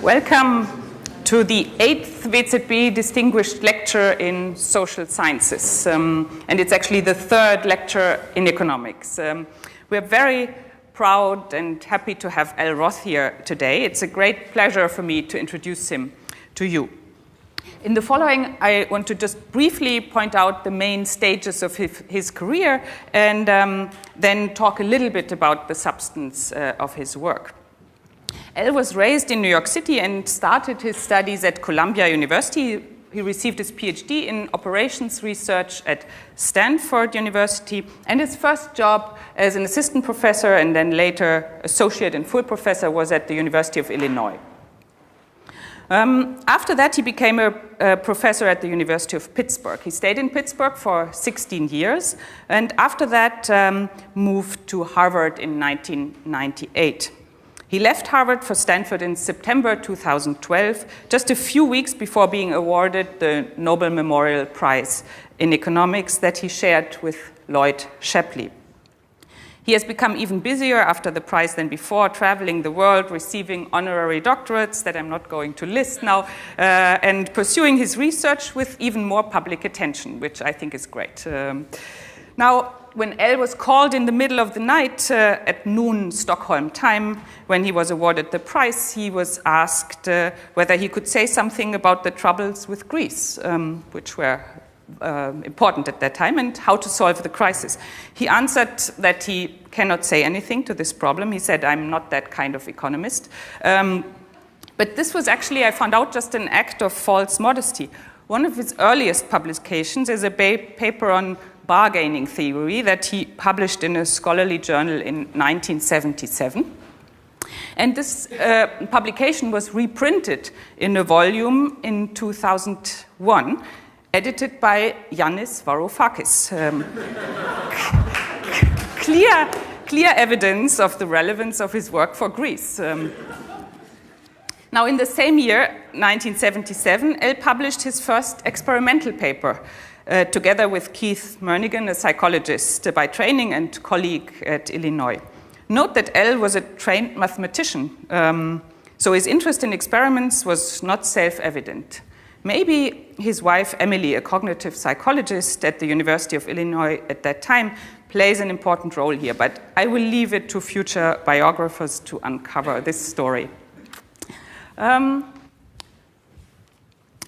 Welcome to the 8th WZB Distinguished Lecture in Social Sciences. And it's actually the 3rd lecture in economics. We're very proud and happy to have Al Roth here today. It's a great pleasure for me to introduce him to you. In the following, I want to just briefly point out the main stages of his career and then talk a little bit about the substance of his work. Al was raised in New York City and started his studies at Columbia University. He received his PhD in operations research at Stanford University, and his first job as an assistant professor and then later associate and full professor was at the University of Illinois. After that, he became a professor at the University of Pittsburgh. He stayed in Pittsburgh for 16 years, and after that moved to Harvard in 1998. He left Harvard for Stanford in September 2012, just a few weeks before being awarded the Nobel Memorial Prize in Economics that he shared with Lloyd Shapley. He has become even busier after the prize than before, traveling the world, receiving honorary doctorates that I'm not going to list now, and pursuing his research with even more public attention, which I think is great. Now, when Al was called in the middle of the night at noon Stockholm time, when he was awarded the prize, he was asked whether he could say something about the troubles with Greece, which were important at that time, and how to solve the crisis. He answered that he cannot say anything to this problem. He said, "I'm not that kind of economist." But this was actually, I found out, just an act of false modesty. One of his earliest publications is a paper on bargaining theory that he published in a scholarly journal in 1977. And this publication was reprinted in a volume in 2001, edited by Yannis Varoufakis. Clear evidence of the relevance of his work for Greece. Now, in the same year, 1977, Al published his first experimental paper, together with Keith Murnaghan, a psychologist by training and colleague at Illinois. Note that Al was a trained mathematician, so his interest in experiments was not self-evident. Maybe his wife, Emily, a cognitive psychologist at the University of Illinois at that time, plays an important role here, but I will leave it to future biographers to uncover this story.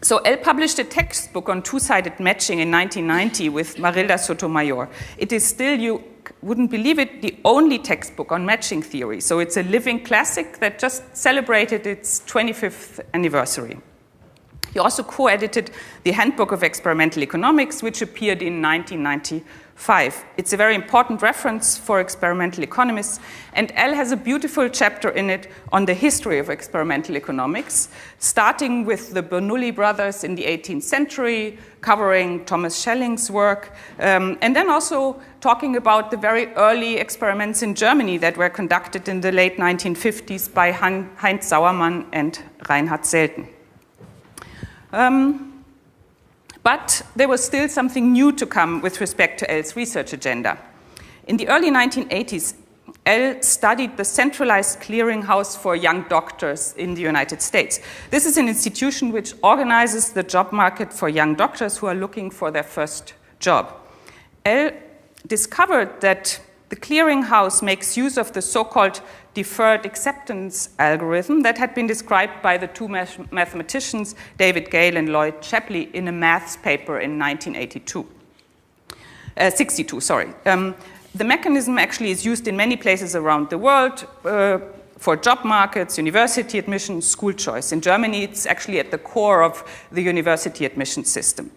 So Al published a textbook on two-sided matching in 1990 with Marilda Sotomayor. It is still, you wouldn't believe it, the only textbook on matching theory. So it's a living classic that just celebrated its 25th anniversary. He also co-edited the Handbook of Experimental Economics, which appeared in 1995. It's a very important reference for experimental economists, and Al has a beautiful chapter in it on the history of experimental economics, starting with the Bernoulli brothers in the 18th century, covering Thomas Schelling's work, and then also talking about the very early experiments in Germany that were conducted in the late 1950s by Heinz Sauermann and Reinhard Selten. But there was still something new to come with respect to Al's research agenda. In the early 1980s, Al studied the centralized clearinghouse for young doctors in the United States. This is an institution which organizes the job market for young doctors who are looking for their first job. Al discovered that the clearinghouse makes use of the so-called deferred acceptance algorithm that had been described by the two mathematicians, David Gale and Lloyd Shapley, in a maths paper in 1962. The mechanism actually is used in many places around the world for job markets, university admissions, school choice. In Germany, it's actually at the core of the university admission system.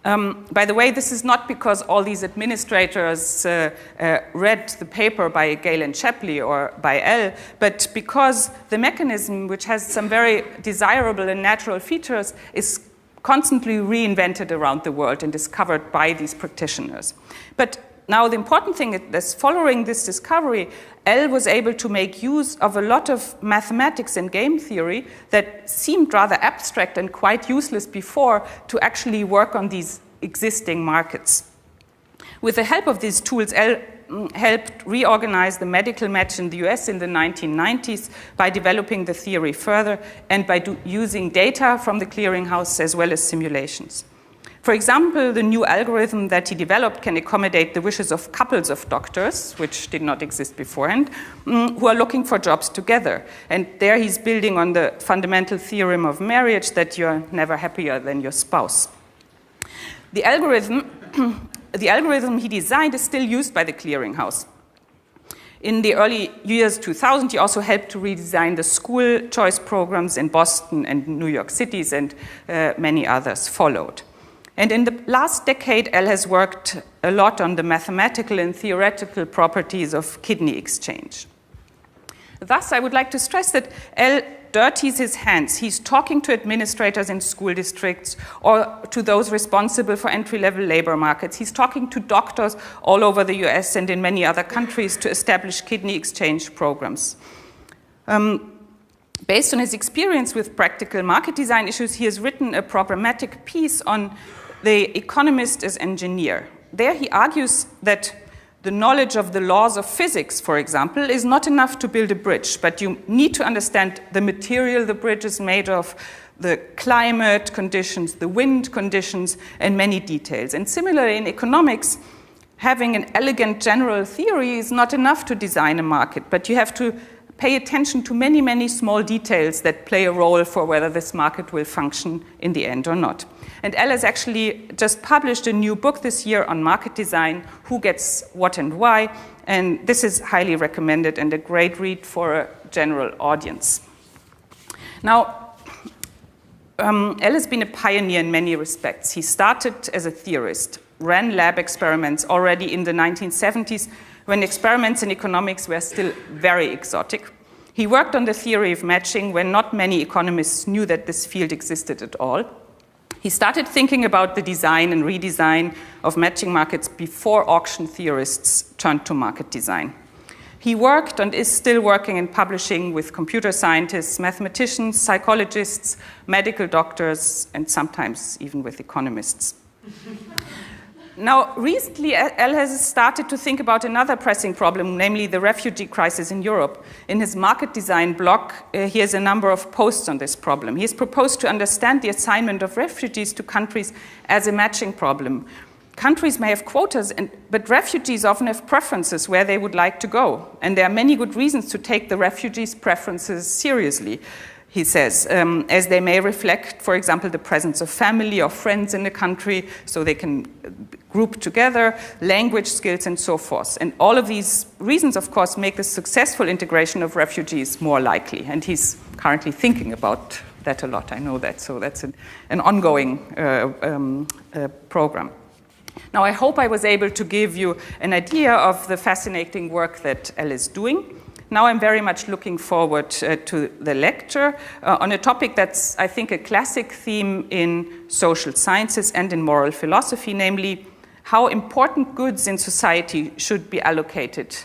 By the way, this is not because all these administrators read the paper by Gale and Shapley or by Al, but because the mechanism, which has some very desirable and natural features, is constantly reinvented around the world and discovered by these practitioners. But now the important thing is, following this discovery, Al was able to make use of a lot of mathematics and game theory that seemed rather abstract and quite useless before to actually work on these existing markets. With the help of these tools, L helped reorganize the medical match in the US in the 1990s by developing the theory further and by using data from the clearinghouse as well as simulations. For example, the new algorithm that he developed can accommodate the wishes of couples of doctors, which did not exist beforehand, who are looking for jobs together. And there he's building on the fundamental theorem of marriage that you're never happier than your spouse. The algorithm he designed is still used by the clearinghouse. In the early years 2000, he also helped to redesign the school choice programs in Boston and New York cities, and many others followed. And in the last decade, L has worked a lot on the mathematical and theoretical properties of kidney exchange. Thus, I would like to stress that L dirties his hands. He's talking to administrators in school districts or to those responsible for entry-level labor markets. He's talking to doctors all over the US and in many other countries to establish kidney exchange programs. Based on his experience with practical market design issues, he has written a programmatic piece on the economist as engineer. There he argues that the knowledge of the laws of physics, for example, is not enough to build a bridge, but you need to understand the material the bridge is made of, the climate conditions, the wind conditions, and many details. And similarly, in economics, having an elegant general theory is not enough to design a market, but you have to pay attention to many, many small details that play a role for whether this market will function in the end or not. And L has actually just published a new book this year on market design, Who Gets What and Why, and this is highly recommended and a great read for a general audience. Now, L has been a pioneer in many respects. He started as a theorist, ran lab experiments already in the 1970s when experiments in economics were still very exotic. He worked on the theory of matching when not many economists knew that this field existed at all. He started thinking about the design and redesign of matching markets before auction theorists turned to market design. He worked and is still working and publishing with computer scientists, mathematicians, psychologists, medical doctors, and sometimes even with economists. Now, recently, L has started to think about another pressing problem, namely the refugee crisis in Europe. In his market design blog, he has a number of posts on this problem. He has proposed to understand the assignment of refugees to countries as a matching problem. Countries may have quotas, but refugees often have preferences where they would like to go. And there are many good reasons to take the refugees' preferences seriously, he says, as they may reflect, for example, the presence of family or friends in the country, so they can group together, language skills, and so forth. And all of these reasons, of course, make the successful integration of refugees more likely. And he's currently thinking about that a lot, I know that. So that's an ongoing program. Now, I hope I was able to give you an idea of the fascinating work that L is doing. Now I'm very much looking forward to the lecture on a topic that's, I think, a classic theme in social sciences and in moral philosophy, namely how important goods in society should be allocated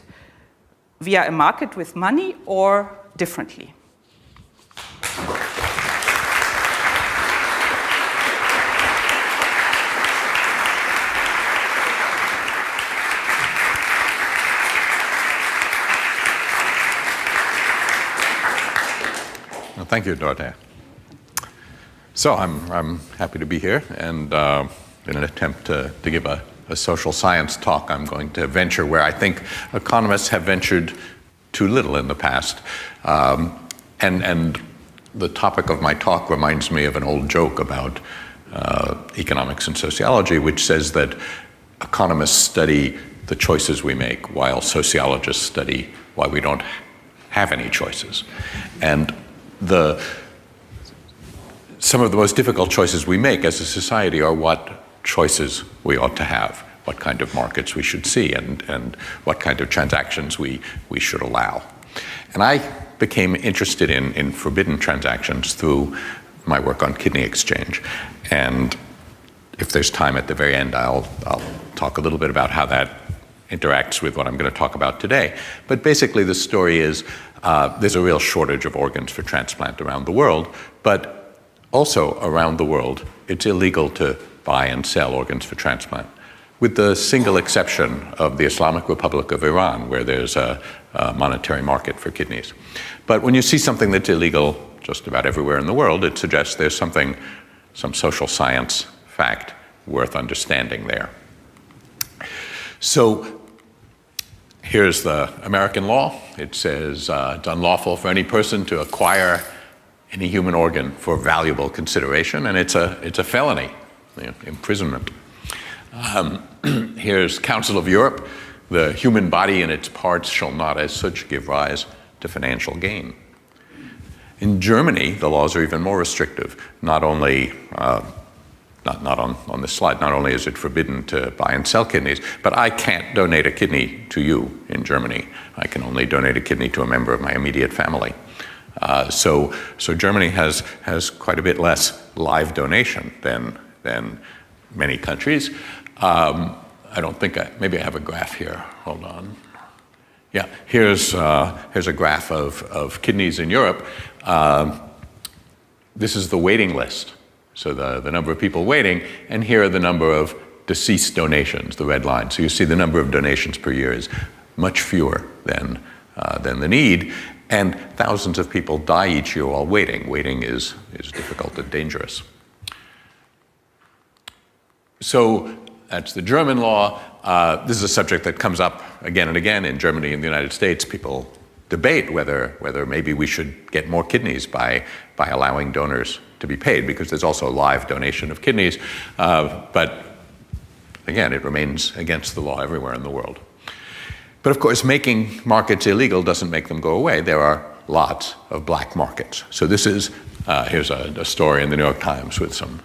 via a market with money or differently. Thank you, Dorothea. So I'm happy to be here, and in an attempt to give a social science talk, I'm going to venture where I think economists have ventured too little in the past. And the topic of my talk reminds me of an old joke about economics and sociology, which says that economists study the choices we make while sociologists study why we don't have any choices. And some of the most difficult choices we make as a society are what choices we ought to have, what kind of markets we should see, and what kind of transactions we should allow. And I became interested in forbidden transactions through my work on kidney exchange. And if there's time at the very end, I'll talk a little bit about how that interacts with what I'm going to talk about today. But basically the story is there's a real shortage of organs for transplant around the world, but also around the world it's illegal to buy and sell organs for transplant. with the single exception of the Islamic Republic of Iran, where there's a monetary market for kidneys. But when you see something that's illegal just about everywhere in the world, it suggests there's some social science fact worth understanding there. So here's the American law. It says it's unlawful for any person to acquire any human organ for valuable consideration, and it's a felony, imprisonment. Here's Council of Europe. The human body and its parts shall not as such give rise to financial gain. In Germany, the laws are even more restrictive. Not only, not on this slide, not only is it forbidden to buy and sell kidneys, but I can't donate a kidney to you in Germany. I can only donate a kidney to a member of my immediate family. So Germany has quite a bit less live donation than many countries. I don't think maybe I have a graph here. Hold on. Yeah, here's a graph of kidneys in Europe. This is the waiting list, so the number of people waiting, and here are the number of deceased donations, the red line. So you see the number of donations per year is much fewer than the need, and thousands of people die each year while waiting. Waiting is difficult and dangerous. So that's the German law. This is a subject that comes up again and again in Germany and the United States. People debate whether maybe we should get more kidneys by allowing donors to be paid, because there's also live donation of kidneys. But again, it remains against the law everywhere in the world. But of course, making markets illegal doesn't make them go away. There are lots of black markets. So this is, here's a story in the New York Times with some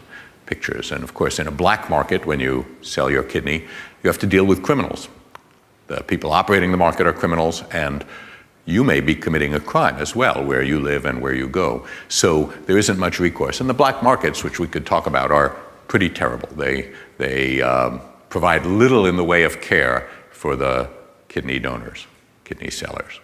pictures. And of course, in a black market, when you sell your kidney, you have to deal with criminals. The people operating the market are criminals, and you may be committing a crime as well, where you live and where you go. So there isn't much recourse. And the black markets, which we could talk about, are pretty terrible. They provide little in the way of care for the kidney donors, kidney sellers.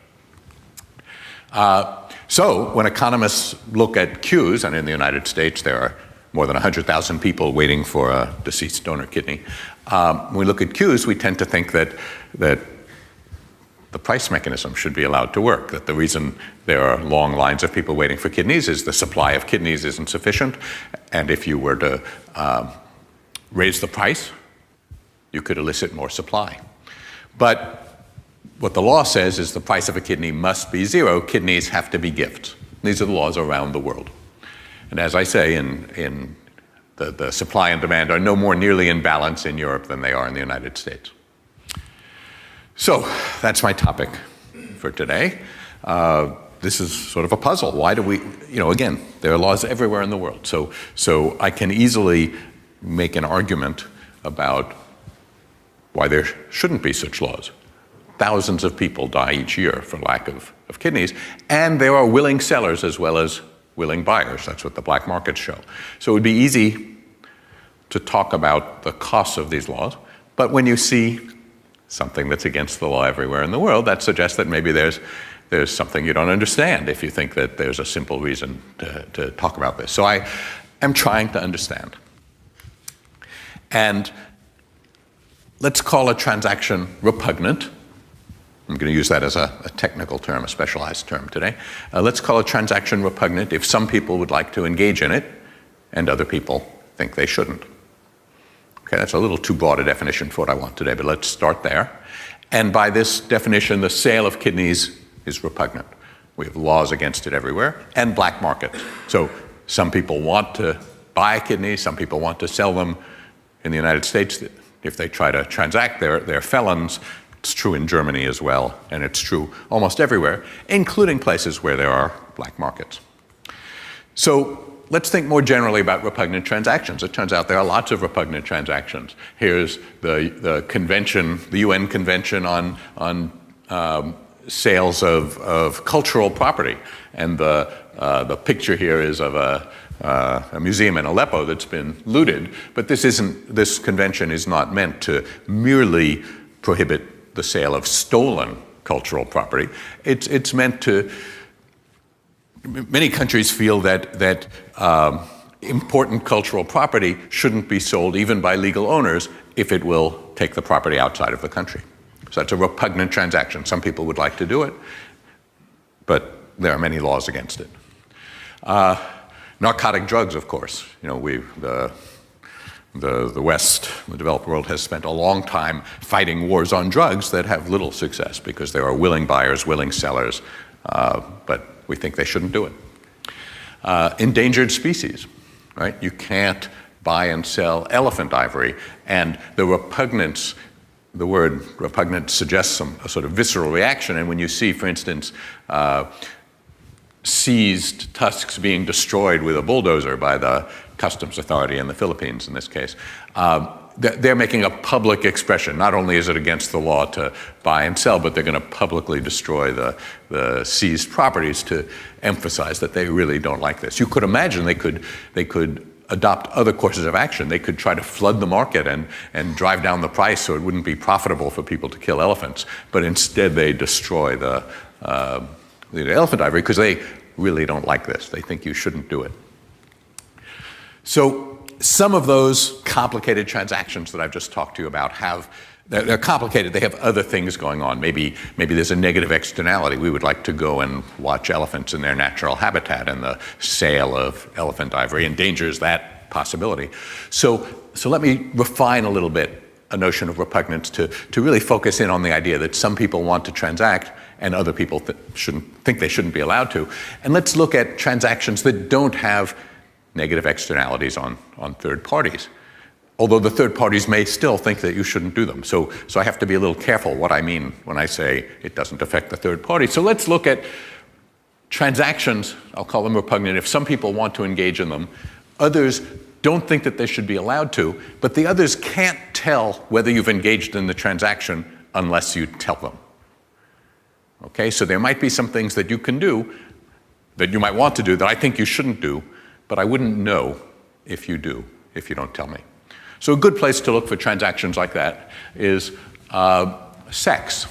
So when economists look at queues, and in the United States there are more than 100,000 people waiting for a deceased donor kidney, when we look at queues, we tend to think that the price mechanism should be allowed to work, that the reason there are long lines of people waiting for kidneys is the supply of kidneys isn't sufficient, and if you were to raise the price, you could elicit more supply. But what the law says is the price of a kidney must be zero. Kidneys have to be gifts. These are the laws around the world. And as I say, in the supply and demand are no more nearly in balance in Europe than they are in the United States. So that's my topic for today. This is sort of a puzzle. Why do we, again, there are laws everywhere in the world. So I can easily make an argument about why there shouldn't be such laws. Thousands of people die each year for lack of kidneys, and there are willing sellers as well as willing buyers. That's what the black markets show. So it would be easy to talk about the costs of these laws, but when you see something that's against the law everywhere in the world, that suggests that maybe there's something you don't understand if you think that there's a simple reason to talk about this. So I am trying to understand. And let's call a transaction repugnant. I'm going to use that as a technical term, a specialized term today. Let's call a transaction repugnant if some people would like to engage in it and other people think they shouldn't. Okay, that's a little too broad a definition for what I want today, but let's start there. And by this definition, the sale of kidneys is repugnant. We have laws against it everywhere, and black market. So some people want to buy kidneys, some people want to sell them. In the United States, if they try to transact, they're felons. It's true in Germany as well, and it's true almost everywhere, including places where there are black markets. So let's think more generally about repugnant transactions. It turns out there are lots of repugnant transactions. Here's the convention, the UN Convention on sales of cultural property, and the picture here is of a museum in Aleppo that's been looted. But this convention is not meant to merely prohibit the sale of stolen cultural property. It's meant to. Many countries feel that important cultural property shouldn't be sold even by legal owners if it will take the property outside of the country. So that's a repugnant transaction. Some people would like to do it, but there are many laws against it. Narcotic drugs, of course. You know, the West, the developed world, has spent a long time fighting wars on drugs that have little success because there are willing buyers, willing sellers, but we think they shouldn't do it. Endangered species, right? You can't buy and sell elephant ivory, and the repugnance, the word repugnant suggests a sort of visceral reaction, and when you see, for instance, seized tusks being destroyed with a bulldozer by the customs authority in the Philippines in this case, they're making a public expression. Not only is it against the law to buy and sell, but they're going to publicly destroy the seized properties to emphasize that they really don't like this. You could imagine they could adopt other courses of action. They could try to flood the market and drive down the price so it wouldn't be profitable for people to kill elephants. But instead they destroy the elephant ivory because they really don't like this. They think you shouldn't do it. So some of those complicated transactions that I've just talked to you about they're complicated. They have other things going on. Maybe there's a negative externality. We would like to go and watch elephants in their natural habitat, and the sale of elephant ivory endangers that possibility. So let me refine a little bit a notion of repugnance to really focus in on the idea that some people want to transact and other people think they shouldn't be allowed to. And let's look at transactions that don't have negative externalities on third parties, although the third parties may still think that you shouldn't do them. So I have to be a little careful what I mean when I say it doesn't affect the third party. So let's look at transactions, I'll call them repugnant, if some people want to engage in them, others don't think that they should be allowed to, but the others can't tell whether you've engaged in the transaction unless you tell them. Okay, so there might be some things that you can do, that you might want to do, that I think you shouldn't do, but I wouldn't know if you do, if you don't tell me. So a good place to look for transactions like that is sex.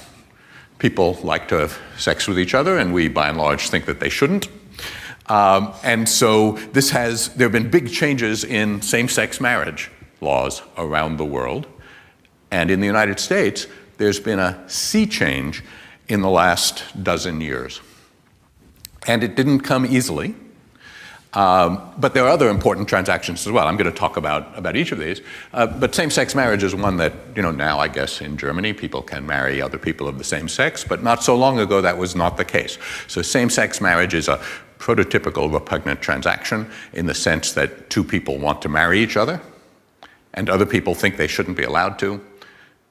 People like to have sex with each other, and we, by and large, think that they shouldn't. And so there have been big changes in same-sex marriage laws around the world. And in the United States, there's been a sea change in the last dozen years. And it didn't come easily. But there are other important transactions as well. I'm going to talk about each of these. But same-sex marriage is one that, now I guess in Germany people can marry other people of the same sex, but not so long ago that was not the case. So same-sex marriage is a prototypical repugnant transaction in the sense that two people want to marry each other and other people think they shouldn't be allowed to.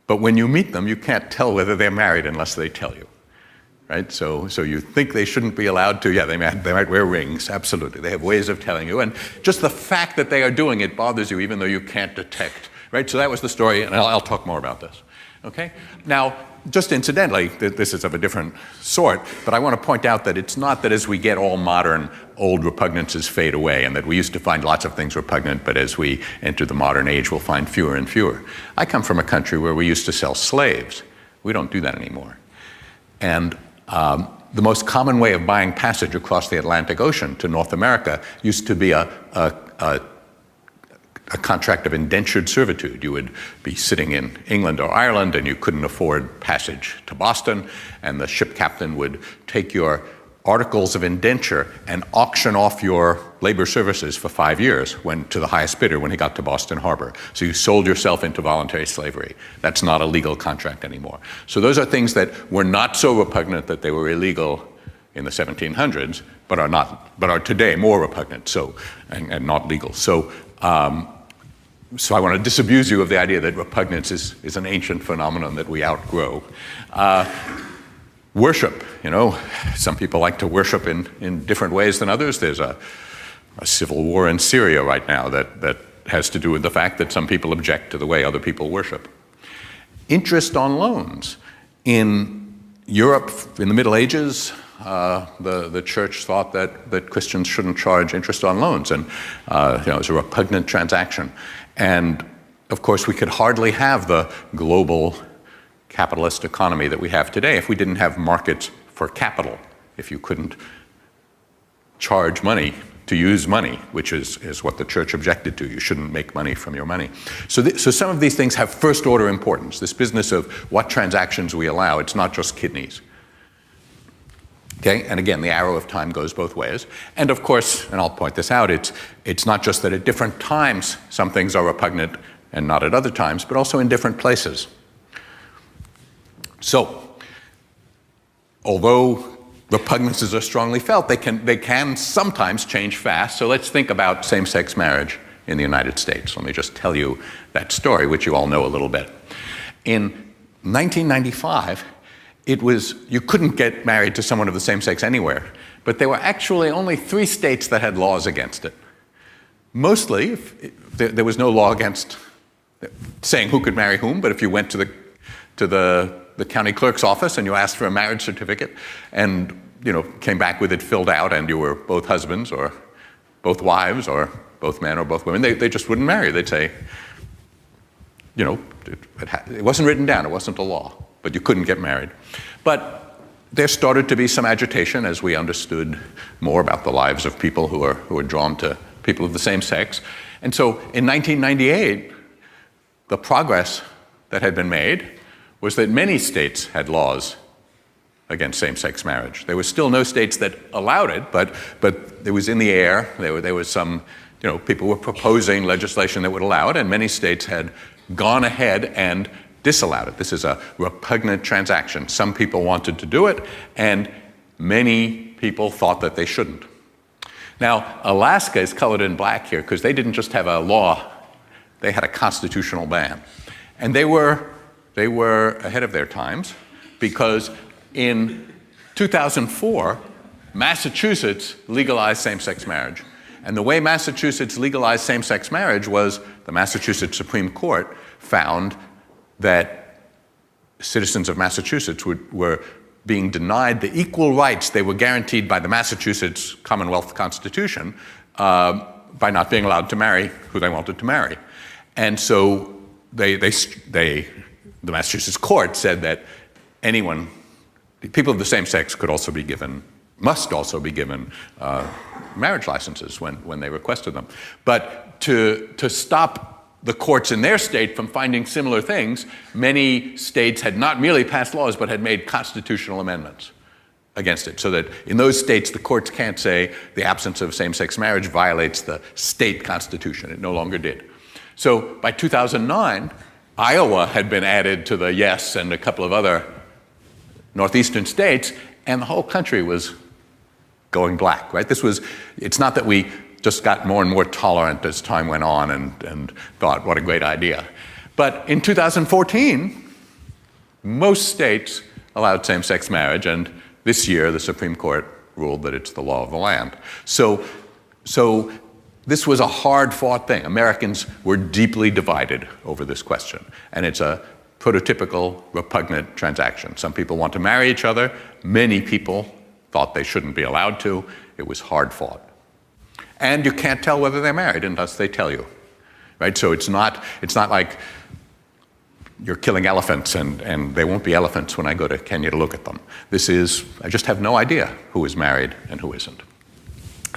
But when you meet them, you can't tell whether they're married unless they tell you. Right? So you think they shouldn't be allowed to. Yeah, they might wear rings, absolutely. They have ways of telling you. And just the fact that they are doing it bothers you even though you can't detect. Right? So that was the story, and I'll talk more about this. Okay? Now, just incidentally, this is of a different sort, but I want to point out that it's not that as we get all modern, old repugnances fade away, and that we used to find lots of things repugnant, but as we enter the modern age, we'll find fewer and fewer. I come from a country where we used to sell slaves. We don't do that anymore. And the most common way of buying passage across the Atlantic Ocean to North America used to be a contract of indentured servitude. You would be sitting in England or Ireland and you couldn't afford passage to Boston, and the ship captain would take your articles of indenture and auction off your labor services for 5 years to the highest bidder when he got to Boston Harbor. So you sold yourself into voluntary slavery. That's not a legal contract anymore. So those are things that were not so repugnant that they were illegal in the 1700s, but are today more repugnant and not legal. So I want to disabuse you of the idea that repugnance is an ancient phenomenon that we outgrow. Worship, some people like to worship in different ways than others. There's a civil war in Syria right now that has to do with the fact that some people object to the way other people worship. Interest on loans. In Europe, in the Middle Ages, the church thought that Christians shouldn't charge interest on loans, and it was a repugnant transaction. And of course, we could hardly have the global capitalist economy that we have today if we didn't have markets for capital. If you couldn't charge money to use money, which is what the church objected to. You shouldn't make money from your money. So some of these things have first-order importance. This business of what transactions we allow, it's not just kidneys. Okay, and again, the arrow of time goes both ways. And of course, and I'll point this out, it's not just that at different times some things are repugnant and not at other times, but also in different places. So, although repugnances are strongly felt, they can sometimes change fast. So let's think about same-sex marriage in the United States. Let me just tell you that story, which you all know a little bit. In 1995, you couldn't get married to someone of the same sex anywhere, but there were actually only 3 states that had laws against it. Mostly, there was no law against saying who could marry whom, but if you went to the county clerk's office and you asked for a marriage certificate and came back with it filled out and you were both husbands or both wives or both men or both women, they just wouldn't marry. They'd say, it wasn't written down, it wasn't a law, but you couldn't get married. But there started to be some agitation as we understood more about the lives of people who are drawn to people of the same sex. And so in 1998, the progress that had been made was that many states had laws against same-sex marriage. There were still no states that allowed it, but it was in the air. There was some, people were proposing legislation that would allow it, and many states had gone ahead and disallowed it. This is a repugnant transaction. Some people wanted to do it, and many people thought that they shouldn't. Now, Alaska is colored in black here because they didn't just have a law, they had a constitutional ban. And they were ahead of their times because in 2004, Massachusetts legalized same-sex marriage. And the way Massachusetts legalized same-sex marriage was the Massachusetts Supreme Court found that citizens of Massachusetts were being denied the equal rights they were guaranteed by the Massachusetts Commonwealth Constitution by not being allowed to marry who they wanted to marry. And so the Massachusetts court said that people of the same sex must also be given marriage licenses when they requested them. But to stop the courts in their state from finding similar things, many states had not merely passed laws, but had made constitutional amendments against it. So that in those states, the courts can't say the absence of same-sex marriage violates the state constitution. It no longer did. So by 2009, Iowa had been added to the yes and a couple of other northeastern states, and the whole country was going black, right? It's not that we just got more and more tolerant as time went on and thought, what a great idea. But in 2014, most states allowed same-sex marriage, and this year the Supreme Court ruled that it's the law of the land. So this was a hard-fought thing. Americans were deeply divided over this question, and it's a prototypical repugnant transaction. Some people want to marry each other. Many people thought they shouldn't be allowed to. It was hard-fought. And you can't tell whether they're married unless they tell you, right? So it's not like you're killing elephants and there won't be elephants when I go to Kenya to look at them. I just have no idea who is married and who isn't.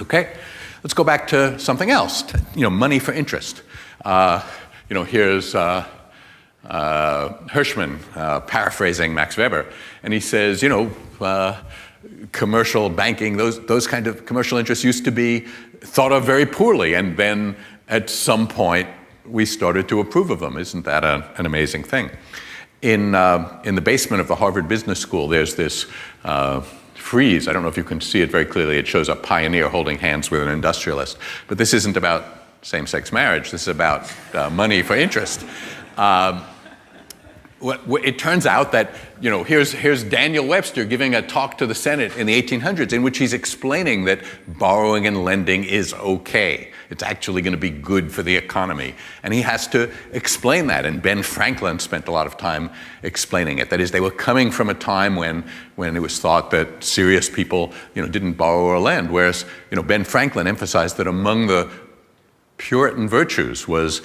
Okay, let's go back to something else, money for interest. Here's Hirschman paraphrasing Max Weber, and he says, commercial banking, those kind of commercial interests used to be thought of very poorly, and then at some point we started to approve of them. Isn't that an amazing thing? In the basement of the Harvard Business School, there's this frieze. I don't know if you can see it very clearly. It shows a pioneer holding hands with an industrialist. But this isn't about same-sex marriage. This is about money for interest. It turns out that, here's Daniel Webster giving a talk to the Senate in the 1800s in which he's explaining that borrowing and lending is okay. It's actually going to be good for the economy. And he has to explain that. And Ben Franklin spent a lot of time explaining it. That is, they were coming from a time when it was thought that serious people, didn't borrow or lend. Whereas, Ben Franklin emphasized that among the Puritan virtues was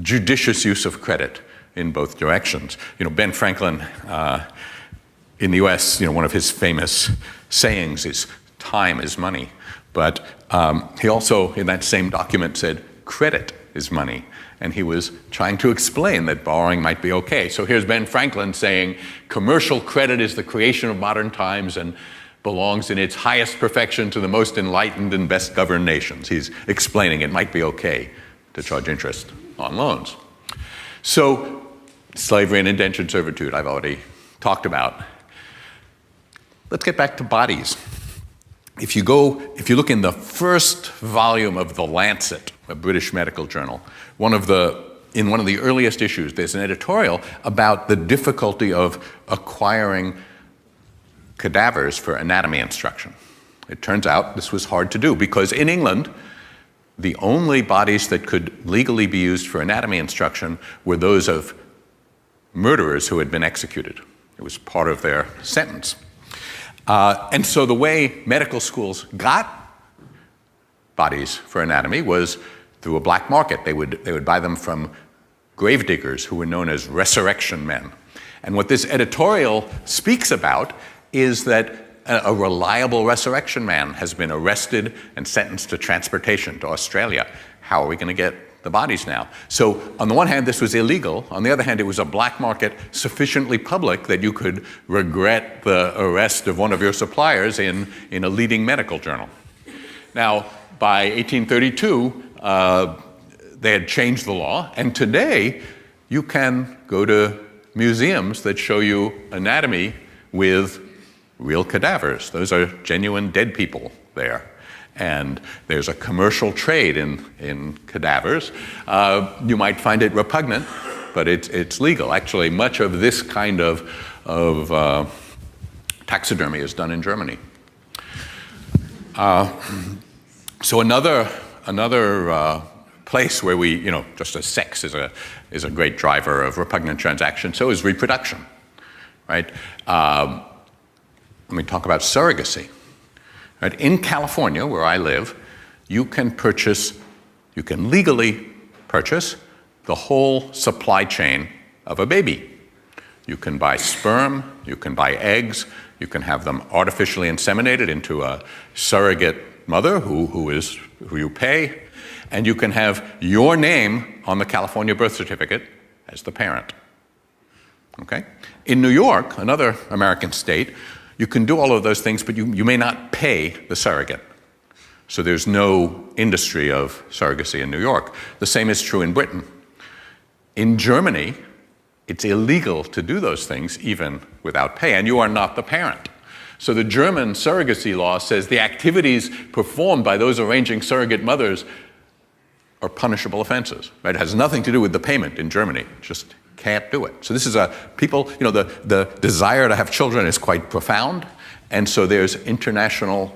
judicious use of credit in both directions. Ben Franklin in the US, one of his famous sayings is time is money. But He also, in that same document, said credit is money. And he was trying to explain that borrowing might be okay. So here's Ben Franklin saying, commercial credit is the creation of modern times and belongs in its highest perfection to the most enlightened and best governed nations. He's explaining it might be okay to charge interest on loans. So slavery and indentured servitude, I've already talked about. Let's get back to bodies. If you look in the first volume of The Lancet, a British medical journal, in one of the earliest issues, there's an editorial about the difficulty of acquiring cadavers for anatomy instruction. It turns out this was hard to do because in England, the only bodies that could legally be used for anatomy instruction were those of murderers who had been executed. It was part of their sentence. And so the way medical schools got bodies for anatomy was through a black market. They would buy them from gravediggers who were known as resurrection men. And what this editorial speaks about is that a reliable resurrection man has been arrested and sentenced to transportation to Australia. How are we going to get the bodies now? So on the one hand, this was illegal. On the other hand, it was a black market sufficiently public that you could regret the arrest of one of your suppliers in a leading medical journal. Now, by 1832, they had changed the law, and today you can go to museums that show you anatomy with real cadavers. Those are genuine dead people there. And there's a commercial trade in cadavers. You might find it repugnant, but it's legal. Actually, much of this kind of taxidermy is done in Germany. So another place where just as sex is a great driver of repugnant transactions, so is reproduction, right? Let me talk about surrogacy. Right? In California, where I live, you can legally purchase the whole supply chain of a baby. You can buy sperm, you can buy eggs, you can have them artificially inseminated into a surrogate mother who you pay, and you can have your name on the California birth certificate as the parent. Okay? In New York, another American state, you can do all of those things, but you may not pay the surrogate. So there's no industry of surrogacy in New York. The same is true in Britain. In Germany, it's illegal to do those things even without pay, and you are not the parent. So the German surrogacy law says the activities performed by those arranging surrogate mothers are punishable offenses. Right? It has nothing to do with the payment in Germany. Just can't do it. So this is the desire to have children is quite profound, and so there's international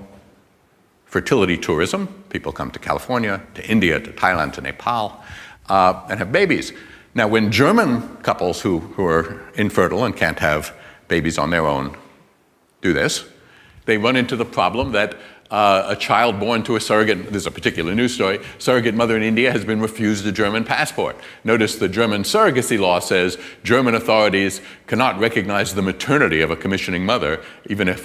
fertility tourism. People come to California, to India, to Thailand, to Nepal, and have babies. Now, when German couples who are infertile and can't have babies on their own do this, they run into the problem that a child born to a surrogate, there's a particular news story, surrogate mother in India has been refused a German passport. Notice the German surrogacy law says German authorities cannot recognize the maternity of a commissioning mother, even if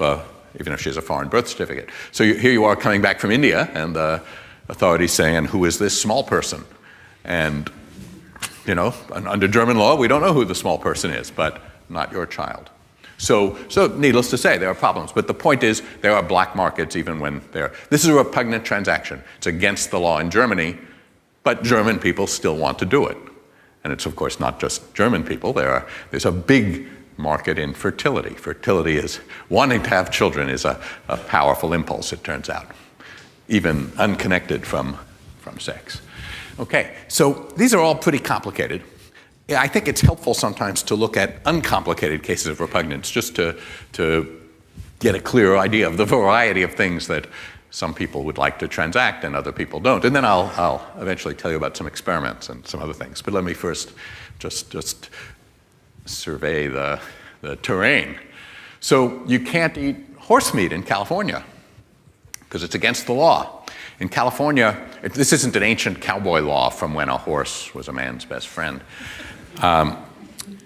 she has a foreign birth certificate. So here you are coming back from India, and the authorities saying, and who is this small person? And, under German law, we don't know who the small person is, but not your child. So needless to say, there are problems. But the point is, there are black markets even when they're... This is a repugnant transaction. It's against the law in Germany, but German people still want to do it. And it's, of course, not just German people. There's a big market in fertility. Fertility is... Wanting to have children is a powerful impulse, it turns out, even unconnected from sex. Okay, so these are all pretty complicated. Yeah, I think it's helpful sometimes to look at uncomplicated cases of repugnance just to get a clearer idea of the variety of things that some people would like to transact and other people don't. And then I'll eventually tell you about some experiments and some other things. But let me first just survey the terrain. So you can't eat horse meat in California because it's against the law. In California, this isn't an ancient cowboy law from when a horse was a man's best friend.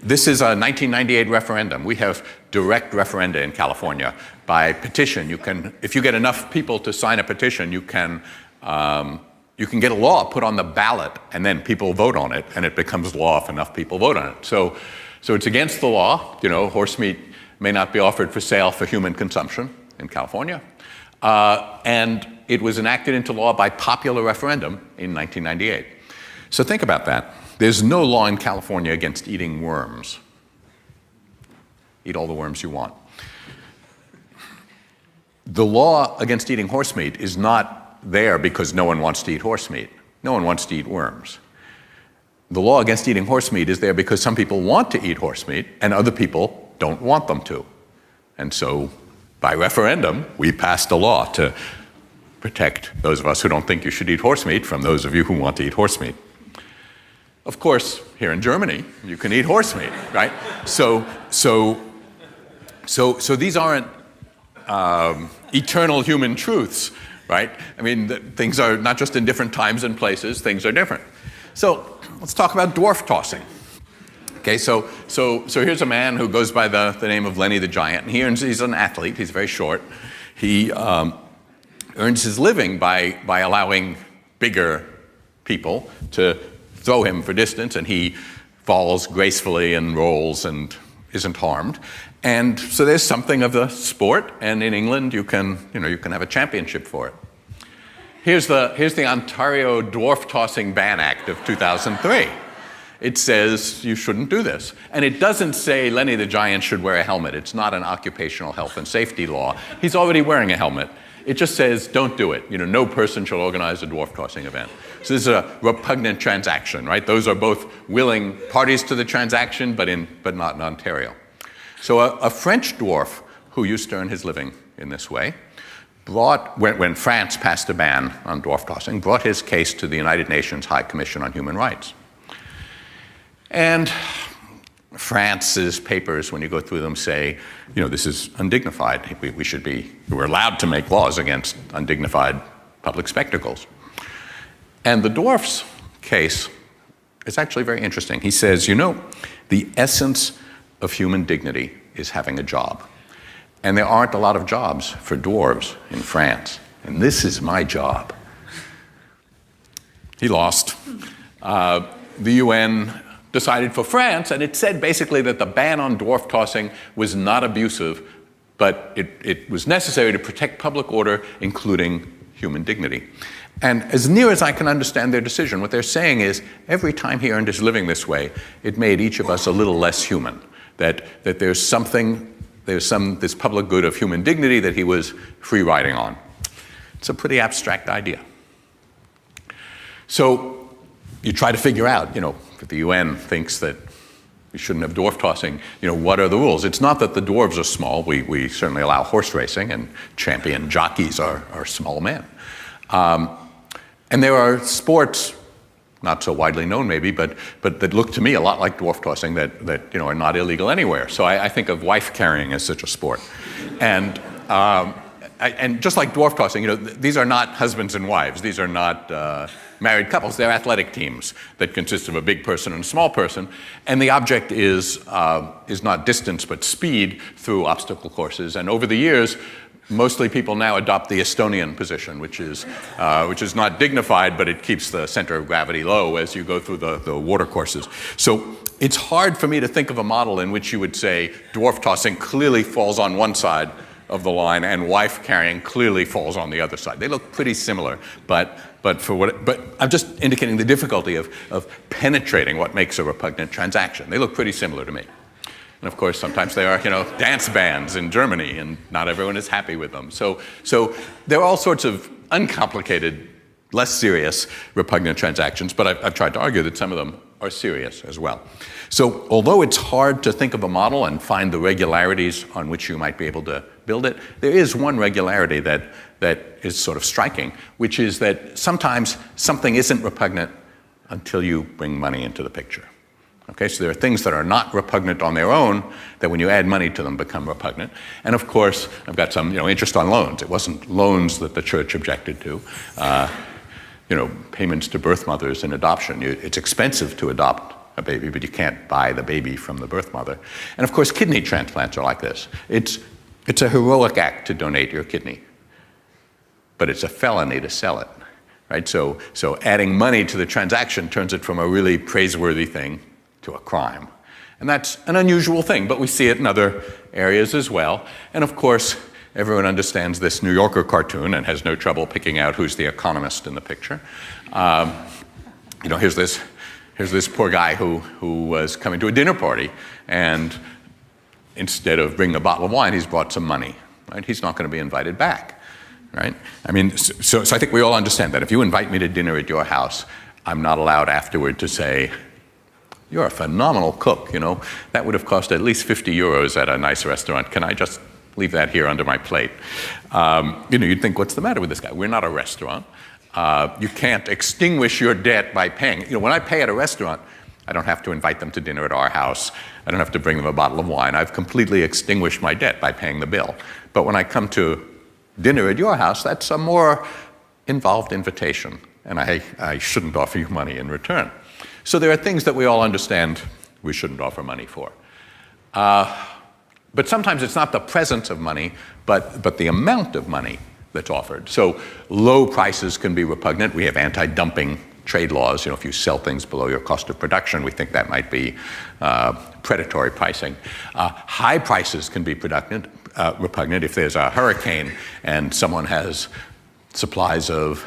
This is a 1998 referendum. We have direct referenda in California by petition. You can, if you get enough people to sign a petition, you can get a law put on the ballot, and then people vote on it, and it becomes law if enough people vote on it. So it's against the law. You know, horse meat may not be offered for sale for human consumption in California. And it was enacted into law by popular referendum in 1998. So think about that. There's no law in California against eating worms. Eat all the worms you want. The law against eating horse meat is not there because no one wants to eat horse meat. No one wants to eat worms. The law against eating horse meat is there because some people want to eat horse meat and other people don't want them to. And so, by referendum, we passed a law to protect those of us who don't think you should eat horse meat from those of you who want to eat horse meat. Of course, here in Germany, you can eat horse meat, right? So these aren't eternal human truths, right? I mean, things are not just in different times and places, things are different. So let's talk about dwarf tossing. Okay, so here's a man who goes by the name of Lenny the Giant, and he's an athlete, he's very short. He earns his living by allowing bigger people to throw him for distance, and he falls gracefully and rolls and isn't harmed. And so there's something of the sport, and in England you can have a championship for it. Here's the Ontario Dwarf Tossing Ban Act of 2003. It says you shouldn't do this. And it doesn't say Lenny the Giant should wear a helmet. It's not an occupational health and safety law. He's already wearing a helmet. It just says don't do it. No person shall organize a dwarf tossing event. So this is a repugnant transaction, right? Those are both willing parties to the transaction, but not in Ontario. So a French dwarf who used to earn his living in this way when France passed a ban on dwarf tossing, brought his case to the United Nations High Commission on Human Rights. And France's papers, when you go through them, say, this is undignified. We're allowed to make laws against undignified public spectacles. And the dwarf's case is actually very interesting. He says, the essence of human dignity is having a job. And there aren't a lot of jobs for dwarves in France. And this is my job. He lost. The UN decided for France, and it said basically that the ban on dwarf tossing was not abusive, but it was necessary to protect public order, including human dignity. And as near as I can understand their decision, what they're saying is every time he earned his living this way, it made each of us a little less human, that there's this public good of human dignity that he was free riding on. It's a pretty abstract idea. So you try to figure out, if the UN thinks that we shouldn't have dwarf tossing, what are the rules? It's not that the dwarves are small. We certainly allow horse racing, and champion jockeys are small men. And there are sports, not so widely known maybe, but that look to me a lot like dwarf tossing that are not illegal anywhere. So I think of wife carrying as such a sport. And just like dwarf tossing, these are not husbands and wives. These are not married couples. They're athletic teams that consist of a big person and a small person. And the object is not distance, but speed through obstacle courses. And over the years, mostly people now adopt the Estonian position, which is not dignified, but it keeps the center of gravity low as you go through the water courses. So it's hard for me to think of a model in which you would say dwarf tossing clearly falls on one side of the line and wife carrying clearly falls on the other side. They look pretty similar, but I'm just indicating the difficulty of penetrating what makes a repugnant transaction. They look pretty similar to me. And of course, sometimes they are, dance bands in Germany, and not everyone is happy with them. So there are all sorts of uncomplicated, less serious repugnant transactions, but I've tried to argue that some of them are serious as well. So although it's hard to think of a model and find the regularities on which you might be able to build it, there is one regularity that is sort of striking, which is that sometimes something isn't repugnant until you bring money into the picture. Okay, so there are things that are not repugnant on their own that when you add money to them become repugnant. And of course, I've got some interest on loans. It wasn't loans that the church objected to. Payments to birth mothers in adoption. It's expensive to adopt a baby, but you can't buy the baby from the birth mother. And of course, kidney transplants are like this. It's a heroic act to donate your kidney, but it's a felony to sell it, right? So adding money to the transaction turns it from a really praiseworthy thing to a crime. And that's an unusual thing, but we see it in other areas as well. And of course, everyone understands this New Yorker cartoon and has no trouble picking out who's the economist in the picture. Here's this poor guy who was coming to a dinner party, and instead of bringing a bottle of wine, he's brought some money, right? He's not going to be invited back, right? I mean, so I think we all understand that. If you invite me to dinner at your house, I'm not allowed afterward to say, "You're a phenomenal cook, That would have cost at least 50 euros at a nice restaurant. Can I just leave that here under my plate?" You'd think, what's the matter with this guy? We're not a restaurant. You can't extinguish your debt by paying. When I pay at a restaurant, I don't have to invite them to dinner at our house. I don't have to bring them a bottle of wine. I've completely extinguished my debt by paying the bill. But when I come to dinner at your house, that's a more involved invitation, and I shouldn't offer you money in return. So there are things that we all understand we shouldn't offer money for. But sometimes it's not the presence of money, but the amount of money that's offered. So low prices can be repugnant. We have anti-dumping trade laws. If you sell things below your cost of production, we think that might be predatory pricing. High prices can be repugnant. If there's a hurricane and someone has supplies of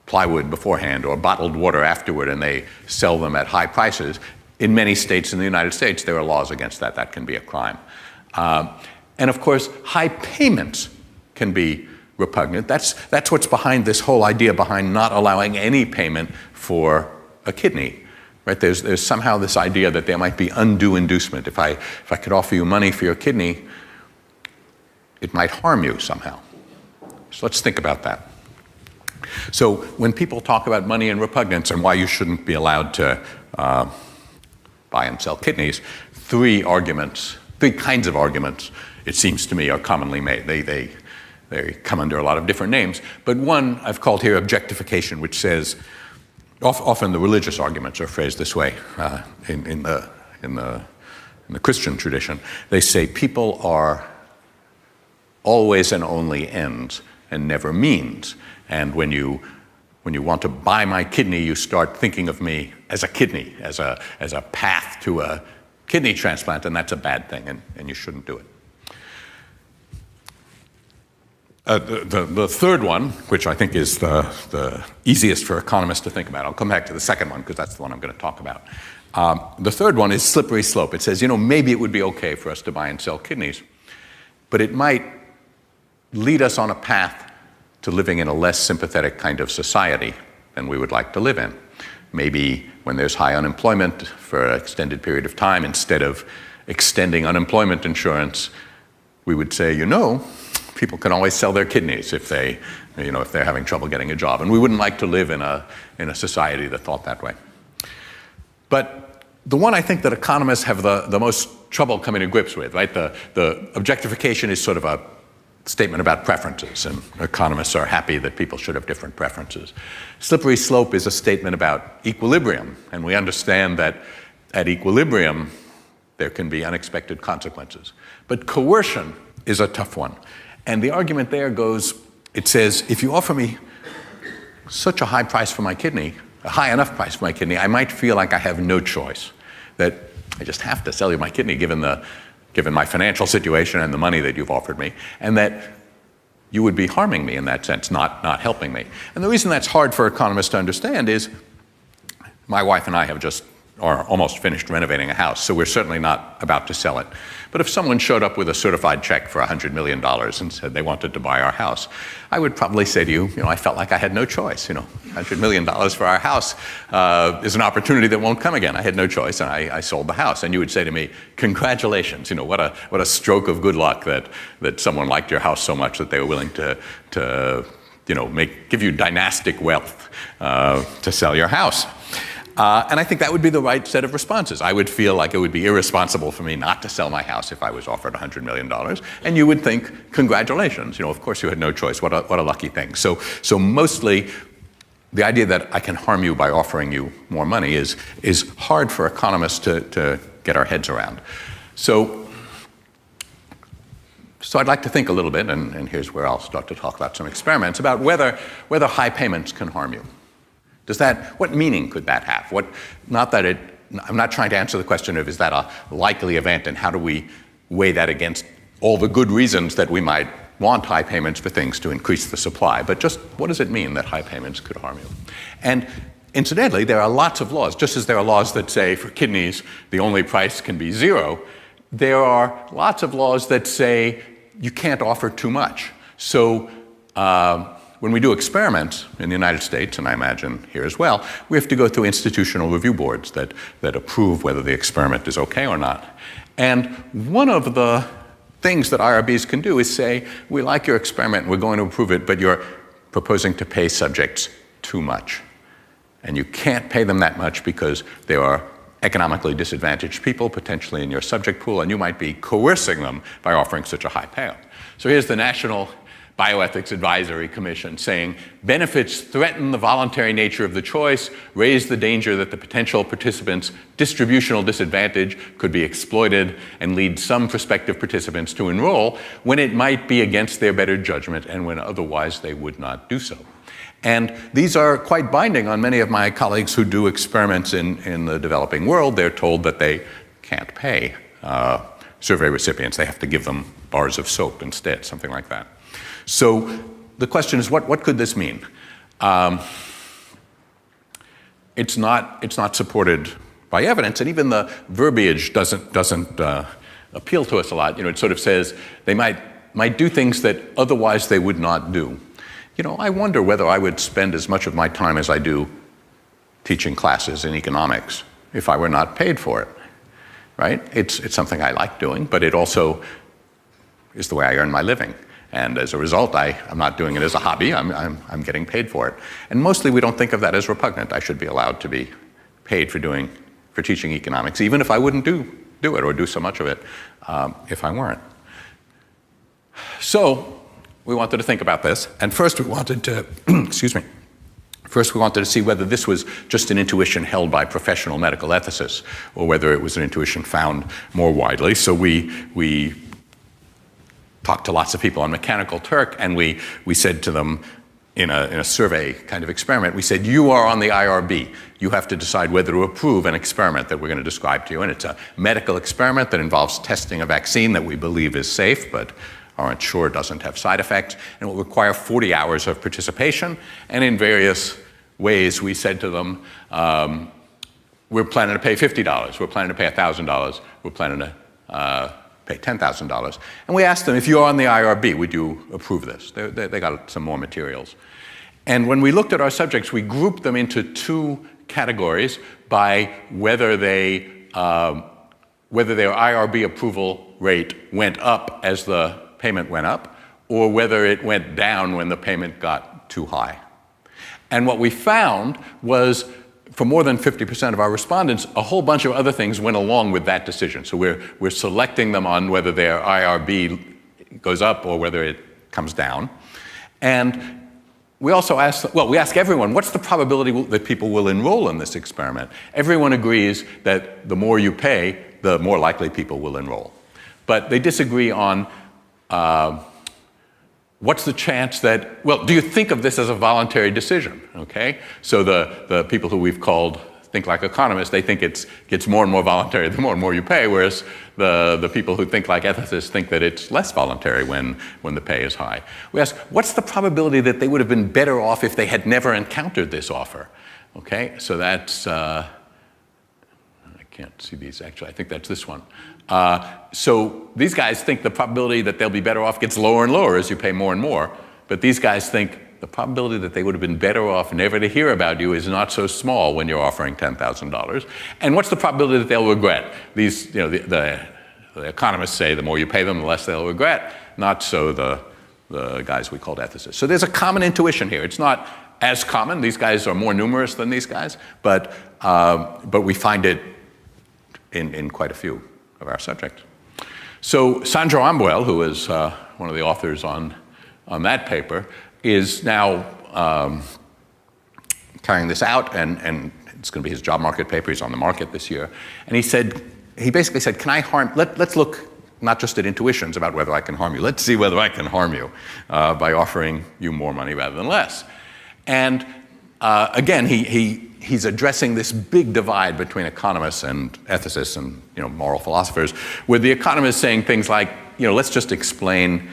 plywood beforehand or bottled water afterward and they sell them at high prices, in many states in the United States, there are laws against that. That can be a crime. And of course, high payments can be repugnant. That's what's behind this whole idea behind not allowing any payment for a kidney, right? There's somehow this idea that there might be undue inducement. If I could offer you money for your kidney, it might harm you somehow. So let's think about that. So when people talk about money and repugnance and why you shouldn't be allowed to buy and sell kidneys, three kinds of arguments, it seems to me, are commonly made. They come under a lot of different names. But one I've called here objectification, which says, often the religious arguments are phrased this way in the Christian tradition. They say people are always and only ends and never means. And when you want to buy my kidney, you start thinking of me as a kidney, as a path to a kidney transplant, and that's a bad thing, and you shouldn't do it. The third one, which I think is the easiest for economists to think about, I'll come back to the second one because that's the one I'm going to talk about. The third one is slippery slope. It says, maybe it would be okay for us to buy and sell kidneys, but it might lead us on a path to living in a less sympathetic kind of society than we would like to live in. Maybe when there's high unemployment for an extended period of time, instead of extending unemployment insurance, we would say, people can always sell their kidneys if they're having trouble getting a job. And we wouldn't like to live in a society that thought that way. But the one I think that economists have the most trouble coming to grips with, right? The objectification is sort of a statement about preferences, and economists are happy that people should have different preferences. Slippery slope is a statement about equilibrium, and we understand that at equilibrium there can be unexpected consequences. But coercion is a tough one. And the argument there goes, it says, if you offer me such a high price for my kidney, a high enough price for my kidney, I might feel like I have no choice, that I just have to sell you my kidney given my financial situation and the money that you've offered me, and that you would be harming me in that sense, not helping me. And the reason that's hard for economists to understand is my wife and I are almost finished renovating a house, so we're certainly not about to sell it. But if someone showed up with a certified check for $100 million and said they wanted to buy our house, I would probably say to you, I felt like I had no choice. $100 million for our house is an opportunity that won't come again. I had no choice, and I sold the house. And you would say to me, congratulations, what a stroke of good luck that someone liked your house so much that they were willing to give you dynastic wealth to sell your house. And I think that would be the right set of responses. I would feel like it would be irresponsible for me not to sell my house if I was offered $100 million. And you would think, congratulations, of course you had no choice. What a lucky thing. So mostly the idea that I can harm you by offering you more money is hard for economists to get our heads around. So I'd like to think a little bit, and here's where I'll start to talk about some experiments, about whether high payments can harm you. What meaning could that have? I'm not trying to answer the question of is that a likely event, and how do we weigh that against all the good reasons that we might want high payments for things to increase the supply, but just what does it mean that high payments could harm you? And incidentally, there are lots of laws. Just as there are laws that say for kidneys the only price can be 0, there are lots of laws that say you can't offer too much. So when we do experiments in the United States, and I imagine here as well, we have to go through institutional review boards that approve whether the experiment is okay or not. And one of the things that IRBs can do is say, we like your experiment, we're going to approve it, but you're proposing to pay subjects too much. And you can't pay them that much because there are economically disadvantaged people potentially in your subject pool, and you might be coercing them by offering such a high payout. So here's the National Bioethics Advisory Commission saying, benefits threaten the voluntary nature of the choice, raise the danger that the potential participants' distributional disadvantage could be exploited, and lead some prospective participants to enroll when it might be against their better judgment and when otherwise they would not do so. And these are quite binding on many of my colleagues who do experiments in the developing world. They're told that they can't pay survey recipients. They have to give them bars of soap instead, something like that. So the question is, what could this mean? It's not supported by evidence, and even the verbiage doesn't appeal to us a lot. It sort of says they might do things that otherwise they would not do. I wonder whether I would spend as much of my time as I do teaching classes in economics if I were not paid for it, right? It's something I like doing, but it also is the way I earn my living. And as a result, I'm not doing it as a hobby, I'm getting paid for it. And mostly we don't think of that as repugnant. I should be allowed to be paid for teaching economics, even if I wouldn't do it or do so much of it if I weren't. So we wanted to think about this, and first we wanted to, First we wanted to see whether this was just an intuition held by professional medical ethicists or whether it was an intuition found more widely. So we talked to lots of people on Mechanical Turk, and we said to them in a survey kind of experiment, we said, you are on the IRB. You have to decide whether to approve an experiment that we're going to describe to you. And it's a medical experiment that involves testing a vaccine that we believe is safe, but aren't sure doesn't have side effects, and will require 40 hours of participation. And in various ways, we said to them, we're planning to pay $50, we're planning to pay $1,000, we're planning to pay $10,000. And we asked them, if you're on the IRB, would you approve this? They got some more materials. And when we looked at our subjects, we grouped them into two categories by whether their IRB approval rate went up as the payment went up, or whether it went down when the payment got too high. And what we found was, for more than 50% of our respondents, a whole bunch of other things went along with that decision. So we're selecting them on whether their IRB goes up or whether it comes down. And we also ask everyone, what's the probability that people will enroll in this experiment? Everyone agrees that the more you pay, the more likely people will enroll. But they disagree on what's the chance that, well, do you think of this as a voluntary decision, okay? So the people who we've called think like economists, they think it gets more and more voluntary the more and more you pay, whereas the people who think like ethicists think that it's less voluntary when the pay is high. We ask, what's the probability that they would have been better off if they had never encountered this offer? Okay, so that's, I can't see these actually, I think that's this one. So these guys think the probability that they'll be better off gets lower and lower as you pay more and more, but these guys think the probability that they would have been better off never to hear about you is not so small when you're offering $10,000. And what's the probability that they'll regret? These, the economists say the more you pay them, the less they'll regret. Not so the guys we called ethicists. So there's a common intuition here. It's not as common. These guys are more numerous than these guys, but we find it in quite a few of our subjects. So Sandro Ambuel, who is one of the authors on that paper, is now carrying this out, and it's going to be his job market paper. He's on the market this year. And he basically said, can I harm, let's look not just at intuitions about whether I can harm you. Let's see whether I can harm you by offering you more money rather than less. And again, he's addressing this big divide between economists and ethicists and moral philosophers, with the economists saying things like, let's just explain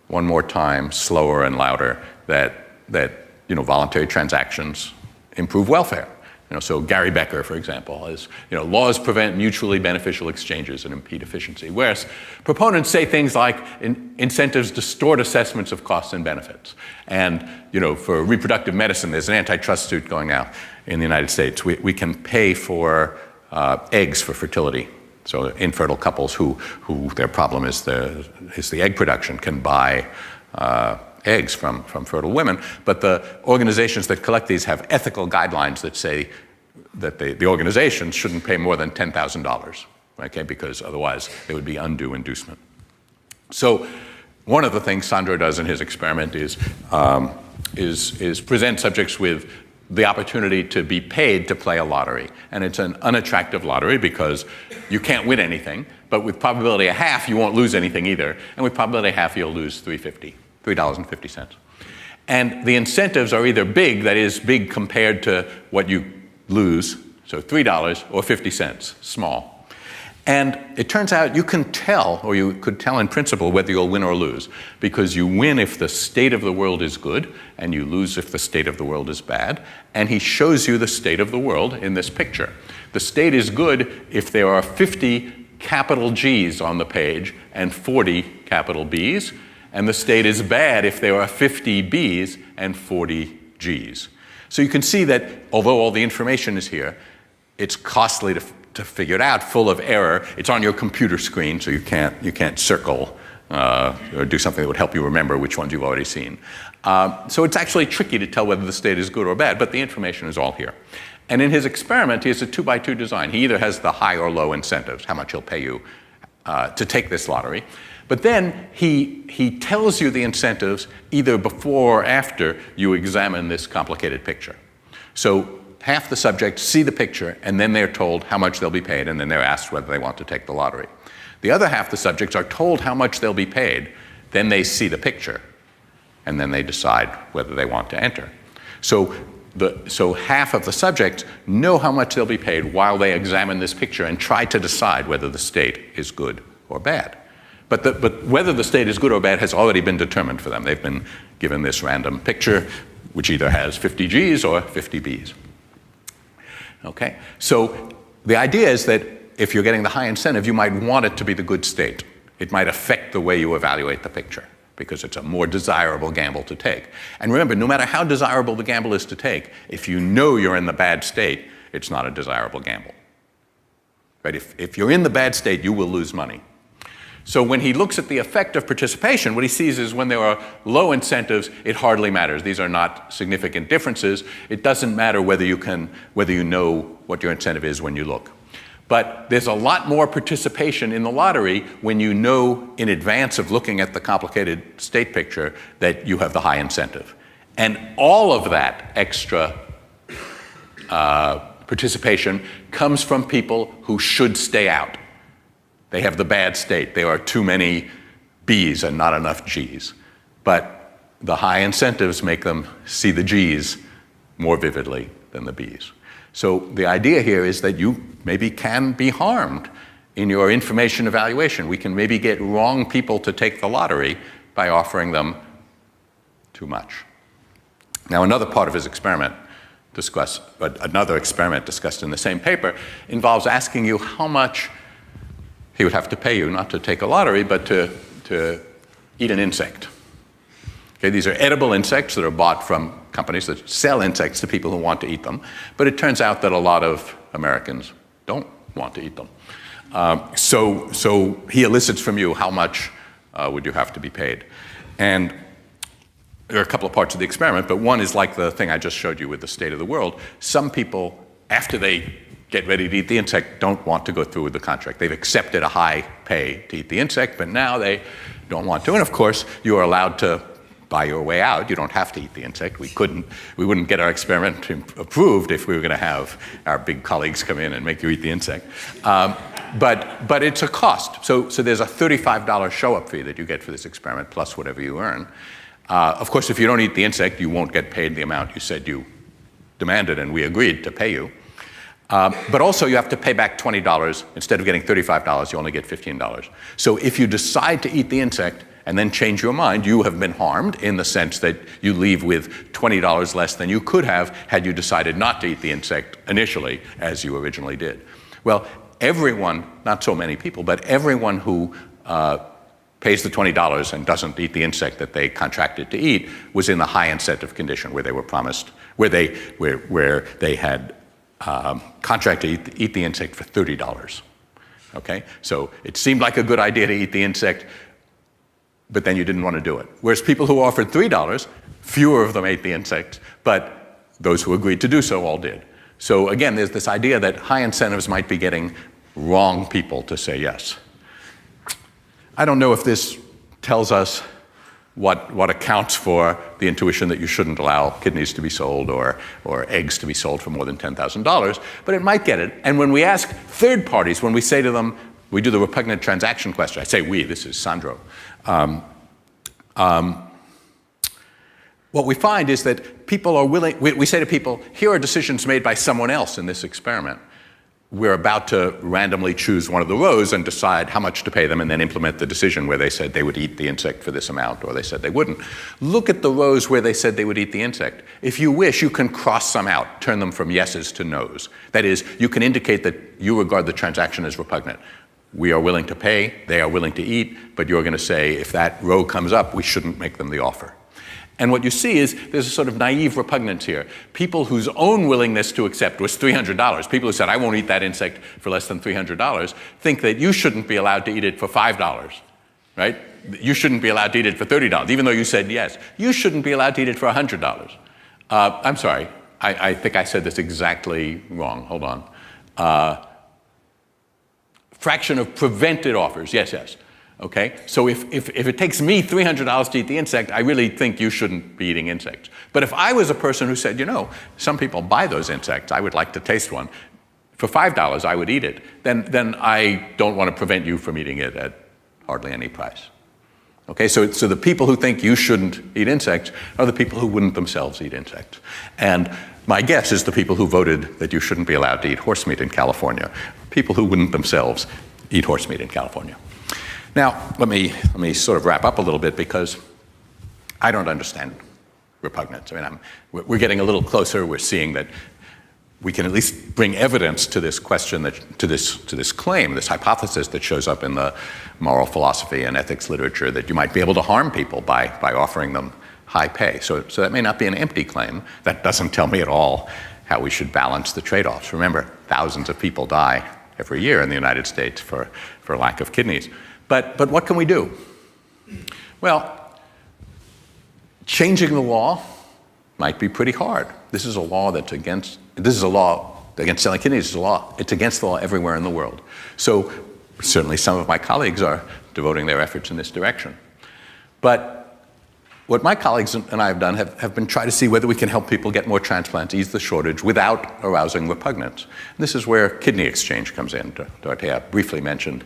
one more time, slower and louder, that voluntary transactions improve welfare. So Gary Becker, for example, is, laws prevent mutually beneficial exchanges and impede efficiency. Whereas proponents say things like incentives distort assessments of costs and benefits. And, for reproductive medicine, there's an antitrust suit going out in the United States. We can pay for eggs for fertility. So infertile couples who their problem is the egg production can buy eggs from fertile women, but the organizations that collect these have ethical guidelines that say that the organizations shouldn't pay more than $10,000, okay, because otherwise it would be undue inducement. So one of the things Sandro does in his experiment is present subjects with the opportunity to be paid to play a lottery. And it's an unattractive lottery because you can't win anything, but with probability of half, you won't lose anything either. And with probability of half, you'll lose $3.50. And the incentives are either big, that is big compared to what you lose, so $3, or 50 cents, small. And it turns out you can tell, or you could tell in principle, whether you'll win or lose, because you win if the state of the world is good, and you lose if the state of the world is bad. And he shows you the state of the world in this picture. The state is good if there are 50 capital G's on the page and 40 capital B's. And the state is bad if there are 50 B's and 40 G's. So you can see that although all the information is here, it's costly to figure it out, full of error. It's on your computer screen, so you can't circle or do something that would help you remember which ones you've already seen. So it's actually tricky to tell whether the state is good or bad, but the information is all here. And in his experiment, he has a 2-by-2 design. He either has the high or low incentives, how much he'll pay you to take this lottery. But then he tells you the incentives either before or after you examine this complicated picture. So half the subjects see the picture, and then they're told how much they'll be paid, and then they're asked whether they want to take the lottery. The other half the subjects are told how much they'll be paid, then they see the picture, and then they decide whether they want to enter. So half of the subjects know how much they'll be paid while they examine this picture and try to decide whether the state is good or bad. But whether the state is good or bad has already been determined for them. They've been given this random picture, which either has 50 G's or 50 B's. Okay? So the idea is that if you're getting the high incentive, you might want it to be the good state. It might affect the way you evaluate the picture, because it's a more desirable gamble to take. And remember, no matter how desirable the gamble is to take, if you know you're in the bad state, it's not a desirable gamble. Right? If you're in the bad state, you will lose money. So when he looks at the effect of participation, what he sees is when there are low incentives, it hardly matters. These are not significant differences. It doesn't matter whether you know what your incentive is when you look. But there's a lot more participation in the lottery when you know in advance of looking at the complicated state picture that you have the high incentive. And all of that extra participation comes from people who should stay out. They have the bad state. There are too many B's and not enough G's. But the high incentives make them see the G's more vividly than the B's. So the idea here is that you maybe can be harmed in your information evaluation. We can maybe get wrong people to take the lottery by offering them too much. Now, another part of his experiment another experiment discussed in the same paper involves asking you how much he would have to pay you not to take a lottery, but to eat an insect. Okay, these are edible insects that are bought from companies that sell insects to people who want to eat them. But it turns out that a lot of Americans don't want to eat them. So he elicits from you how much would you have to be paid. And there are a couple of parts of the experiment, but one is like the thing I just showed you with the state of the world. Some people, after they get ready to eat the insect, don't want to go through with the contract. They've accepted a high pay to eat the insect, but now they don't want to. And of course, you are allowed to buy your way out. You don't have to eat the insect. We wouldn't get our experiment approved if we were going to have our big colleagues come in and make you eat the insect. But it's a cost. So there's a $35 show-up fee that you get for this experiment, plus whatever you earn. Of course, if you don't eat the insect, you won't get paid the amount you said you demanded, and we agreed to pay you. But also, you have to pay back $20. Instead of getting $35, you only get $15. So if you decide to eat the insect and then change your mind, you have been harmed in the sense that you leave with $20 less than you could have had you decided not to eat the insect initially, as you originally did. Well, everyone, not so many people, but everyone who pays the $20 and doesn't eat the insect that they contracted to eat was in the high incentive condition where they were promised, where they had contracted to eat the insect for $30. Okay, so it seemed like a good idea to eat the insect, but then you didn't want to do it. Whereas people who offered $3, fewer of them ate the insect, but those who agreed to do so all did. So again, there's this idea that high incentives might be getting wrong people to say yes. I don't know if this tells us what accounts for the intuition that you shouldn't allow kidneys to be sold or eggs to be sold for more than $10,000, but it might get it. And when we ask third parties, when we say to them, we do the repugnant transaction question. I say we, this is Sandro. What we find is that people are willing, we say to people, here are decisions made by someone else in this experiment. We're about to randomly choose one of the rows and decide how much to pay them and then implement the decision where they said they would eat the insect for this amount or they said they wouldn't. Look at the rows where they said they would eat the insect. If you wish, you can cross some out, turn them from yeses to nos. That is, you can indicate that you regard the transaction as repugnant. We are willing to pay, they are willing to eat, but you're going to say if that row comes up, we shouldn't make them the offer. And what you see is there's a sort of naive repugnance here. People whose own willingness to accept was $300, people who said, I won't eat that insect for less than $300, think that you shouldn't be allowed to eat it for $5, right? You shouldn't be allowed to eat it for $30, even though you said yes. You shouldn't be allowed to eat it for $100. I'm sorry, I think I said this exactly wrong. Hold on. Fraction of prevented offers, yes. Okay, so if it takes me $300 to eat the insect, I really think you shouldn't be eating insects. But if I was a person who said, you know, some people buy those insects, I would like to taste one, for $5 I would eat it, then I don't want to prevent you from eating it at hardly any price. Okay, so the people who think you shouldn't eat insects are the people who wouldn't themselves eat insects. And my guess is the people who voted that you shouldn't be allowed to eat horse meat in California, people who wouldn't themselves eat horse meat in California. Now, let me sort of wrap up a little bit because I don't understand repugnance. I mean, we're getting a little closer. We're seeing that we can at least bring evidence to this question, to this claim, this hypothesis that shows up in the moral philosophy and ethics literature that you might be able to harm people by offering them high pay. So that may not be an empty claim. That doesn't tell me at all how we should balance the trade-offs. Remember, thousands of people die every year in the United States for lack of kidneys. But what can we do? Well, changing the law might be pretty hard. This is a law against selling kidneys. It's against the law everywhere in the world. So certainly some of my colleagues are devoting their efforts in this direction. But what my colleagues and I have done have been try to see whether we can help people get more transplants, ease the shortage without arousing repugnance. And this is where kidney exchange comes in. Dorothea briefly mentioned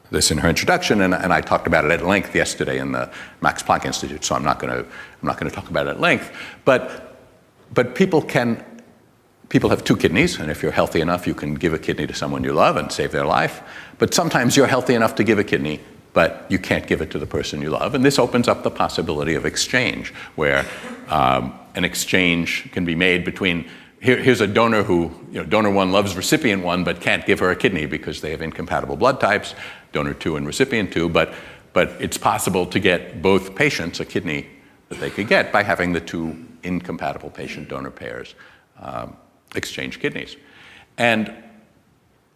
this in her introduction, and I talked about it at length yesterday in the Max Planck Institute, so I'm not going to talk about it at length. But people have two kidneys, and if you're healthy enough, you can give a kidney to someone you love and save their life. But sometimes you're healthy enough to give a kidney, but you can't give it to the person you love. And this opens up the possibility of exchange, where an exchange can be made between here's a donor who, donor one loves recipient one, but can't give her a kidney because they have incompatible blood types, donor two and recipient two, but it's possible to get both patients a kidney that they could get by having the two incompatible patient-donor pairs exchange kidneys. And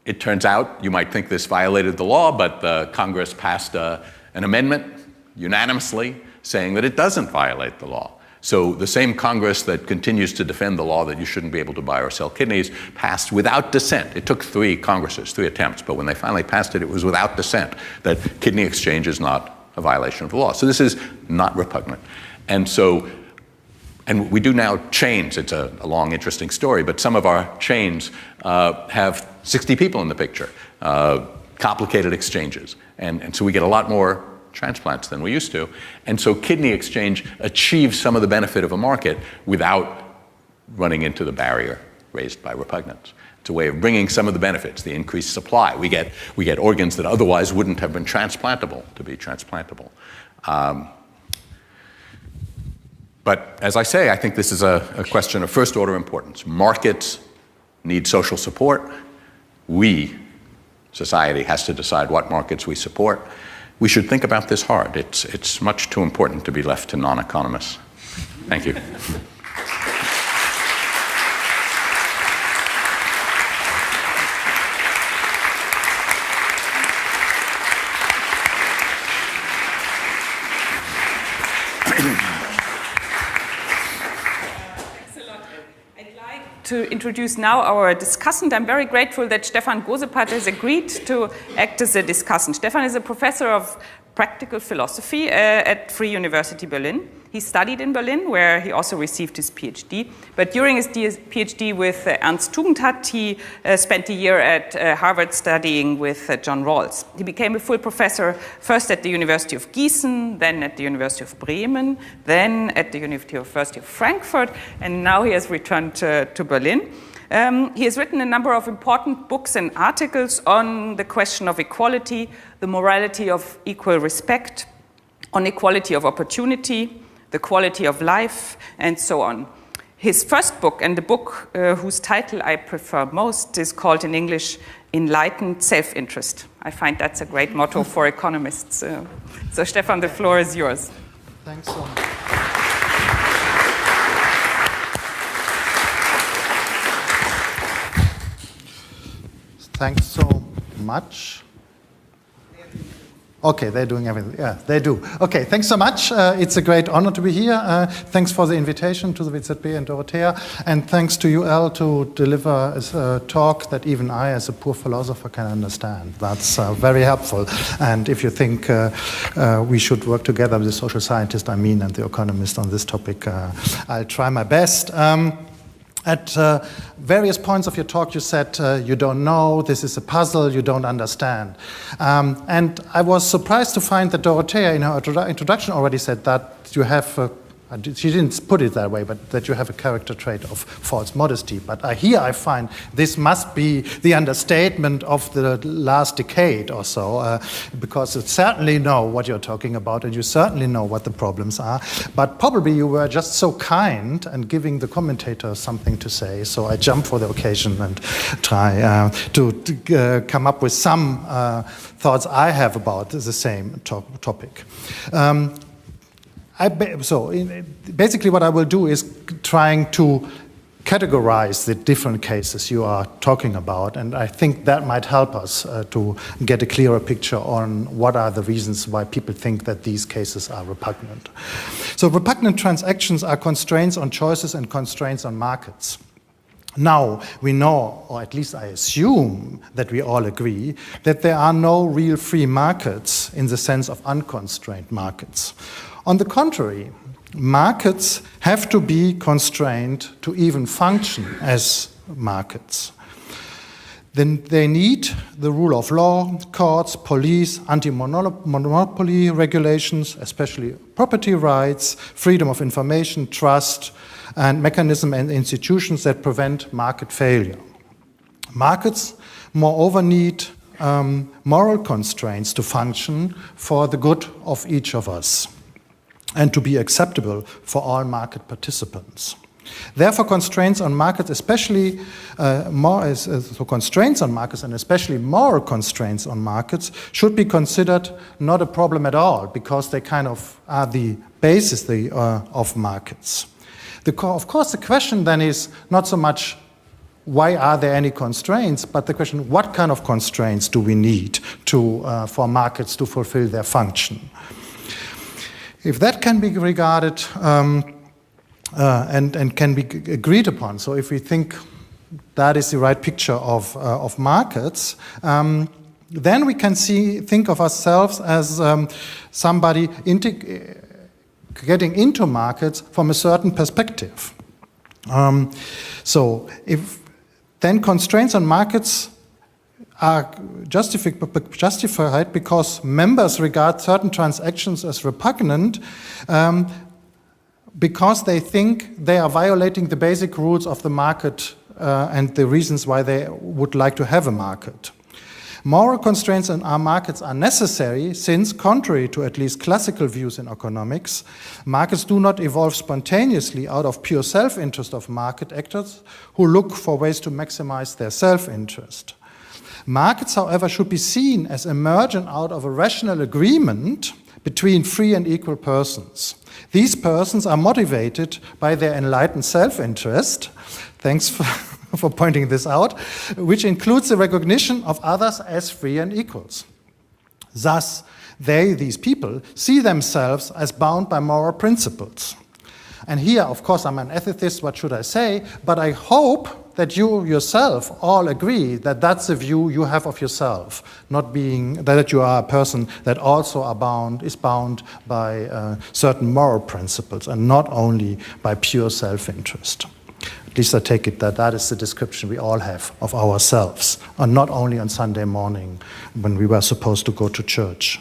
it turns out, you might think this violated the law, but the Congress passed an amendment unanimously saying that it doesn't violate the law. So the same Congress that continues to defend the law that you shouldn't be able to buy or sell kidneys passed without dissent. It took 3 Congresses, 3 attempts, but when they finally passed it, it was without dissent that kidney exchange is not a violation of the law. So this is not repugnant. And so, and we do now chains. It's a long, interesting story, but some of our chains have 60 people in the picture, complicated exchanges. And so we get a lot more transplants than we used to. And so kidney exchange achieves some of the benefit of a market without running into the barrier raised by repugnance. It's a way of bringing some of the benefits, the increased supply. We get organs that otherwise wouldn't have been transplantable to be transplantable. But as I say, I think this is a question of first order importance. Markets need social support. We, society, has to decide what markets we support. We should think about this hard. It's much too important to be left to non-economists. Thank you. To introduce now our discussant. I'm very grateful that Stefan Gosepat has agreed to act as a discussant. Stefan is a professor of practical philosophy at Free University Berlin. He studied in Berlin, where he also received his PhD. But during his PhD with Ernst Tugendhat, he spent a year at Harvard studying with John Rawls. He became a full professor first at the University of Gießen, then at the University of Bremen, then at the University of Frankfurt, and now he has returned to Berlin. He has written a number of important books and articles on the question of equality, the morality of equal respect, on equality of opportunity, the quality of life, and so on. His first book, and the book whose title I prefer most, is called in English, Enlightened Self-Interest. I find that's a great motto for economists. So Stefan, the floor is yours. Thanks so much. Thanks so much. Okay, they're doing everything. Yeah, they do. Okay, thanks so much. It's a great honor to be here. Thanks for the invitation to the WZB and Dorothea. And thanks to UL to deliver a talk that even I, as a poor philosopher, can understand. That's very helpful. And if you think we should work together with the social scientist, and the economist on this topic, I'll try my best. At various points of your talk, you said you don't know, this is a puzzle, you don't understand. And I was surprised to find that Dorothea, in her introduction, already said that you have, she didn't put it that way, but that you have a character trait of false modesty. But here I find this must be the understatement of the last decade or so, because you certainly know what you're talking about and you certainly know what the problems are. But probably you were just so kind and giving the commentator something to say, so I jump for the occasion and try to come up with some thoughts I have about the same topic. Basically what I will do is trying to categorize the different cases you are talking about, and I think that might help us to get a clearer picture on what are the reasons why people think that these cases are repugnant. So repugnant transactions are constraints on choices and constraints on markets. Now, we know, or at least I assume that we all agree, that there are no real free markets in the sense of unconstrained markets. On the contrary, markets have to be constrained to even function as markets. Then they need the rule of law, courts, police, anti-monopoly regulations, especially property rights, freedom of information, trust, and mechanisms and institutions that prevent market failure. Markets, moreover, need moral constraints to function for the good of each of us and to be acceptable for all market participants. Therefore, constraints on markets, especially constraints on markets and especially moral constraints on markets, should be considered not a problem at all, because they kind of are the basis of markets. Of course, the question then is not so much why are there any constraints, but the question, what kind of constraints do we need for markets to fulfill their function? If that can be regarded and can be agreed upon, so if we think that is the right picture of markets, then we can think of ourselves as somebody getting into markets from a certain perspective. So if then constraints on markets are justified because members regard certain transactions as repugnant because they think they are violating the basic rules of the market and the reasons why they would like to have a market. Moral constraints on our markets are necessary since, contrary to at least classical views in economics, markets do not evolve spontaneously out of pure self-interest of market actors who look for ways to maximize their self-interest. Markets, however, should be seen as emergent out of a rational agreement between free and equal persons. These persons are motivated by their enlightened self-interest. Thanks for pointing this out, which includes the recognition of others as free and equals. Thus, these people, see themselves as bound by moral principles. And here, of course, I'm an ethicist, what should I say? But I hope that you yourself all agree that that's the view you have of yourself, not being that you are a person that also is bound by certain moral principles and not only by pure self-interest. At least I take it that is the description we all have of ourselves, and not only on Sunday morning when we were supposed to go to church.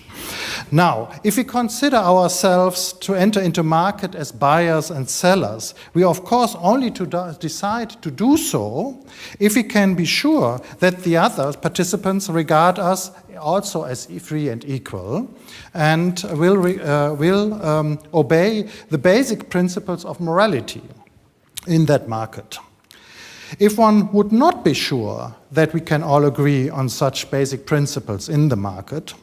Now, if we consider ourselves to enter into market as buyers and sellers, we of course only decide to do so if we can be sure that the other participants regard us also as free and equal and will obey the basic principles of morality in that market. If one would not be sure that we can all agree on such basic principles in the market,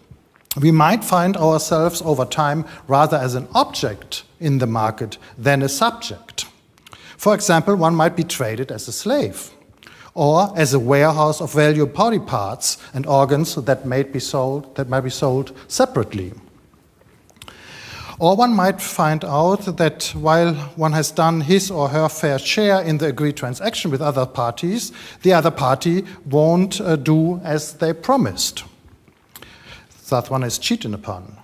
we might find ourselves over time rather as an object in the market than a subject. For example, one might be traded as a slave or as a warehouse of valuable body parts and organs that might be sold separately. Or one might find out that while one has done his or her fair share in the agreed transaction with other parties, the other party won't do as they promised. That one is cheated upon.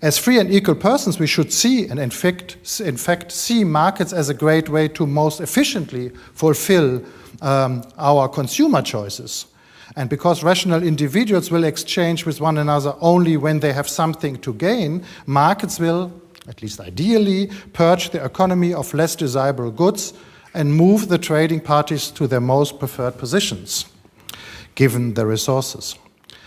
As free and equal persons, we should see, and in fact see markets as a great way to most efficiently fulfill our consumer choices. And because rational individuals will exchange with one another only when they have something to gain, markets will, at least ideally, purge the economy of less desirable goods and move the trading parties to their most preferred positions, given the resources.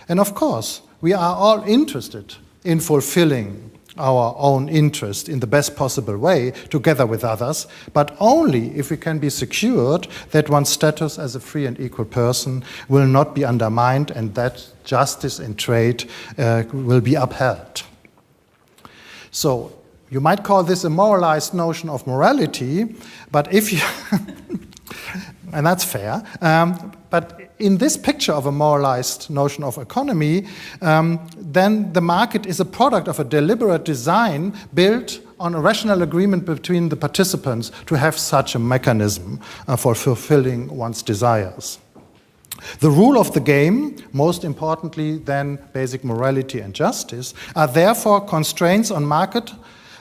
And of course, we are all interested in fulfilling our own interest in the best possible way together with others, but only if we can be secured that one's status as a free and equal person will not be undermined and that justice in trade will be upheld. So you might call this a moralized notion of morality, but if you and that's fair, but in this picture of a moralized notion of economy, then the market is a product of a deliberate design built on a rational agreement between the participants to have such a mechanism for fulfilling one's desires. The rule of the game, most importantly than basic morality and justice, are therefore constraints on market,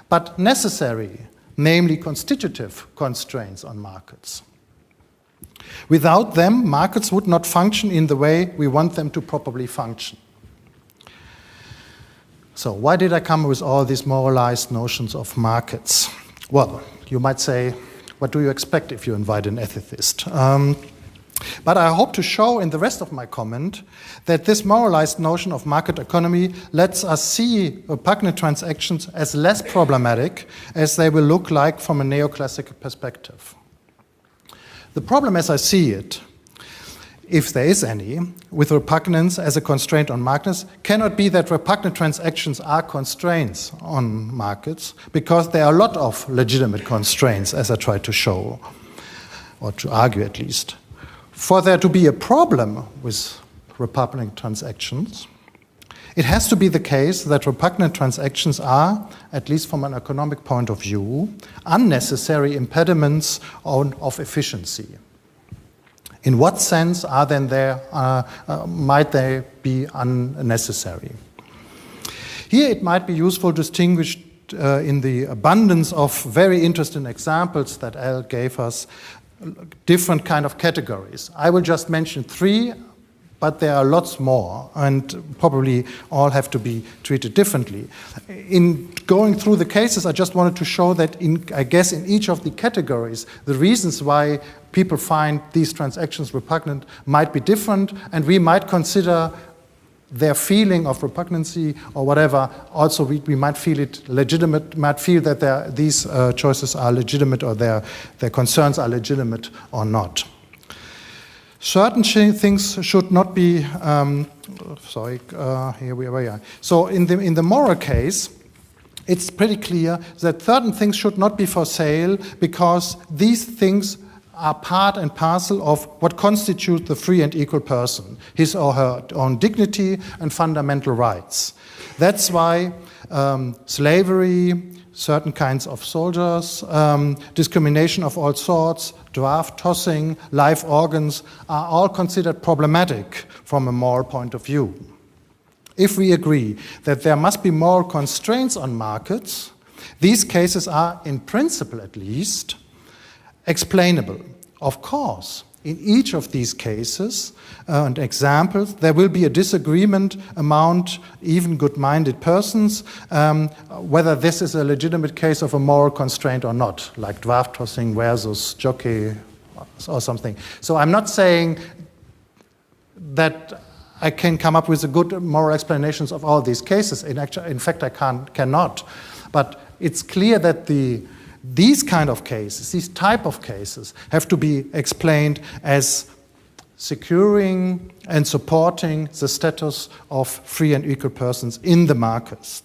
but necessary, namely constitutive constraints on markets. Without them, markets would not function in the way we want them to properly function. So why did I come with all these moralized notions of markets? Well, you might say, what do you expect if you invite an ethicist? But I hope to show in the rest of my comment that this moralized notion of market economy lets us see repugnant transactions as less problematic as they will look like from a neoclassical perspective. The problem as I see it, if there is any, with repugnance as a constraint on markets, cannot be that repugnant transactions are constraints on markets, because there are a lot of legitimate constraints, as I tried to show, or to argue at least. For there to be a problem with repugnant transactions, it has to be the case that repugnant transactions are, at least from an economic point of view, unnecessary impediments of efficiency. In what sense are then might they be unnecessary? Here it might be useful to distinguish in the abundance of very interesting examples that Al gave us, different kind of categories. I will just mention 3, but there are lots more, and probably all have to be treated differently. In going through the cases, I just wanted to show that I guess in each of the categories, the reasons why people find these transactions repugnant might be different, and we might consider their feeling of repugnancy or whatever. Also, we might feel it legitimate, might feel that these choices are legitimate or their concerns are legitimate or not. Certain things should not be, here we are. So in the moral case, it's pretty clear that certain things should not be for sale because these things are part and parcel of what constitutes the free and equal person, his or her own dignity and fundamental rights. That's why slavery, certain kinds of soldiers, discrimination of all sorts, draft tossing, live organs are all considered problematic from a moral point of view. If we agree that there must be moral constraints on markets, these cases are, in principle at least, explainable. Of course, in each of these cases and examples, there will be a disagreement among even good-minded persons whether this is a legitimate case of a moral constraint or not, like draft tossing versus jockey or something. So I'm not saying that I can come up with a good moral explanations of all these cases. In fact, I cannot. But it's clear that these kind of cases, these type of cases, have to be explained as securing and supporting the status of free and equal persons in the markets.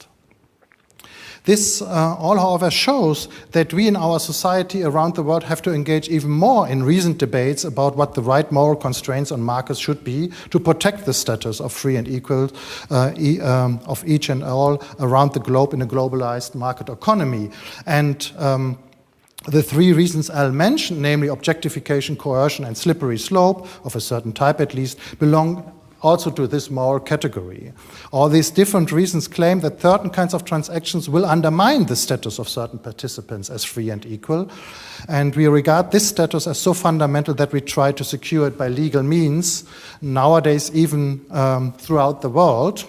This all, however, shows that we in our society around the world have to engage even more in reasoned debates about what the right moral constraints on markets should be to protect the status of free and equal of each and all around the globe in a globalized market economy. And the 3 reasons Al mentioned, namely objectification, coercion, and slippery slope, of a certain type at least, belong also to this moral category. All these different reasons claim that certain kinds of transactions will undermine the status of certain participants as free and equal, and we regard this status as so fundamental that we try to secure it by legal means, nowadays even throughout the world,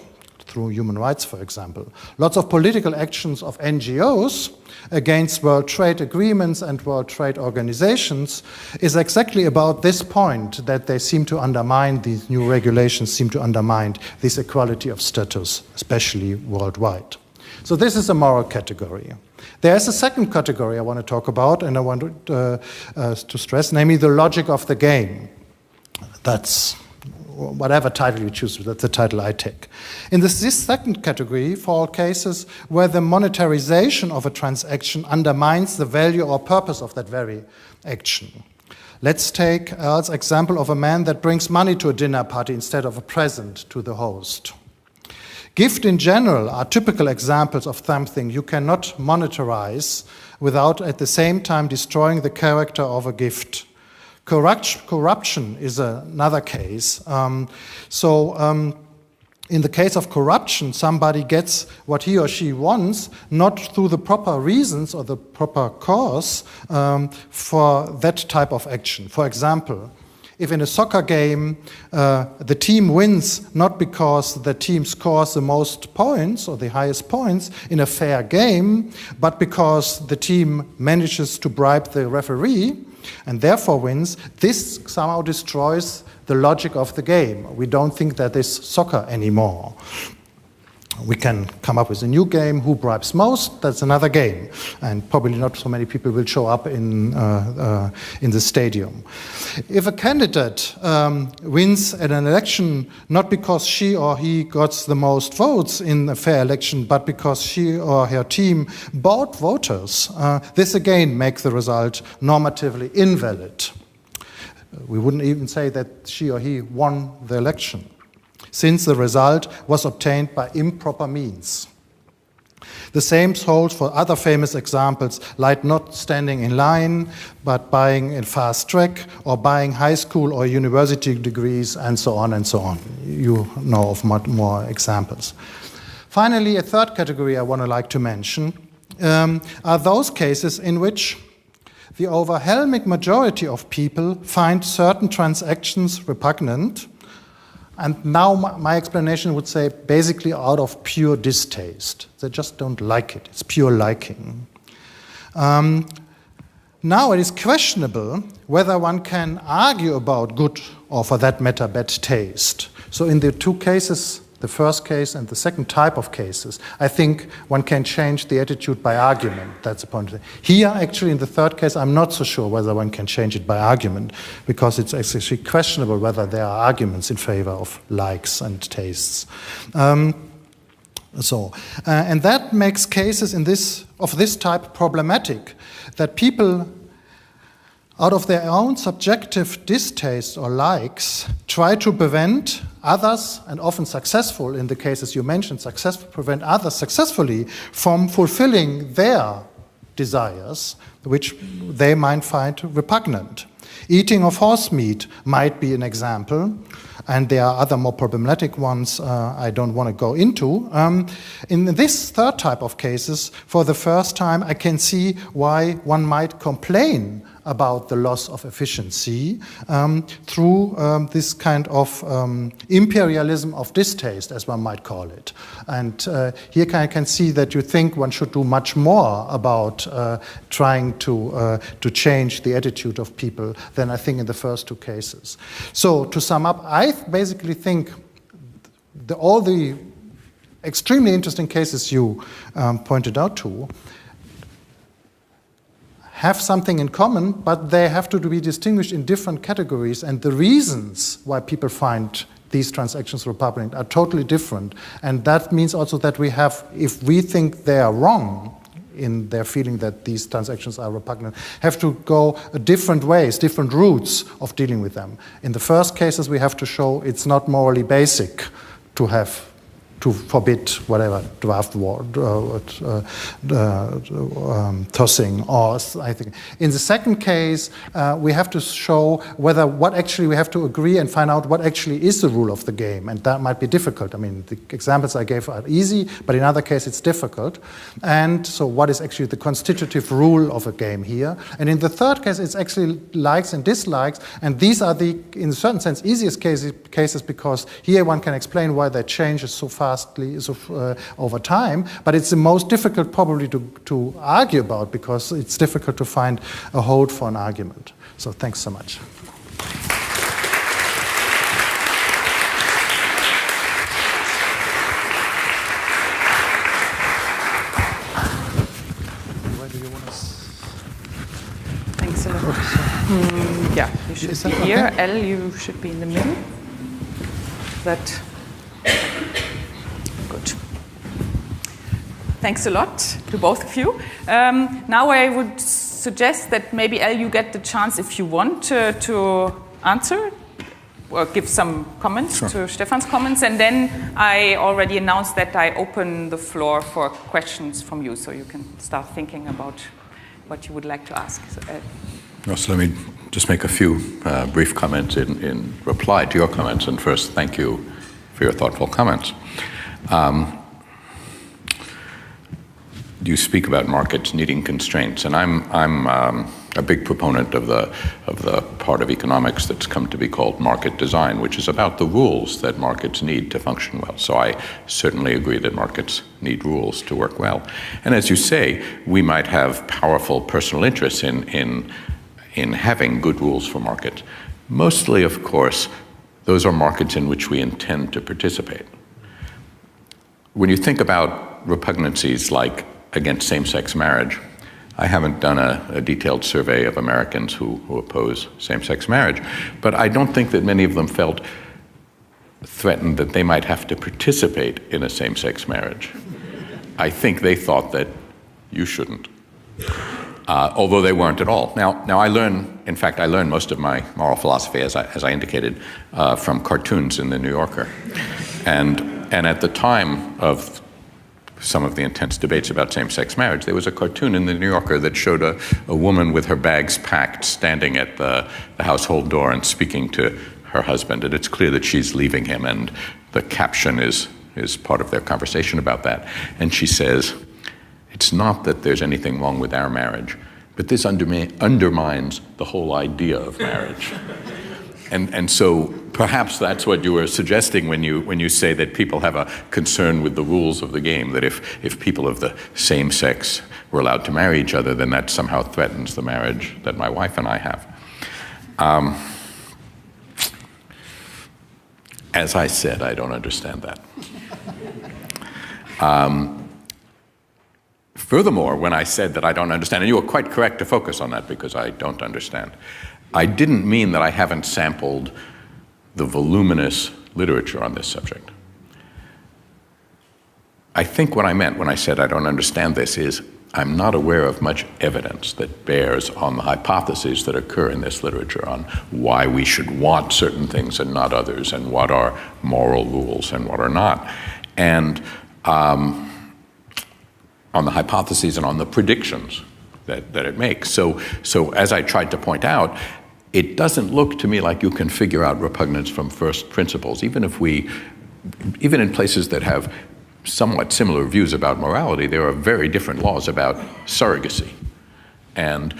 through human rights, for example. Lots of political actions of NGOs against World Trade Agreements and World Trade Organizations is exactly about this point, that they seem to undermine, these new regulations seem to undermine this equality of status, especially worldwide. So this is a moral category. There's a second category I want to talk about, and I want to stress, namely the logic of the game. That's whatever title you choose, that's the title I take. In this second category fall cases where the monetarization of a transaction undermines the value or purpose of that very action. Let's take Al's example of a man that brings money to a dinner party instead of a present to the host. Gift in general are typical examples of something you cannot monetarize without at the same time destroying the character of a gift. Corruption is another case. In the case of corruption, somebody gets what he or she wants, not through the proper reasons or the proper cause for that type of action. For example, if in a soccer game the team wins not because the team scores the most points or the highest points in a fair game, but because the team manages to bribe the referee, and therefore wins, this somehow destroys the logic of the game. We don't think that is soccer anymore. We can come up with a new game, who bribes most, that's another game. And probably not so many people will show up in the stadium. If a candidate wins at an election, not because she or he got the most votes in a fair election, but because she or her team bought voters, this again makes the result normatively invalid. We wouldn't even say that she or he won the election, since the result was obtained by improper means. The same holds for other famous examples, like not standing in line, but buying a fast track, or buying high school or university degrees, and so on and so on. You know of much more examples. Finally, a third category I want to like to mention are those cases in which the overwhelming majority of people find certain transactions repugnant. And now my explanation would say basically out of pure distaste. They just don't like it. It's pure liking. Now it is questionable whether one can argue about good or, for that matter, bad taste. So in the two cases, the first case and the second type of cases, I think one can change the attitude by argument. That's the point. Here, actually, in the third case, I'm not so sure whether one can change it by argument, because it's actually questionable whether there are arguments in favor of likes and tastes. And that makes cases of this type problematic, that people, out of their own subjective distaste or likes, try to prevent others, and often successful in the cases you mentioned, prevent others successfully from fulfilling their desires, which they might find repugnant. Eating of horse meat might be an example, and there are other more problematic ones I don't want to go into. In this third type of cases, for the first time, I can see why one might complain about the loss of efficiency through this kind of imperialism of distaste, as one might call it. And here I can see that you think one should do much more about trying to change the attitude of people than I think in the first two cases. So to sum up, I basically think all the extremely interesting cases you pointed out to have something in common, but they have to be distinguished in different categories, and the reasons why people find these transactions repugnant are totally different. And that means also that we have, if we think they are wrong in their feeling that these transactions are repugnant, have to go different ways, different routes of dealing with them. In the first cases, we have to show it's not morally basic to forbid whatever draft war, tossing, or I think. In the second case, we have to show what actually we have to agree and find out what actually is the rule of the game, and that might be difficult. I mean, the examples I gave are easy, but in other cases it's difficult. And so what is actually the constitutive rule of a game here? And in the third case, it's actually likes and dislikes, and these are the, in a certain sense, easiest cases because here one can explain why they change so fast over time, but it's the most difficult probably to argue about because it's difficult to find a hold for an argument. So thanks so much. Thanks a lot. Yeah, you should be here. Okay? Elle, you should be in the middle. That. Thanks a lot to both of you. Now I would suggest that maybe, Elle, you get the chance, if you want, to answer or give some comments to Stefan's comments. And then I already announced that I open the floor for questions from you, so you can start thinking about what you would like to ask. So let me just make a few brief comments in reply to your comments. And first, thank you for your thoughtful comments. You speak about markets needing constraints, and I'm a big proponent of the part of economics that's come to be called market design, which is about the rules that markets need to function well. So I certainly agree that markets need rules to work well. And as you say, we might have powerful personal interests in having good rules for markets. Mostly, of course, those are markets in which we intend to participate. When you think about repugnancies like against same-sex marriage, I haven't done a detailed survey of Americans who oppose same-sex marriage, but I don't think that many of them felt threatened that they might have to participate in a same-sex marriage. I think they thought that you shouldn't, although they weren't at all. Now I learned most of my moral philosophy, as I indicated, from cartoons in the New Yorker. And at the time of some of the intense debates about same-sex marriage, there was a cartoon in the New Yorker that showed a woman with her bags packed standing at the household door and speaking to her husband, and it's clear that she's leaving him, and the caption is part of their conversation about that. And she says, "It's not that there's anything wrong with our marriage, but this undermines the whole idea of marriage." And so perhaps that's what you were suggesting when you say that people have a concern with the rules of the game, that if people of the same sex were allowed to marry each other, then that somehow threatens the marriage that my wife and I have. As I said, I don't understand that. Furthermore, when I said that I don't understand, and you were quite correct to focus on that because I don't understand, I didn't mean that I haven't sampled the voluminous literature on this subject. I think what I meant when I said I don't understand this is I'm not aware of much evidence that bears on the hypotheses that occur in this literature on why we should want certain things and not others, and what are moral rules and what are not. And on the hypotheses and on the predictions that it makes. So as I tried to point out, it doesn't look to me like you can figure out repugnance from first principles, even in places that have somewhat similar views about morality. There are very different laws about surrogacy. And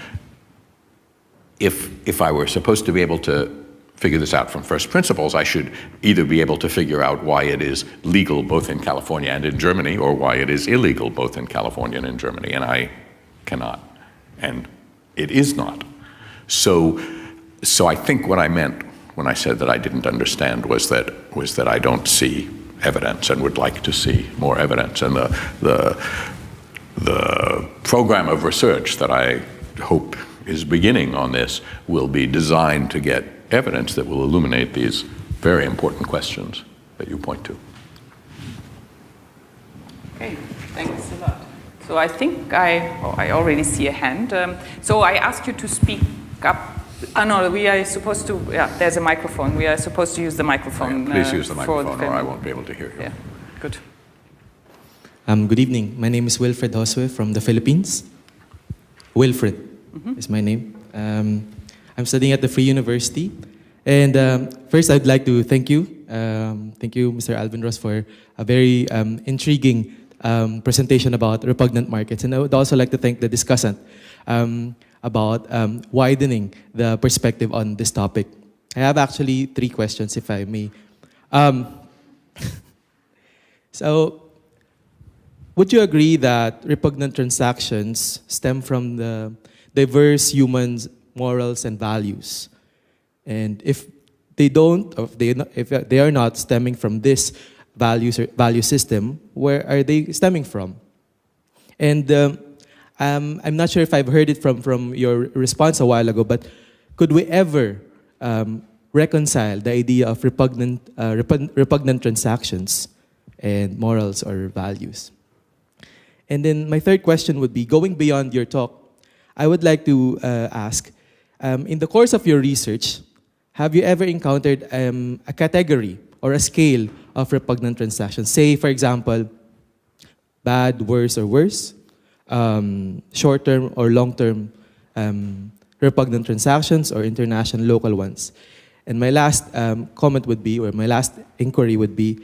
if I were supposed to be able to figure this out from first principles, I should either be able to figure out why it is legal both in California and in Germany, or why it is illegal both in California and in Germany, and I cannot. And it is not. So I think what I meant when I said that I didn't understand was that I don't see evidence and would like to see more evidence. And the program of research that I hope is beginning on this will be designed to get evidence that will illuminate these very important questions that you point to. Okay, thanks a lot. So I think I already see a hand. So I ask you to speak up. No, we are supposed to, there's a microphone. We are supposed to use the microphone. Please use the microphone or I won't be able to hear you. Yeah, good. Good evening. My name is Wilfred Josue from the Philippines. Wilfred is my name. I'm studying at the Free University. And first, I'd like to thank you. Thank you, Mr. Alvin Roth, for a very intriguing presentation about repugnant markets. And I would also like to thank the discussant about widening the perspective on this topic. I have actually 3 questions, if I may. So, would you agree that repugnant transactions stem from the diverse humans' morals and values? And if they don't, or if they are not stemming from this value system, where are they stemming from? And I'm not sure if I've heard it from your response a while ago, but could we ever reconcile the idea of repugnant transactions and morals or values? And then my third question would be, going beyond your talk, I would like to ask, in the course of your research, have you ever encountered a category or a scale of repugnant transactions? Say, for example, bad, worse, or worse, short-term or long-term repugnant transactions, or international local ones. And my last comment would be, or my last inquiry would be,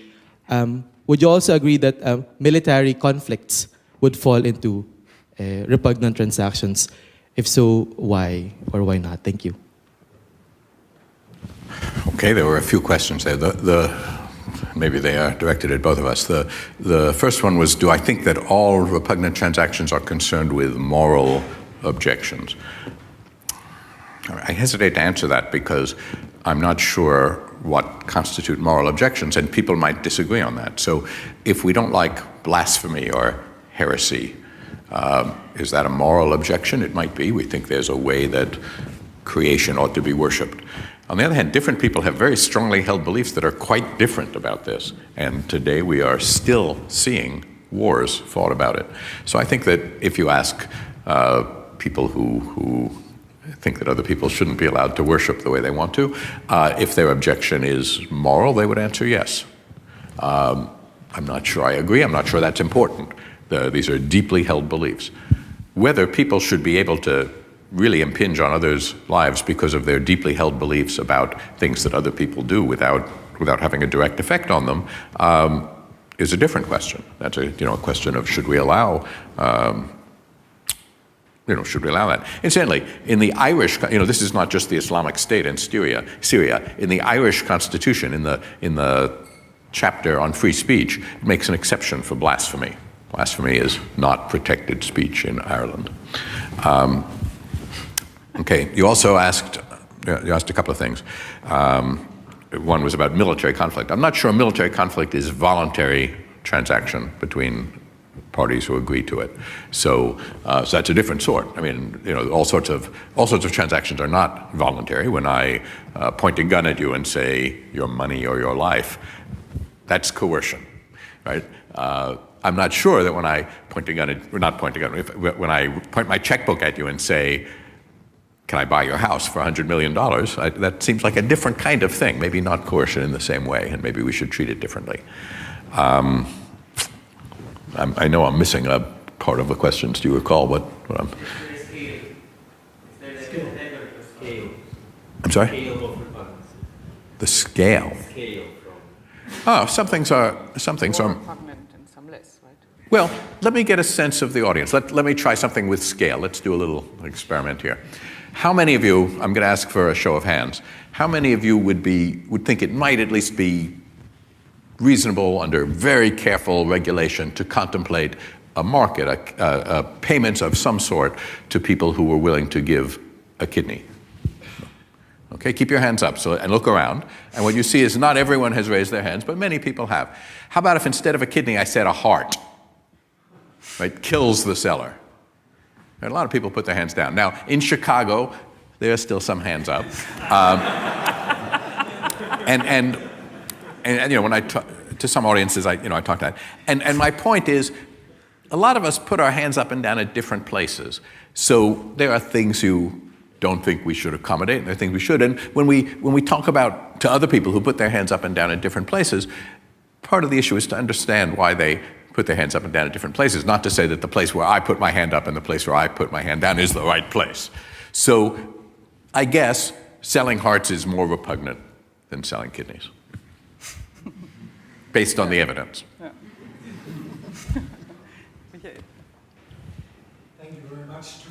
would you also agree that military conflicts would fall into repugnant transactions? If so, why or why not? Thank you. Okay, there were a few questions there. Maybe they are directed at both of us. The first one was, do I think that all repugnant transactions are concerned with moral objections? I hesitate to answer that because I'm not sure what constitute moral objections, and people might disagree on that. So if we don't like blasphemy or heresy, is that a moral objection? It might be. We think there's a way that creation ought to be worshipped. On the other hand, different people have very strongly held beliefs that are quite different about this. And today we are still seeing wars fought about it. So I think that if you ask people who think that other people shouldn't be allowed to worship the way they want to, if their objection is moral, they would answer yes. I'm not sure I agree. I'm not sure that's important. These are deeply held beliefs. Whether people should be able to really impinge on others' lives because of their deeply held beliefs about things that other people do without having a direct effect on them is a different question. That's a question of should we allow should we allow that? Incidentally, in the Irish, this is not just the Islamic State in Syria. In the Irish Constitution, in the chapter on free speech, it makes an exception for blasphemy. Blasphemy is not protected speech in Ireland. Okay, you also asked a couple of things. One was about military conflict. I'm not sure military conflict is a voluntary transaction between parties who agree to it. So that's a different sort. I mean, all sorts of transactions are not voluntary. When I point a gun at you and say your money or your life, that's coercion, right? I'm not sure that when I point a gun at, when I point my checkbook at you and say, can I buy your house for $100 million? That seems like a different kind of thing, maybe not coercion in the same way, and maybe we should treat it differently. I know I'm missing a part of the questions. Do you recall what I'm... I'm sorry? The scale. Oh, some things are... repugnant and some less, right? Well, let me get a sense of the audience. Let me try something with scale. Let's do a little experiment here. How many of you, I'm going to ask for a show of hands, how many of you would think it might at least be reasonable under very careful regulation to contemplate a market, payments of some sort to people who were willing to give a kidney? Okay, keep your hands up and look around. And what you see is not everyone has raised their hands, but many people have. How about if instead of a kidney I said a heart? Right, kills the seller. And a lot of people put their hands down. Now, in Chicago, there are still some hands up. And when I talk to some audiences, I talk to that. And my point is, a lot of us put our hands up and down at different places. So there are things you don't think we should accommodate, and there are things we should. And when we talk about to other people who put their hands up and down at different places, part of the issue is to understand why they put their hands up and down at different places, not to say that the place where I put my hand up and the place where I put my hand down is the right place. So I guess selling hearts is more repugnant than selling kidneys, based on the evidence. Thank you very much to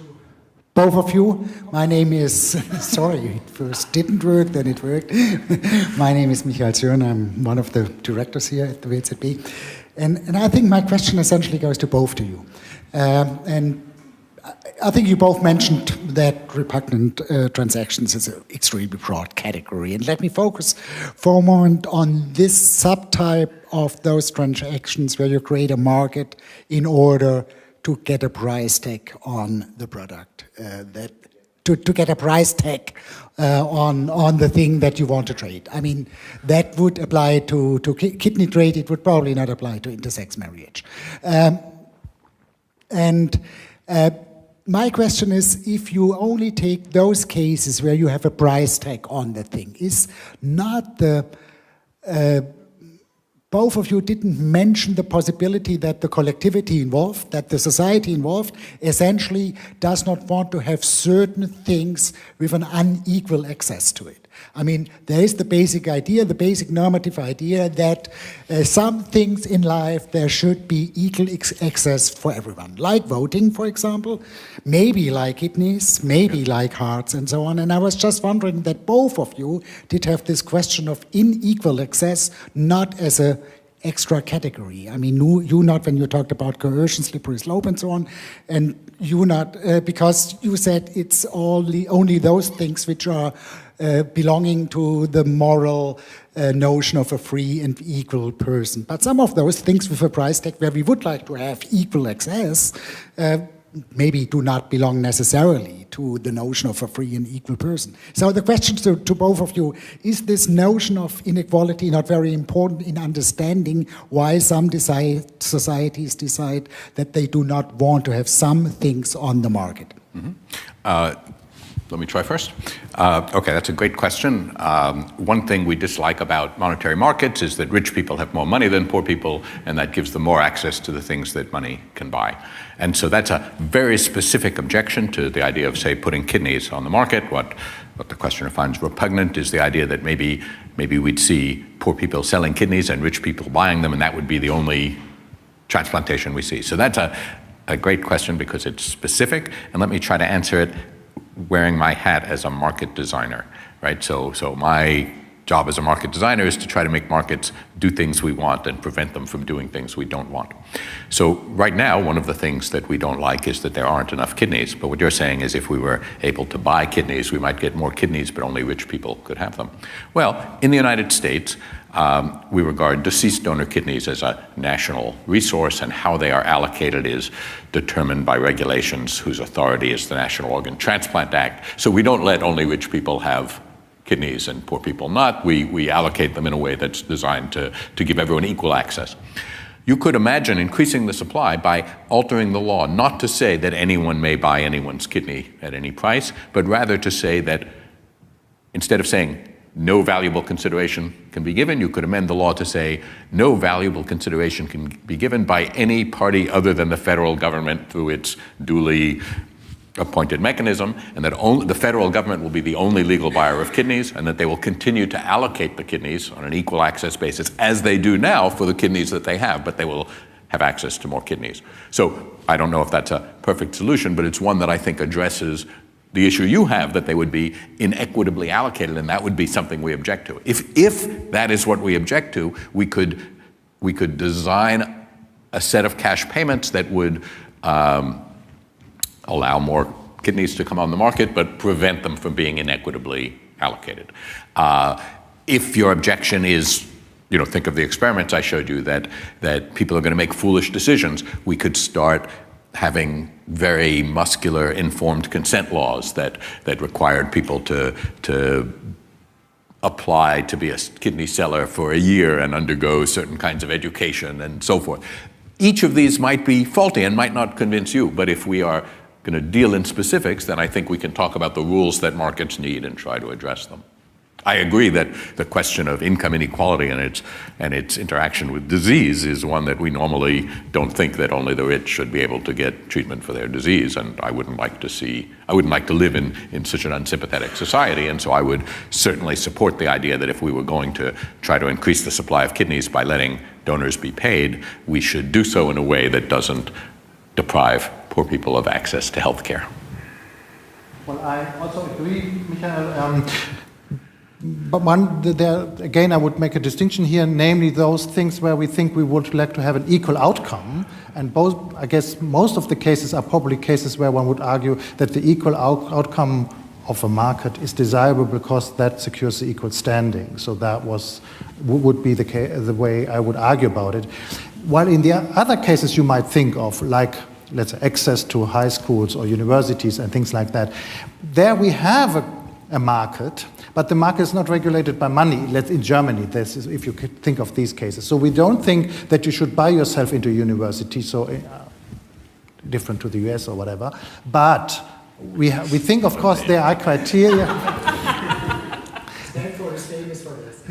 both of you. My name is, sorry, it first didn't work, then it worked. My name is Michael Zürn. I'm one of the directors here at the WZB. And I think my question essentially goes to both of you. And I think you both mentioned that repugnant transactions is an extremely broad category. And let me focus for a moment on this subtype of those transactions where you create a market in order to get a price tag on the product, to get a price tag on the thing that you want to trade. I mean, that would apply to kidney trade. It would probably not apply to intersex marriage. My question is, if you only take those cases where you have a price tag on the thing, is not the... both of you didn't mention the possibility that the collectivity involved, that the society involved, essentially does not want to have certain things with an unequal access to it. I mean, there is the basic idea, the basic normative idea that some things in life there should be equal access for everyone, like voting, for example, maybe like kidneys, maybe like hearts, and so on. And I was just wondering that both of you did have this question of unequal access, not as a extra category. I mean, you not when you talked about coercion, slippery slope, and so on, and you not because you said it's only those things which are belonging to the moral notion of a free and equal person. But some of those things with a price tag where we would like to have equal access maybe do not belong necessarily to the notion of a free and equal person. So the question to both of you, is this notion of inequality not very important in understanding why some societies decide that they do not want to have some things on the market? Mm-hmm. Let me try first. Okay, that's a great question. One thing we dislike about monetary markets is that rich people have more money than poor people, and that gives them more access to the things that money can buy. And so that's a very specific objection to the idea of, say, putting kidneys on the market. What the questioner finds repugnant is the idea that maybe we'd see poor people selling kidneys and rich people buying them, and that would be the only transplantation we see. So that's a great question because it's specific, and let me try to answer it wearing my hat as a market designer, right? So my job as a market designer is to try to make markets do things we want and prevent them from doing things we don't want. So right now, one of the things that we don't like is that there aren't enough kidneys. But what you're saying is if we were able to buy kidneys, we might get more kidneys, but only rich people could have them. Well, in the United States, we regard deceased donor kidneys as a national resource, and how they are allocated is determined by regulations whose authority is the National Organ Transplant Act. So we don't let only rich people have kidneys and poor people not. We allocate them in a way that's designed to give everyone equal access. You could imagine increasing the supply by altering the law, not to say that anyone may buy anyone's kidney at any price, but rather to say that instead of saying no valuable consideration can be given, you could amend the law to say no valuable consideration can be given by any party other than the federal government through its duly appointed mechanism, and that only the federal government will be the only legal buyer of kidneys, and that they will continue to allocate the kidneys on an equal access basis as they do now for the kidneys that they have, but they will have access to more kidneys. So I don't know if that's a perfect solution, but it's one that I think addresses the issue you have, that they would be inequitably allocated, and that would be something we object to. If that is what we object to, we could design a set of cash payments that would allow more kidneys to come on the market, but prevent them from being inequitably allocated. If your objection is, think of the experiments I showed you, that people are going to make foolish decisions, we could start having very muscular informed consent laws that required people to apply to be a kidney seller for a year and undergo certain kinds of education and so forth. Each of these might be faulty and might not convince you, but if we are going to deal in specifics, then I think we can talk about the rules that markets need and try to address them. I agree that the question of income inequality and its interaction with disease is one that we normally don't think that only the rich should be able to get treatment for their disease, and I wouldn't like to live in such an unsympathetic society, and so I would certainly support the idea that if we were going to try to increase the supply of kidneys by letting donors be paid, we should do so in a way that doesn't deprive poor people of access to health care. Well, I also agree, Michael. But again, I would make a distinction here, namely those things where we think we would like to have an equal outcome. And both, I guess, most of the cases are probably cases where one would argue that the equal outcome of a market is desirable because that secures the equal standing. So that would be the way I would argue about it. While in the other cases you might think of, like, let's say, access to high schools or universities and things like that, there we have a market, but the market is not regulated by money. In Germany, if you think of these cases. So we don't think that you should buy yourself into university, so different to the US or whatever. But we think, of course, there are criteria. Stanford is famous for this.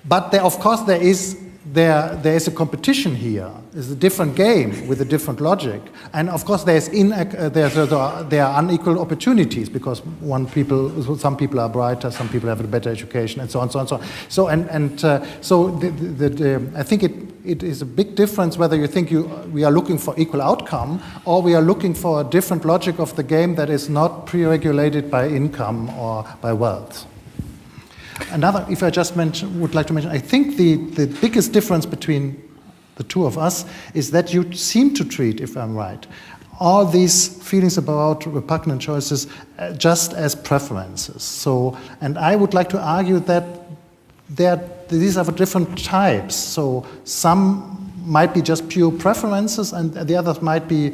But of course, there is a competition here. It's a different game with a different logic, and of course there are unequal opportunities because some people are brighter, some people have a better education, and so on, so on, so on. So I think it is a big difference whether you think we are looking for equal outcome or we are looking for a different logic of the game that is not pre-regulated by income or by wealth. Another, if I just would like to mention, I think the biggest difference between the two of us is that you seem to treat, if I'm right, all these feelings about repugnant choices just as preferences. So, and I would like to argue that these are different types. So some might be just pure preferences, and the others might be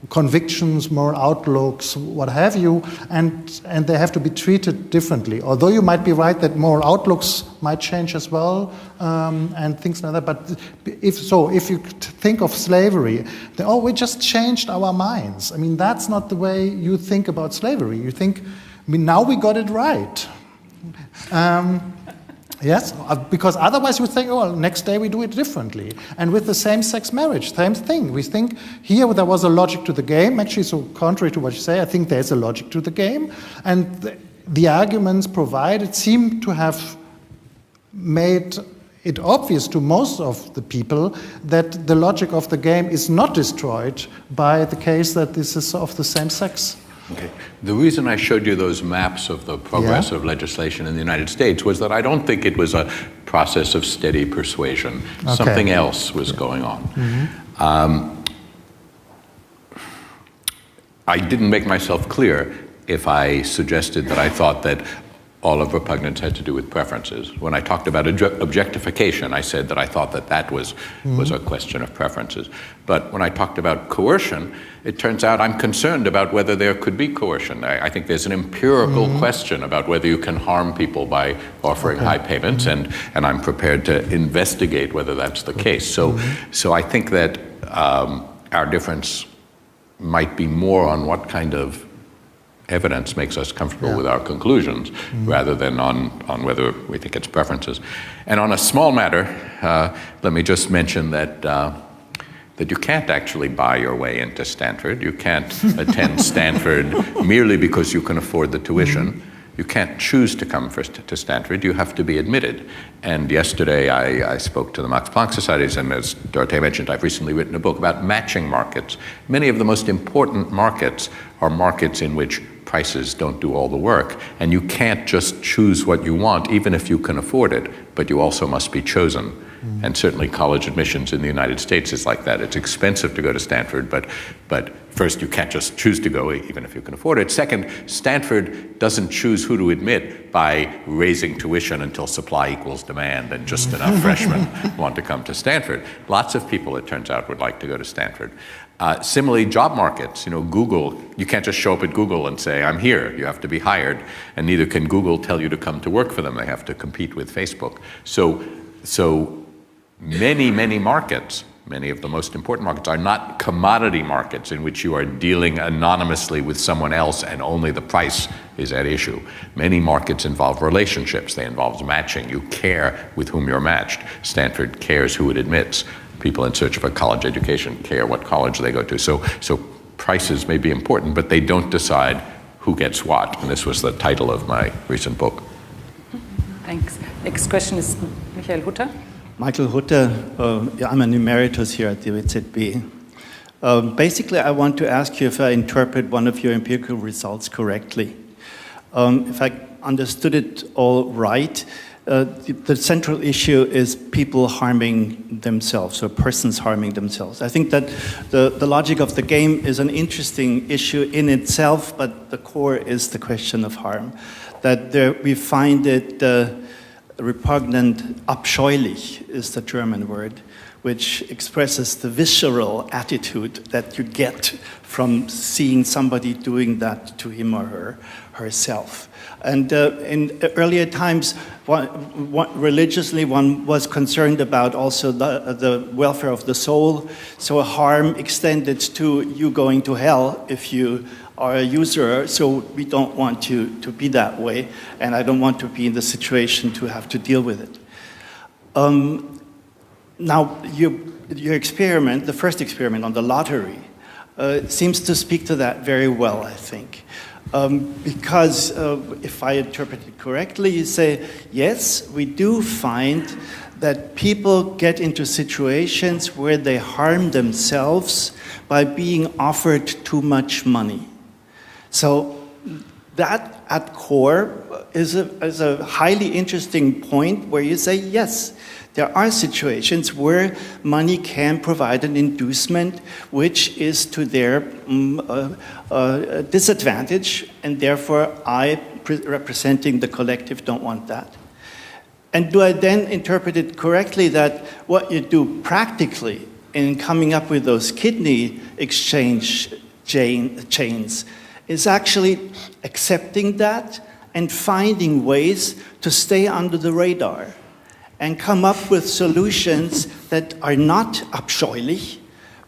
convictions, moral outlooks, what have you, and they have to be treated differently. Although you might be right that moral outlooks might change as well, and things like that. But if you think of slavery, then, oh, we just changed our minds. I mean, that's not the way you think about slavery. You think, I mean, now we got it right. Yes, because otherwise we think, oh, well, next day we do it differently. And with the same-sex marriage, same thing. We think here there was a logic to the game. Actually, so contrary to what you say, I think there's a logic to the game. And the arguments provided seem to have made it obvious to most of the people that the logic of the game is not destroyed by the case that this is of the same sex. Okay. The reason I showed you those maps of the progress of legislation in the United States was that I don't think it was a process of steady persuasion. Okay. Something else was going on. Mm-hmm. I didn't make myself clear if I suggested that I thought that all of repugnance had to do with preferences. When I talked about objectification, I said that I thought that that was a question of preferences. But when I talked about coercion, it turns out I'm concerned about whether there could be coercion. I think there's an empirical question about whether you can harm people by offering high payments, and I'm prepared to investigate whether that's the case. So I think that our difference might be more on what kind of evidence makes us comfortable with our conclusions rather than on whether we think it's preferences. And on a small matter, let me just mention that that you can't actually buy your way into Stanford. You can't attend Stanford merely because you can afford the tuition. You can't choose to come to Stanford. You have to be admitted. And yesterday I spoke to the Max Planck Societies, and as Dorothee mentioned, I've recently written a book about matching markets. Many of the most important markets are markets in which prices don't do all the work, and you can't just choose what you want, even if you can afford it, but you also must be chosen. And certainly college admissions in the United States is like that. It's expensive to go to Stanford, but first, you can't just choose to go, even if you can afford it. Second, Stanford doesn't choose who to admit by raising tuition until supply equals demand, and just enough freshmen want to come to Stanford. Lots of people, it turns out, would like to go to Stanford. Similarly, job markets. Google, you can't just show up at Google and say, I'm here. You have to be hired. And neither can Google tell you to come to work for them. They have to compete with Facebook. So many markets, many of the most important markets, are not commodity markets in which you are dealing anonymously with someone else and only the price is at issue. Many markets involve relationships. They involve matching. You care with whom you're matched. Stanford cares who it admits. People in search of a college education care what college they go to. So prices may be important, but they don't decide who gets what. And this was the title of my recent book. Thanks. Next question is Michael Hutter. Michael Hutter, I'm an emeritus here at the WZB. Basically, I want to ask you if I interpret one of your empirical results correctly. If I understood it all right, the central issue is people harming themselves, or persons harming themselves. I think that the logic of the game is an interesting issue in itself, but the core is the question of harm. That we find it repugnant, abscheulich is the German word, which expresses the visceral attitude that you get from seeing somebody doing that to him or herself. And in earlier times, religiously, one was concerned about also the welfare of the soul, so harm extended to you going to hell if you are a usurer, so we don't want you to be that way, and I don't want to be in the situation to have to deal with it. Now, your experiment, the first experiment on the lottery, seems to speak to that very well, I think. Because if I interpret it correctly, you say, yes, we do find that people get into situations where they harm themselves by being offered too much money. So that, at core, is a highly interesting point where you say, yes, there are situations where money can provide an inducement which is to their disadvantage, and therefore I, representing the collective, don't want that. And do I then interpret it correctly that what you do practically in coming up with those kidney exchange chains, is actually accepting that and finding ways to stay under the radar and come up with solutions that are not abscheulich,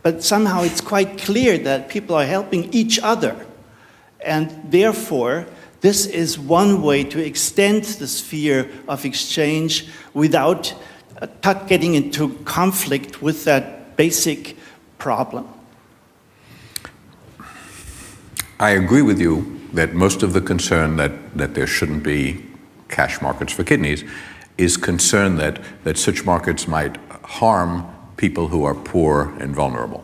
but somehow it's quite clear that people are helping each other. And therefore, this is one way to extend the sphere of exchange without getting into conflict with that basic problem. I agree with you that most of the concern that there shouldn't be cash markets for kidneys is concern that such markets might harm people who are poor and vulnerable.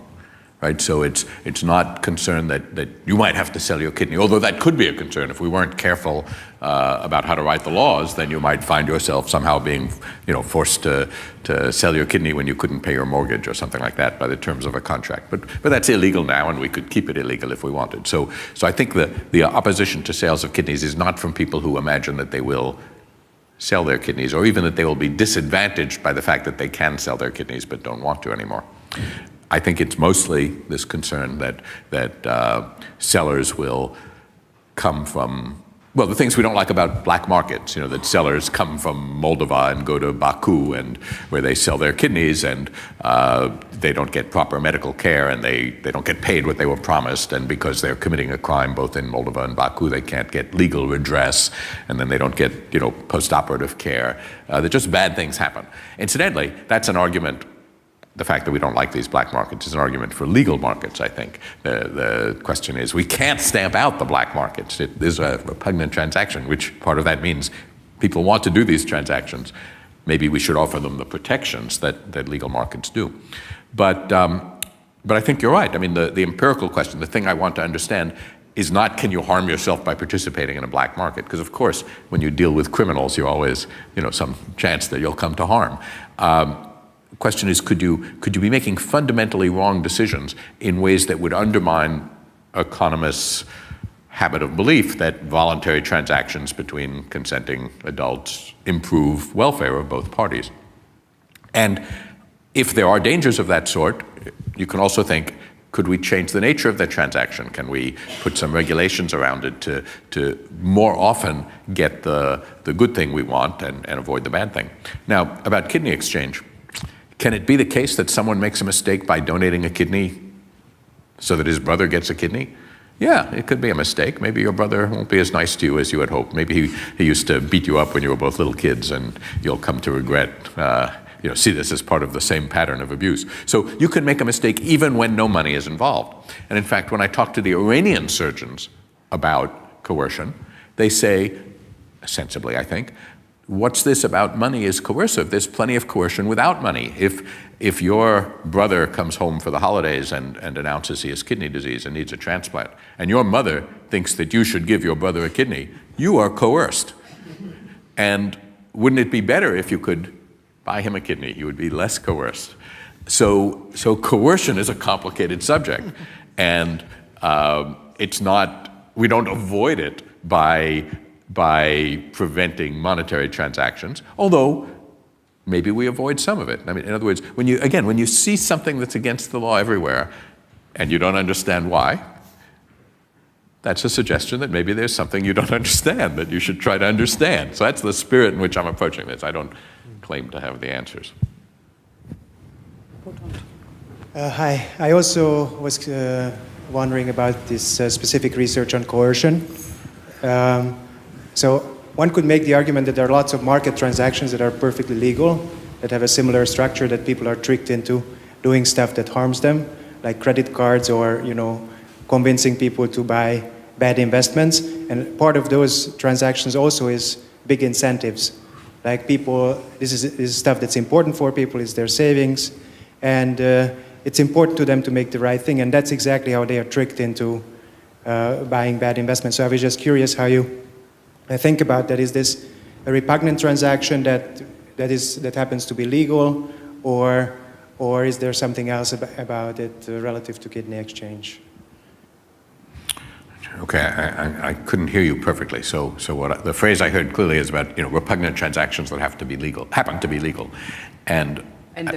Right? So it's not concern that you might have to sell your kidney, although that could be a concern. If we weren't careful about how to write the laws, then you might find yourself somehow being forced to sell your kidney when you couldn't pay your mortgage or something like that by the terms of a contract. But that's illegal now, and we could keep it illegal if we wanted. So I think the opposition to sales of kidneys is not from people who imagine that they will sell their kidneys, or even that they will be disadvantaged by the fact that they can sell their kidneys but don't want to anymore. I think it's mostly this concern that sellers will come from, well, the things we don't like about black markets, that sellers come from Moldova and go to Baku, and where they sell their kidneys, and they don't get proper medical care, and they don't get paid what they were promised, and because they're committing a crime both in Moldova and Baku, they can't get legal redress, and then they don't get post-operative care. That just bad things happen. Incidentally, that's an argument. The fact that we don't like these black markets is an argument for legal markets, I think. The question is, we can't stamp out the black markets. It is a repugnant transaction, which part of that means people want to do these transactions. Maybe we should offer them the protections that legal markets do. But I think you're right. I mean, the empirical question, the thing I want to understand is not, can you harm yourself by participating in a black market? Because of course, when you deal with criminals, you're always, some chance that you'll come to harm. The question is, could you be making fundamentally wrong decisions in ways that would undermine economists' habit of belief that voluntary transactions between consenting adults improve welfare of both parties? And if there are dangers of that sort, you can also think, could we change the nature of the transaction? Can we put some regulations around it to more often get the good thing we want and avoid the bad thing? Now, about kidney exchange, can it be the case that someone makes a mistake by donating a kidney so that his brother gets a kidney? Yeah, it could be a mistake. Maybe your brother won't be as nice to you as you had hoped. Maybe he used to beat you up when you were both little kids, and you'll come to regret, see this as part of the same pattern of abuse. So you can make a mistake even when no money is involved. And in fact, when I talk to the Iranian surgeons about coercion, they say, sensibly I think, what's this about money is coercive. There's plenty of coercion without money. If your brother comes home for the holidays and announces he has kidney disease and needs a transplant, and your mother thinks that you should give your brother a kidney, you are coerced. And wouldn't it be better if you could buy him a kidney? You would be less coerced. So coercion is a complicated subject, and we don't avoid it by preventing monetary transactions, although maybe we avoid some of it. I mean, in other words, when you see something that's against the law everywhere and you don't understand why, that's a suggestion that maybe there's something you don't understand that you should try to understand. So that's the spirit in which I'm approaching this. I don't claim to have the answers. Hi. I also was wondering about this specific research on coercion. So one could make the argument that there are lots of market transactions that are perfectly legal, that have a similar structure, that people are tricked into doing stuff that harms them, like credit cards or, convincing people to buy bad investments. And part of those transactions also is big incentives. Like people, this is stuff that's important for people, is their savings, and it's important to them to make the right thing, and that's exactly how they are tricked into buying bad investments. So I was just curious how you think about that. Is this a repugnant transaction that happens to be legal, or is there something else about it relative to kidney exchange? Okay, I couldn't hear you perfectly. So what the phrase I heard clearly is about repugnant transactions that happen to be legal, and And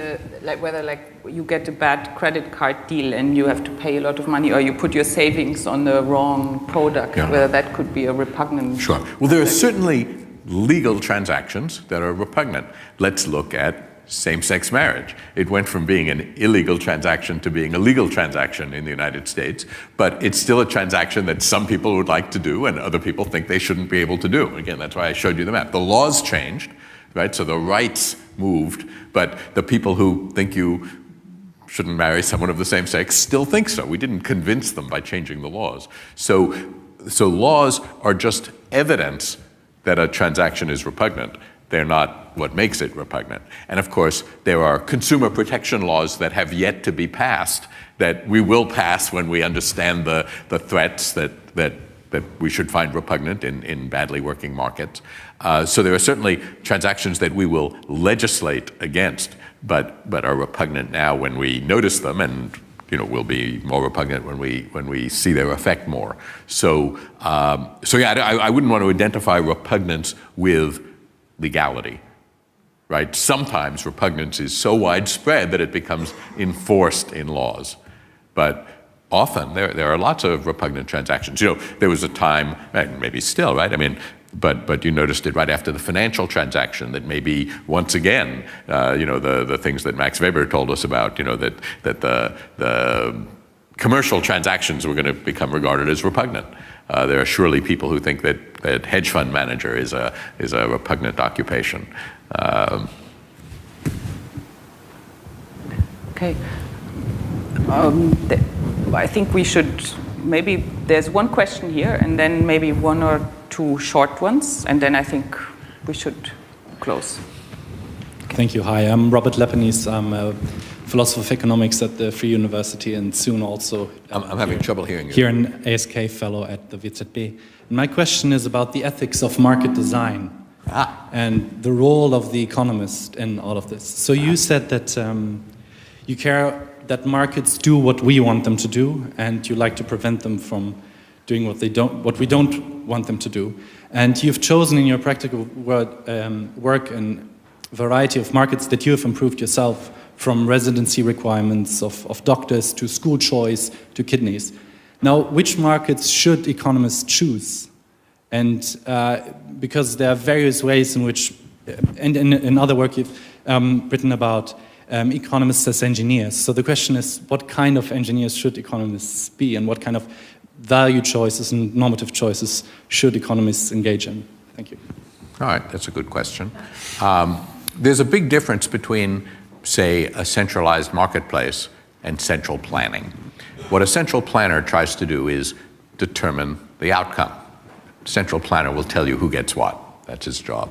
whether you get a bad credit card deal and you have to pay a lot of money, or you put your savings on the wrong product, whether that could be a repugnant. Sure. Well, there are certainly legal transactions that are repugnant. Let's look at same-sex marriage. It went from being an illegal transaction to being a legal transaction in the United States, but it's still a transaction that some people would like to do and other people think they shouldn't be able to do. Again, that's why I showed you the map. The laws changed, right? So the rights moved, but the people who think you shouldn't marry someone of the same sex still think so. We didn't convince them by changing the laws. So laws are just evidence that a transaction is repugnant. They're not what makes it repugnant. And of course, there are consumer protection laws that have yet to be passed that we will pass when we understand the threats that we should find repugnant in badly working markets. So there are certainly transactions that we will legislate against, but are repugnant now when we notice them, and will be more repugnant when we see their effect more. So yeah, I wouldn't want to identify repugnance with legality, right? Sometimes repugnance is so widespread that it becomes enforced in laws, but often there are lots of repugnant transactions. There was a time, and maybe still, right? I mean, but you noticed it right after the financial transaction that maybe once again, the things that Max Weber told us about, that the commercial transactions were going to become regarded as repugnant. There are surely people who think that hedge fund manager is a repugnant occupation. Okay. I think we should, maybe there's one question here and then maybe one or two short ones, and then I think we should close. Okay. Thank you. Hi, I'm Robert Lepanese. I'm a philosopher of economics at the Free University, and soon also I'm having trouble hearing you. Here an ASK fellow at the WZB. And my question is about the ethics of market design and the role of the economist in all of this. So you said that you care that markets do what we want them to do, and you like to prevent them from doing what we don't want them to do. And you've chosen in your practical work in a variety of markets that you have improved yourself, from residency requirements of doctors to school choice to kidneys. Now, which markets should economists choose? And because there are various ways in which, and in other work you've written about economists as engineers. So the question is, what kind of engineers should economists be, and what kind of value choices and normative choices should economists engage in? Thank you. All right, that's a good question. There's a big difference between, say, a centralized marketplace and central planning. What a central planner tries to do is determine the outcome. Central planner will tell you who gets what. That's his job.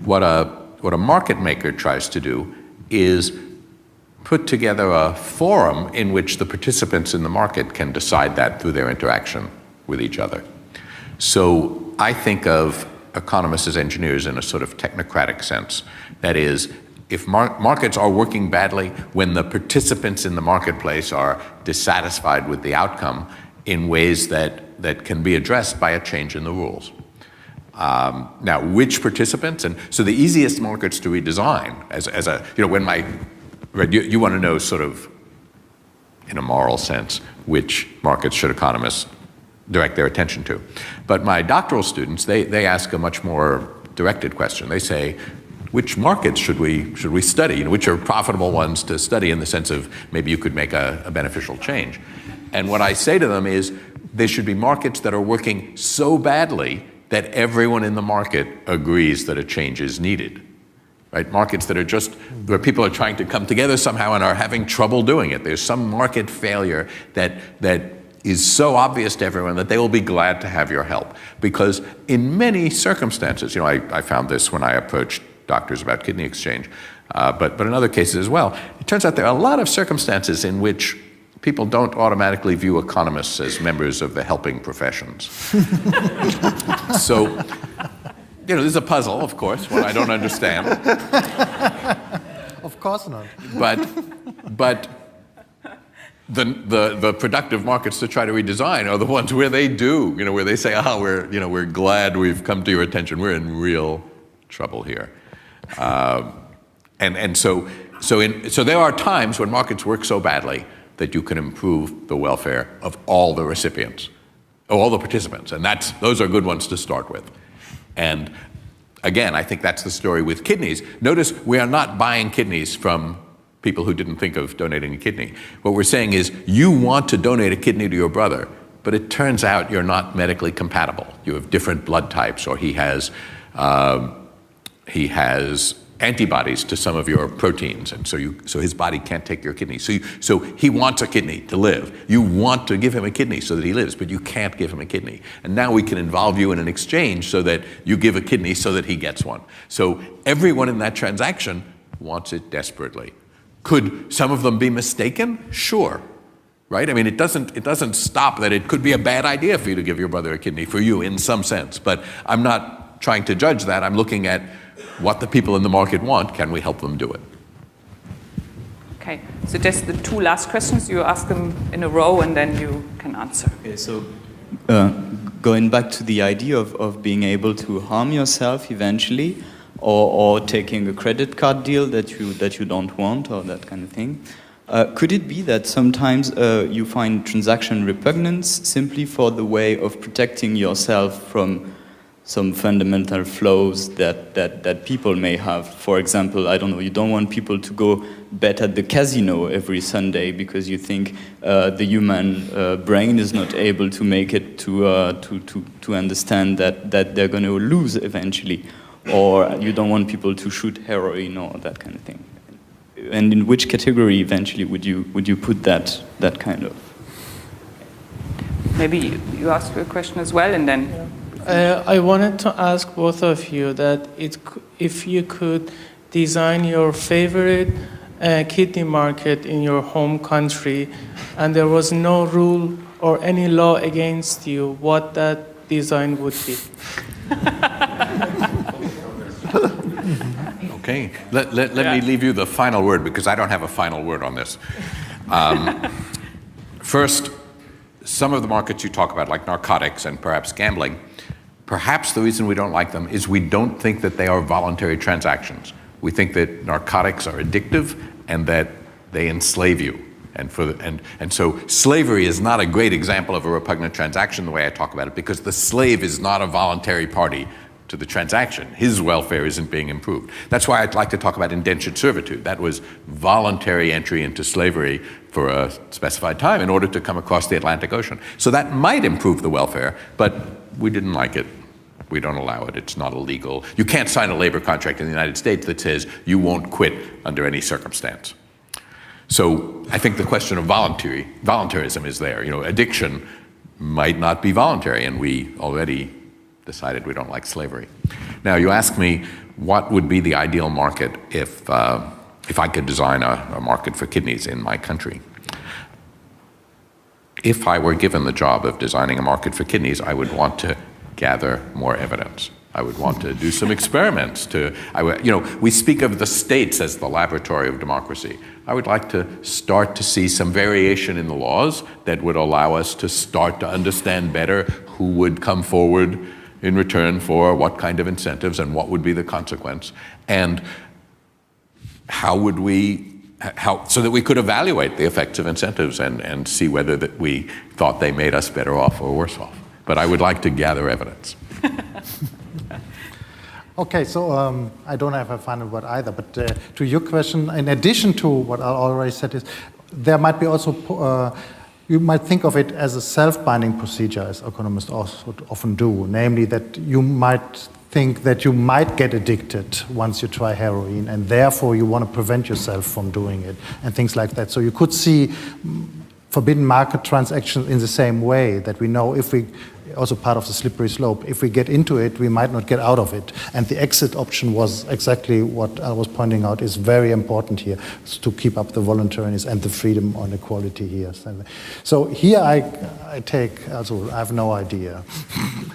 What a market maker tries to do is put together a forum in which the participants in the market can decide that through their interaction with each other. So I think of economists as engineers in a sort of technocratic sense. That is, if markets are working badly, when the participants in the marketplace are dissatisfied with the outcome in ways that can be addressed by a change in the rules. Now, which participants? And so the easiest markets to redesign, you want to know sort of, in a moral sense, which markets should economists direct their attention to. But my doctoral students, they ask a much more directed question. They say, which markets should we study? Which are profitable ones to study in the sense of maybe you could make a beneficial change? And what I say to them is, they should be markets that are working so badly that everyone in the market agrees that a change is needed. Right? Markets that are just where people are trying to come together somehow and are having trouble doing it. There's some market failure that is so obvious to everyone that they will be glad to have your help. Because in many circumstances, I found this when I approached doctors about kidney exchange, but in other cases as well, it turns out there are a lot of circumstances in which people don't automatically view economists as members of the helping professions. So, this is a puzzle, of course, one I don't understand. Of course not. But the productive markets to try to redesign are the ones where they do, where they say, we're glad we've come to your attention. We're in real trouble here. And so so there are times when markets work so badly that you can improve the welfare of all the recipients, all the participants, and those are good ones to start with. And again, I think that's the story with kidneys. Notice we are not buying kidneys from people who didn't think of donating a kidney. What we're saying is you want to donate a kidney to your brother, but it turns out you're not medically compatible. You have different blood types, or he has antibodies to some of your proteins, and so his body can't take your kidney. So he wants a kidney to live. You want to give him a kidney so that he lives, but you can't give him a kidney. And now we can involve you in an exchange so that you give a kidney so that he gets one. So everyone in that transaction wants it desperately. Could some of them be mistaken? Sure. Right? I mean, it doesn't stop that it could be a bad idea for you to give your brother a kidney, for you in some sense. But I'm not trying to judge that. I'm looking at what the people in the market want. Can we help them do it? Okay, so just the two last questions. You ask them in a row and then you can answer. Okay, so going back to the idea of being able to harm yourself eventually, or taking a credit card deal that you don't want, or that kind of thing. Could it be that sometimes you find transaction repugnance simply for the way of protecting yourself from some fundamental flaws that people may have? For example, I don't know, you don't want people to go bet at the casino every Sunday because you think the human brain is not able to make it to understand that they're going to lose eventually. Or you don't want people to shoot heroin or that kind of thing. And in which category eventually would you put that kind of? Maybe you ask your question as well, and then. I wanted to ask both of you that if you could design your favorite kidney market in your home country, and there was no rule or any law against you, what that design would be. Okay, let me leave you the final word, because I don't have a final word on this. First, some of the markets you talk about, like narcotics and perhaps gambling, perhaps the reason we don't like them is we don't think that they are voluntary transactions. We think that narcotics are addictive and that they enslave you. And so slavery is not a great example of a repugnant transaction the way I talk about it, because the slave is not a voluntary party to the transaction. His welfare isn't being improved. That's why I'd like to talk about indentured servitude. That was voluntary entry into slavery for a specified time in order to come across the Atlantic Ocean. So that might improve the welfare, but we didn't like it. We don't allow it. It's not illegal. You can't sign a labor contract in the United States that says you won't quit under any circumstance. So I think the question of voluntarism is there. You know, addiction might not be voluntary, and we already decided we don't like slavery. Now, you ask me what would be the ideal market if I could design a market for kidneys in my country. If I were given the job of designing a market for kidneys, I would want to gather more evidence. I would want to do some experiments. We speak of the states as the laboratory of democracy. I would like to start to see some variation in the laws that would allow us to start to understand better who would come forward in return for what kind of incentives and what would be the consequence, and so that we could evaluate the effects of incentives and see whether that we thought they made us better off or worse off. But I would like to gather evidence. Okay, so I don't have a final word either, but to your question, in addition to what I already said, is there might be also you might think of it as a self-binding procedure, as economists also often do, namely that you might think that you might get addicted once you try heroin, and therefore you want to prevent yourself from doing it, and things like that. So you could see forbidden market transactions in the same way, that we know if we, also part of the slippery slope, if we get into it, we might not get out of it. And the exit option was exactly what I was pointing out is very important here, to keep up the voluntariness and the freedom on equality here. So here I have no idea.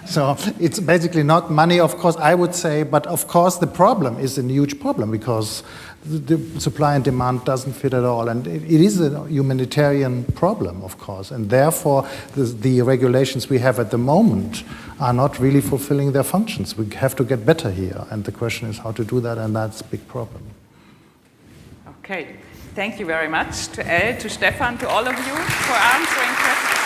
So it's basically not money, of course, I would say, but of course the problem is a huge problem, because the supply and demand doesn't fit at all, and it is a humanitarian problem, of course, and therefore the regulations we have at the moment are not really fulfilling their functions. We have to get better here, and the question is how to do that, and that's a big problem. Okay, thank you very much to Elle, to Stefan, to all of you for answering questions.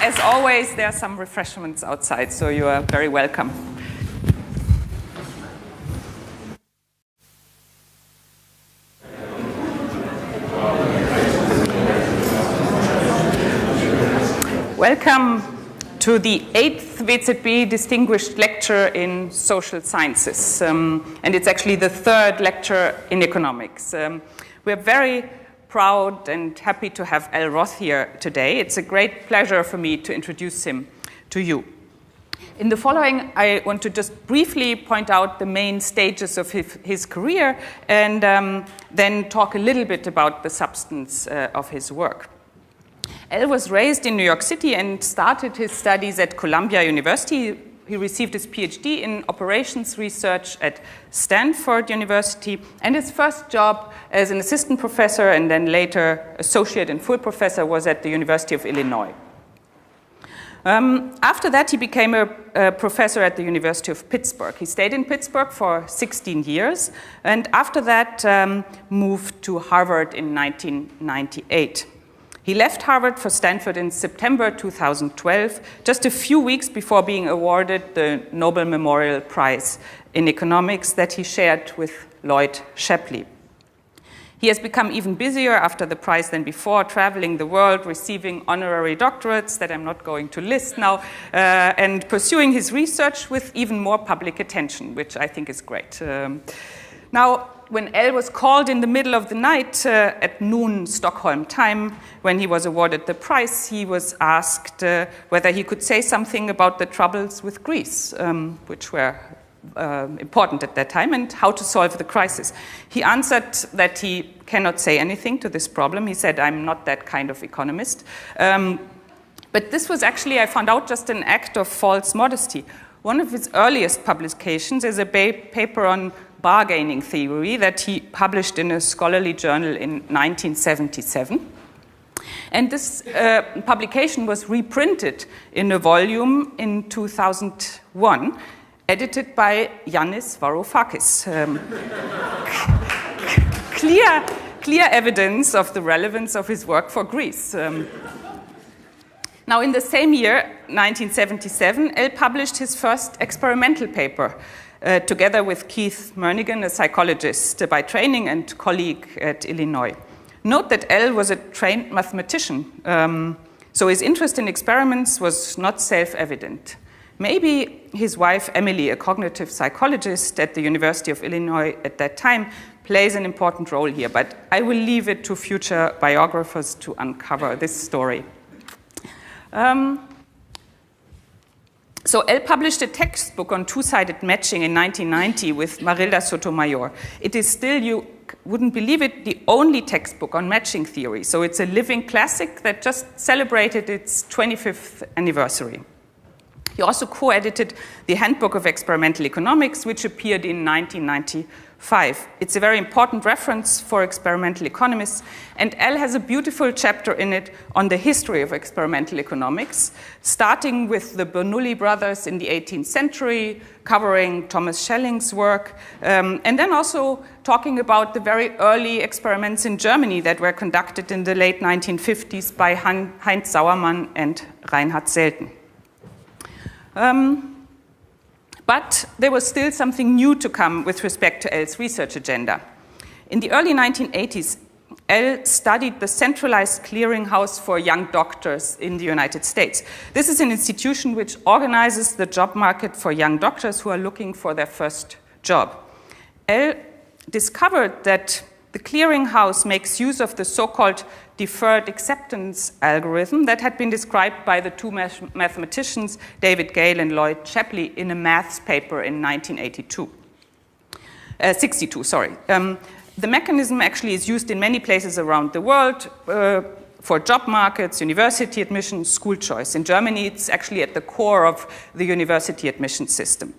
As always, there are some refreshments outside, so you are very welcome. Welcome to the 8th WZB Distinguished Lecture in Social Sciences. And it's actually the 3rd lecture in economics. We're very proud and happy to have Al Roth here today. It's a great pleasure for me to introduce him to you. In the following, I want to just briefly point out the main stages of his career and then talk a little bit about the substance of his work. Al was raised in New York City and started his studies at Columbia University. He received his PhD in operations research at Stanford University, and his first job as an assistant professor and then later associate and full professor was at the University of Illinois. After that, he became a professor at the University of Pittsburgh. He stayed in Pittsburgh for 16 years, and after that moved to Harvard in 1998. He left Harvard for Stanford in September 2012, just a few weeks before being awarded the Nobel Memorial Prize in Economics that he shared with Lloyd Shapley. He has become even busier after the prize than before, traveling the world, receiving honorary doctorates that I'm not going to list now, and pursuing his research with even more public attention, which I think is great. Now, when Al was called in the middle of the night at noon Stockholm time, when he was awarded the prize, he was asked whether he could say something about the troubles with Greece, which were important at that time, and how to solve the crisis. He answered that he cannot say anything to this problem. He said, "I'm not that kind of economist." But this was actually, I found out, just an act of false modesty. One of his earliest publications is a paper on bargaining theory that he published in a scholarly journal in 1977. And this publication was reprinted in a volume in 2001, edited by Yannis Varoufakis. Clear evidence of the relevance of his work for Greece. Now, in the same year, 1977, Al published his first experimental paper, together with Keith Murnaghan, a psychologist by training and colleague at Illinois. Note that Al was a trained mathematician, so his interest in experiments was not self-evident. Maybe his wife, Emily, a cognitive psychologist at the University of Illinois at that time, plays an important role here, but I will leave it to future biographers to uncover this story. So Al published a textbook on two-sided matching in 1990 with Marilda Sotomayor. It is still, you wouldn't believe it, the only textbook on matching theory. So it's a living classic that just celebrated its 25th anniversary. He also co-edited the Handbook of Experimental Economics, which appeared in 1995. It's a very important reference for experimental economists, and Al has a beautiful chapter in it on the history of experimental economics, starting with the Bernoulli brothers in the 18th century, covering Thomas Schelling's work, and then also talking about the very early experiments in Germany that were conducted in the late 1950s by Heinz Sauermann and Reinhard Selten. But there was still something new to come with respect to Al's research agenda. In the early 1980s, Al studied the centralized clearinghouse for young doctors in the United States. This is an institution which organizes the job market for young doctors who are looking for their first job. Al discovered that the clearinghouse makes use of the so-called deferred acceptance algorithm that had been described by the two mathematicians, David Gale and Lloyd Shapley, in a maths paper in 1962. The mechanism actually is used in many places around the world for job markets, university admission, school choice. In Germany, it's actually at the core of the university admission system.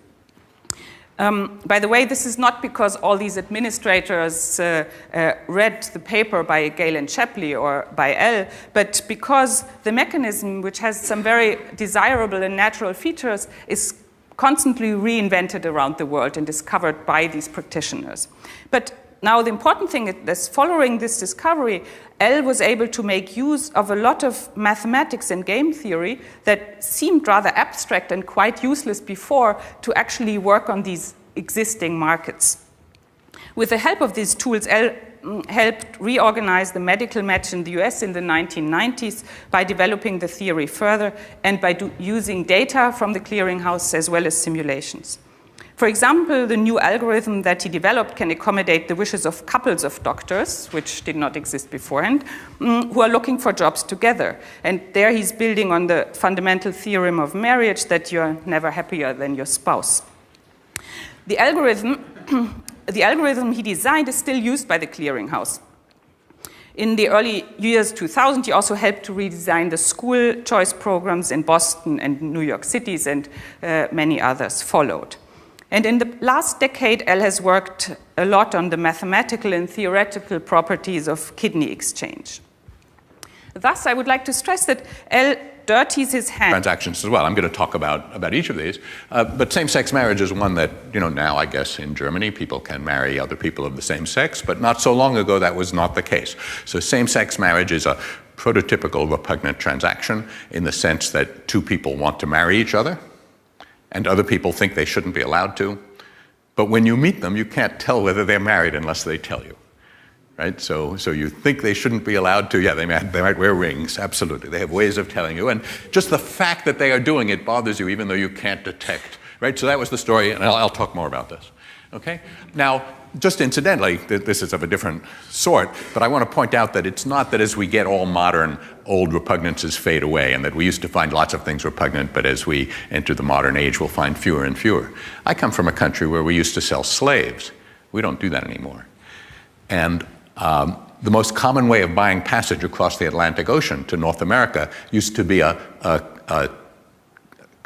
By the way, this is not because all these administrators read the paper by Galen Shapley or by L, but because the mechanism, which has some very desirable and natural features, is constantly reinvented around the world and discovered by these practitioners. But now the important thing is, following this discovery, L was able to make use of a lot of mathematics and game theory that seemed rather abstract and quite useless before to actually work on these existing markets. With the help of these tools, L helped reorganize the medical match in the US in the 1990s by developing the theory further and by using data from the clearinghouse as well as simulations. For example, the new algorithm that he developed can accommodate the wishes of couples of doctors, which did not exist beforehand, who are looking for jobs together. And there he's building on the fundamental theorem of marriage that you're never happier than your spouse. The algorithm he designed is still used by the clearinghouse. In the early years 2000, he also helped to redesign the school choice programs in Boston and New York cities, and many others followed. And in the last decade, L has worked a lot on the mathematical and theoretical properties of kidney exchange. Thus, I would like to stress that L dirties his hands. Transactions as well. I'm going to talk about each of these. But same-sex marriage is one that, now I guess in Germany people can marry other people of the same sex, but not so long ago that was not the case. So same-sex marriage is a prototypical repugnant transaction in the sense that two people want to marry each other, and other people think they shouldn't be allowed to. But when you meet them, you can't tell whether they're married unless they tell you. Right? So you think they shouldn't be allowed to, yeah, they might wear rings, absolutely. They have ways of telling you. And just the fact that they are doing it bothers you even though you can't detect. Right? So that was the story, and I'll talk more about this. Okay? Now, just incidentally, this is of a different sort, but I want to point out that it's not that as we get all modern, old repugnances fade away, and that we used to find lots of things repugnant, but as we enter the modern age, we'll find fewer and fewer. I come from a country where we used to sell slaves. We don't do that anymore. And the most common way of buying passage across the Atlantic Ocean to North America used to be a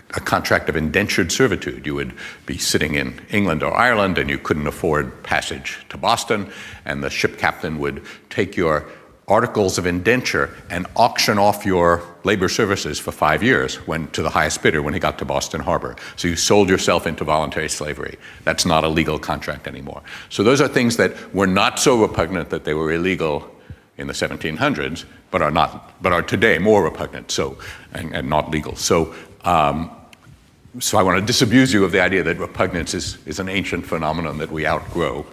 contract of indentured servitude. You would be sitting in England or Ireland and you couldn't afford passage to Boston, and the ship captain would take your articles of indenture and auction off your labor services for 5 years to the highest bidder when he got to Boston Harbor. So you sold yourself into voluntary slavery. That's not a legal contract anymore. So those are things that were not so repugnant that they were illegal in the 1700s, but are today more repugnant and not legal. So I want to disabuse you of the idea that repugnance is an ancient phenomenon that we outgrow.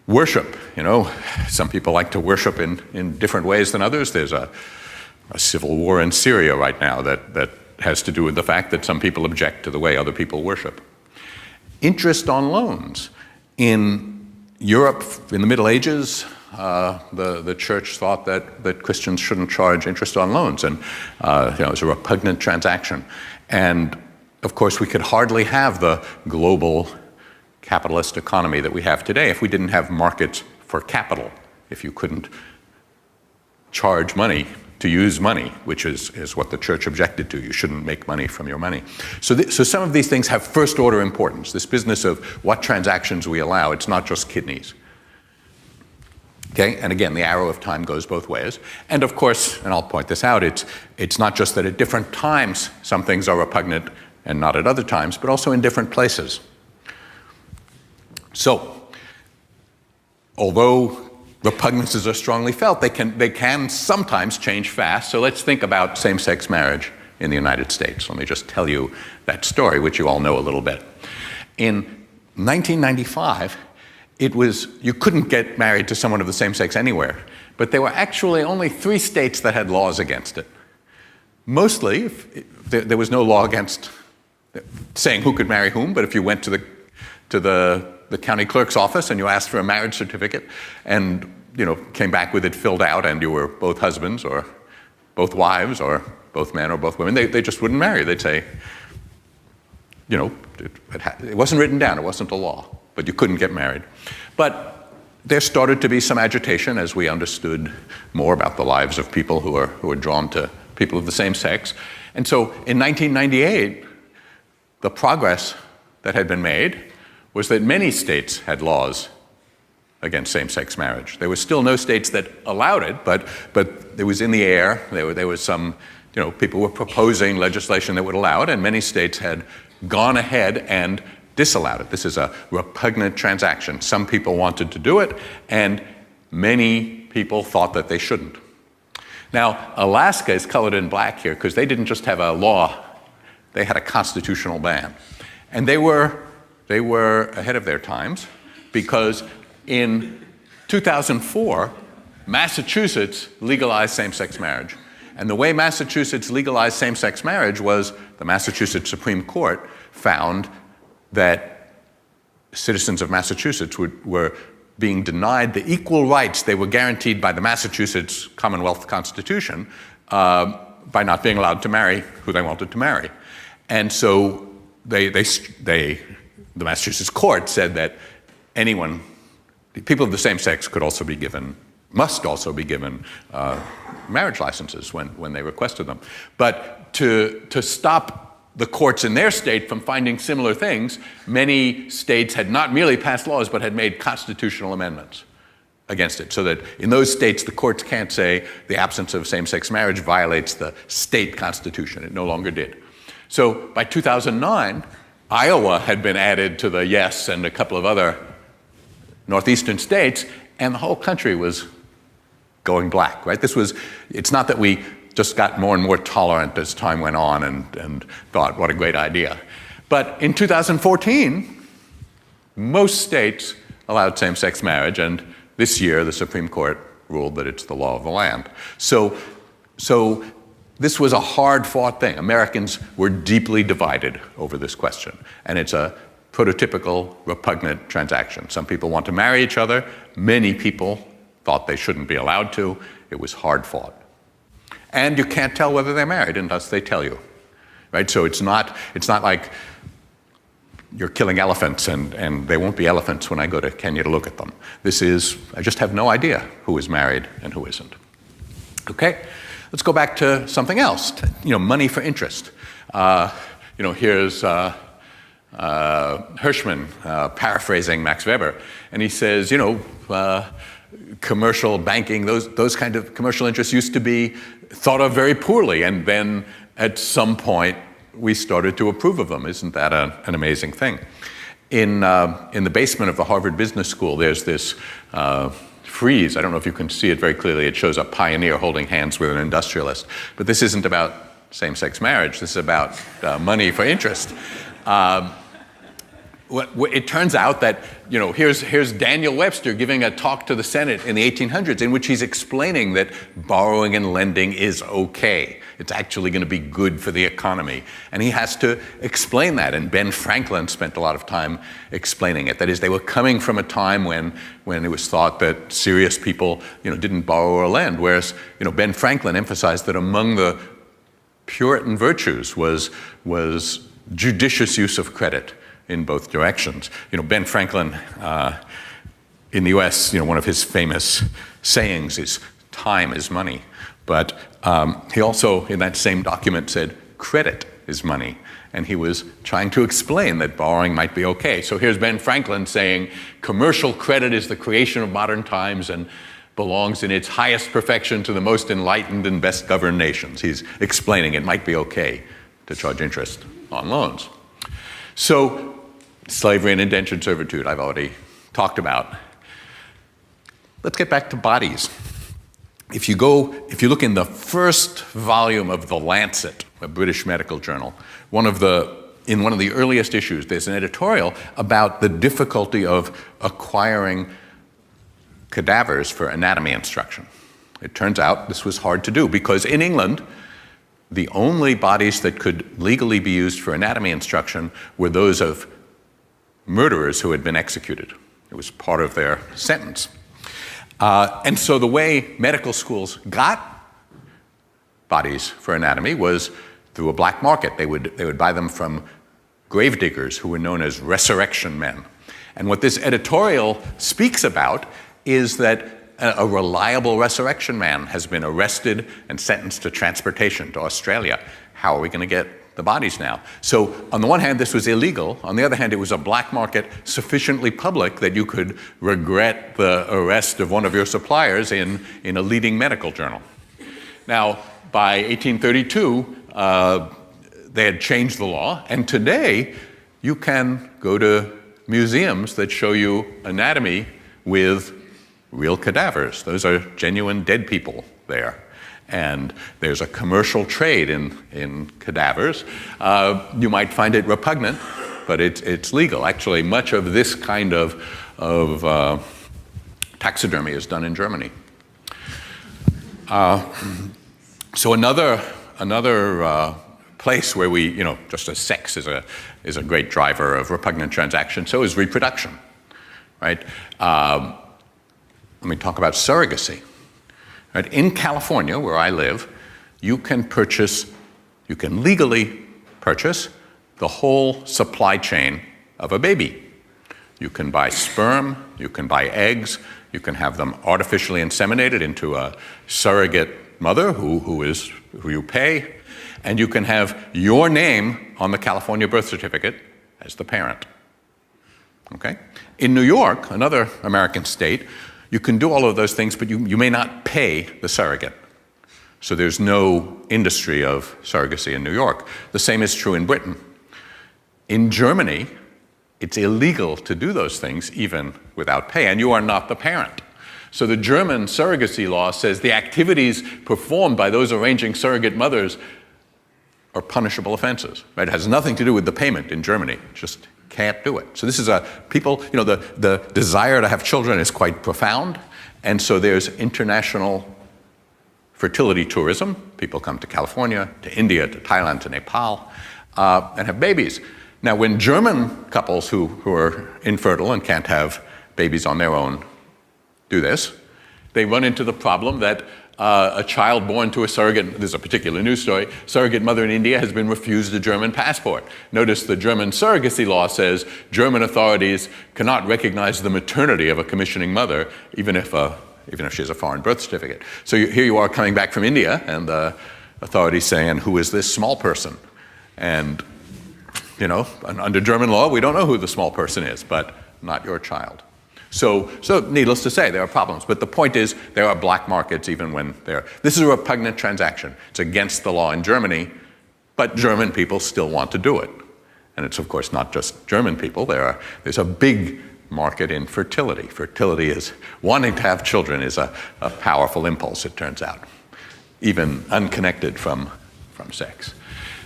Worship, some people like to worship in different ways than others. There's a civil war in Syria right now that has to do with the fact that some people object to the way other people worship. Interest on loans. In Europe, in the Middle Ages, the church thought that Christians shouldn't charge interest on loans, and it was a repugnant transaction. And of course, we could hardly have the global capitalist economy that we have today if we didn't have markets for capital. If you couldn't charge money to use money, which is what the church objected to. You shouldn't make money from your money. So some of these things have first-order importance. This business of what transactions we allow, it's not just kidneys. Okay, and again, the arrow of time goes both ways. And of course, and I'll point this out, it's not just that at different times some things are repugnant and not at other times, but also in different places. So, although repugnances are strongly felt, they can sometimes change fast. So let's think about same-sex marriage in the United States. Let me just tell you that story, which you all know a little bit. In 1995, you couldn't get married to someone of the same sex anywhere, but there were actually only 3 states that had laws against it. Mostly, there was no law against saying who could marry whom, but if you went to the county clerk's office and you asked for a marriage certificate and came back with it filled out and you were both husbands or both wives or both men or both women, they just wouldn't marry. They'd say, it wasn't written down, it wasn't a law, but you couldn't get married. But there started to be some agitation as we understood more about the lives of people who are drawn to people of the same sex. And so in 1998, the progress that had been made was that many states had laws against same-sex marriage. There were still no states that allowed it, but it was in the air. There was some, people were proposing legislation that would allow it, and many states had gone ahead and disallowed it. This is a repugnant transaction. Some people wanted to do it, and many people thought that they shouldn't. Now, Alaska is colored in black here because they didn't just have a law, they had a constitutional ban. And they were ahead of their times because in 2004, Massachusetts legalized same-sex marriage. And the way Massachusetts legalized same-sex marriage was the Massachusetts Supreme Court found that citizens of Massachusetts were being denied the equal rights they were guaranteed by the Massachusetts Commonwealth Constitution by not being allowed to marry who they wanted to marry. And so the Massachusetts court said that people of the same sex must also be given marriage licenses when they requested them. But to stop the courts in their state from finding similar things, many states had not merely passed laws, but had made constitutional amendments against it. So that in those states, the courts can't say the absence of same-sex marriage violates the state constitution. It no longer did. So by 2009, Iowa had been added to the yes and a couple of other northeastern states, and the whole country was going black, right? It's not that we just got more and more tolerant as time went on and thought, what a great idea. But in 2014, most states allowed same-sex marriage, and this year the Supreme Court ruled that it's the law of the land. So this was a hard-fought thing. Americans were deeply divided over this question, and it's a prototypical repugnant transaction. Some people want to marry each other. Many people thought they shouldn't be allowed to. It was hard-fought. And you can't tell whether they're married unless they tell you, right? So it's not like you're killing elephants and there won't be elephants when I go to Kenya to look at them. I just have no idea who is married and who isn't. Okay, let's go back to something else. Money for interest. Here's Hirschman paraphrasing Max Weber, and he says, commercial banking, those kind of commercial interests used to be thought of very poorly, and then at some point we started to approve of them. Isn't that an amazing thing? In the basement of the Harvard Business School, there's this frieze. I don't know if you can see it very clearly. It shows a pioneer holding hands with an industrialist. But this isn't about same-sex marriage. This is about money for interest. It turns out that, here's Daniel Webster giving a talk to the Senate in the 1800s in which he's explaining that borrowing and lending is okay. It's actually going to be good for the economy. And he has to explain that. And Ben Franklin spent a lot of time explaining it. That is, they were coming from a time when it was thought that serious people, didn't borrow or lend. Whereas, Ben Franklin emphasized that among the Puritan virtues was judicious use of credit in both directions. Ben Franklin in the US, one of his famous sayings is, time is money. But he also, in that same document, said, credit is money. And he was trying to explain that borrowing might be okay. So here's Ben Franklin saying, commercial credit is the creation of modern times and belongs in its highest perfection to the most enlightened and best governed nations. He's explaining it might be okay to charge interest on loans. So slavery and indentured servitude, I've already talked about. Let's get back to bodies. If you look in the first volume of The Lancet, a British medical journal, in one of the earliest issues, there's an editorial about the difficulty of acquiring cadavers for anatomy instruction. It turns out this was hard to do because in England, the only bodies that could legally be used for anatomy instruction were those of murderers who had been executed. It was part of their sentence. And so the way medical schools got bodies for anatomy was through a black market. They would buy them from gravediggers who were known as resurrection men. And what this editorial speaks about is that a reliable resurrection man has been arrested and sentenced to transportation to Australia. How are we going to get the bodies now. So on the one hand, this was illegal. On the other hand, it was a black market sufficiently public that you could regret the arrest of one of your suppliers in a leading medical journal. Now, by 1832, they had changed the law, and today you can go to museums that show you anatomy with real cadavers. Those are genuine dead people there. And there's a commercial trade in cadavers. You might find it repugnant, but it's legal. Actually, much of this kind of taxidermy is done in Germany. So another place where we, just as sex is a great driver of repugnant transaction, so is reproduction, right? Let me talk about surrogacy. Right? In California, where I live, you can legally purchase the whole supply chain of a baby. You can buy sperm, you can buy eggs, you can have them artificially inseminated into a surrogate mother who you pay, and you can have your name on the California birth certificate as the parent. Okay? In New York, another American state, you can do all of those things, but you may not pay the surrogate. So there's no industry of surrogacy in New York. The same is true in Britain. In Germany, it's illegal to do those things even without pay, and you are not the parent. So the German surrogacy law says the activities performed by those arranging surrogate mothers are punishable offenses. Right? It has nothing to do with the payment in Germany. Just can't do it. So this is the desire to have children is quite profound, and so there's international fertility tourism. People come to California, to India, to Thailand, to Nepal, and have babies. Now, when German couples who are infertile and can't have babies on their own do this, they run into the problem that a child born to a surrogate, there's a particular news story, surrogate mother in India has been refused a German passport. Notice the German surrogacy law says German authorities cannot recognize the maternity of a commissioning mother, even if she has a foreign birth certificate. So here you are coming back from India, and the authorities saying, who is this small person? And, under German law, we don't know who the small person is, but not your child. So needless to say, there are problems. But the point is, there are black markets even when this is a repugnant transaction. It's against the law in Germany, but German people still want to do it. And it's, of course, not just German people. There's a big market in fertility. Fertility is, wanting to have children is a powerful impulse, it turns out, even unconnected from sex.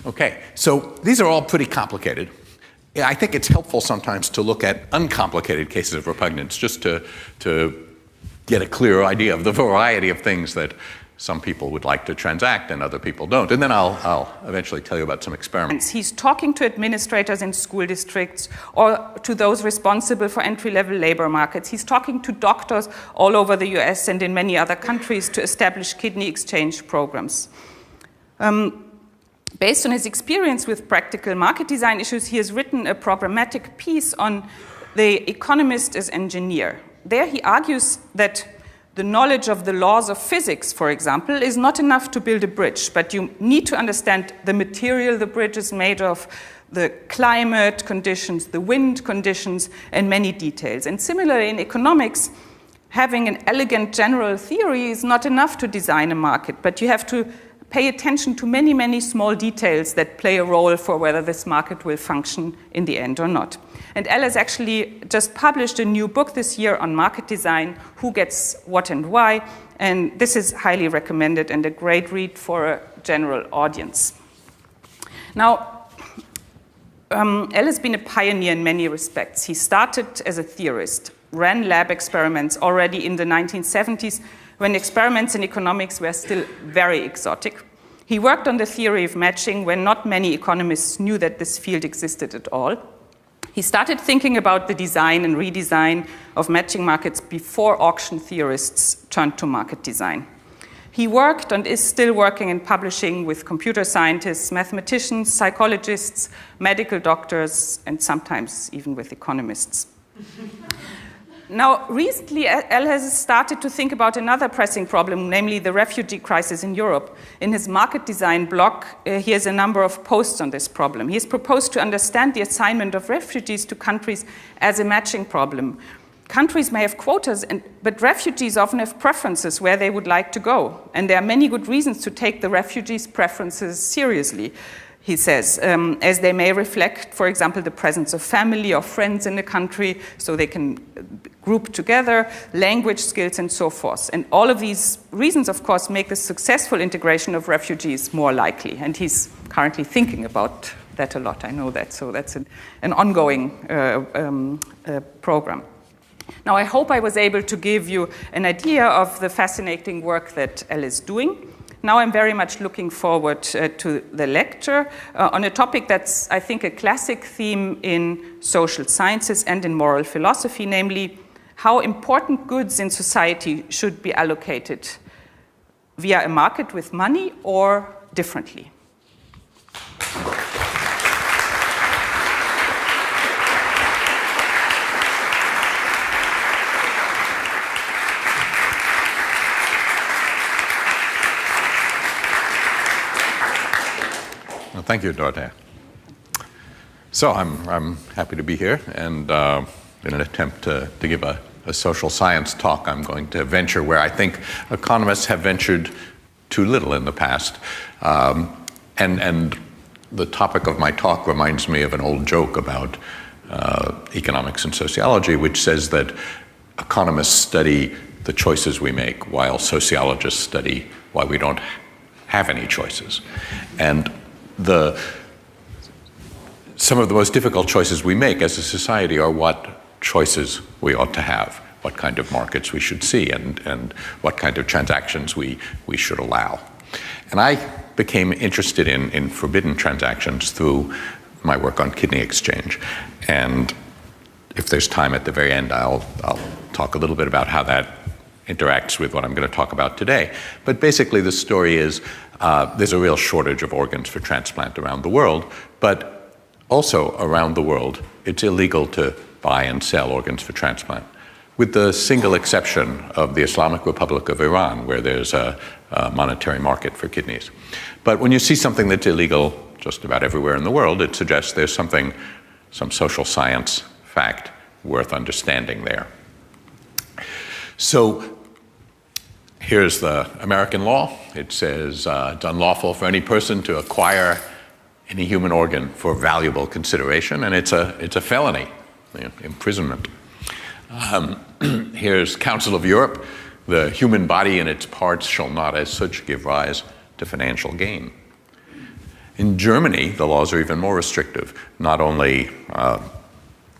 Okay, so these are all pretty complicated. I think it's helpful sometimes to look at uncomplicated cases of repugnance just to get a clearer idea of the variety of things that some people would like to transact and other people don't. And then I'll eventually tell you about some experiments. He's talking to administrators in school districts or to those responsible for entry-level labor markets. He's talking to doctors all over the US and in many other countries to establish kidney exchange programs. Based on his experience with practical market design issues, he has written a programmatic piece on the economist as engineer. There he argues that the knowledge of the laws of physics, for example, is not enough to build a bridge, but you need to understand the material the bridge is made of, the climate conditions, the wind conditions, and many details. And similarly, in economics, having an elegant general theory is not enough to design a market, but you have to pay attention to many, many small details that play a role for whether this market will function in the end or not. And Elle has actually just published a new book this year on market design, Who Gets What and Why, and this is highly recommended and a great read for a general audience. Now, Elle has been a pioneer in many respects. He started as a theorist, ran lab experiments already in the 1970s, when experiments in economics were still very exotic. He worked on the theory of matching when not many economists knew that this field existed at all. He started thinking about the design and redesign of matching markets before auction theorists turned to market design. He worked and is still working and publishing with computer scientists, mathematicians, psychologists, medical doctors, and sometimes even with economists. Now, recently, El has started to think about another pressing problem, namely the refugee crisis in Europe. In his market design blog, he has a number of posts on this problem. He has proposed to understand the assignment of refugees to countries as a matching problem. Countries may have quotas, but refugees often have preferences where they would like to go. And there are many good reasons to take the refugees' preferences seriously, he says, as they may reflect, for example, the presence of family or friends in the country, so they can group together, language skills, and so forth. And all of these reasons, of course, make the successful integration of refugees more likely. And he's currently thinking about that a lot, I know that. So that's an ongoing program. Now, I hope I was able to give you an idea of the fascinating work that Elle is doing. Now I'm very much looking forward to the lecture on a topic that's, I think, a classic theme in social sciences and in moral philosophy, namely how important goods in society should be allocated via a market with money or differently. Well, thank you, Dorothea. So I'm happy to be here, and in an attempt to give a social science talk, I'm going to venture where I think economists have ventured too little in the past. And the topic of my talk reminds me of an old joke about economics and sociology, which says that economists study the choices we make while sociologists study why we don't have any choices. And some of the most difficult choices we make as a society are what choices we ought to have, what kind of markets we should see, and what kind of transactions we should allow. And I became interested in forbidden transactions through my work on kidney exchange. And if there's time at the very end, I'll talk a little bit about how that interacts with what I'm going to talk about today. But basically the story is there's a real shortage of organs for transplant around the world, but also around the world it's illegal to buy and sell organs for transplant, with the single exception of the Islamic Republic of Iran, where there's a monetary market for kidneys. But when you see something that's illegal just about everywhere in the world, it suggests there's some social science fact worth understanding there. So here's the American law. It says it's unlawful for any person to acquire any human organ for valuable consideration, and it's a felony, imprisonment. Here's Council of Europe. The human body and its parts shall not as such give rise to financial gain. In Germany, the laws are even more restrictive. Not only,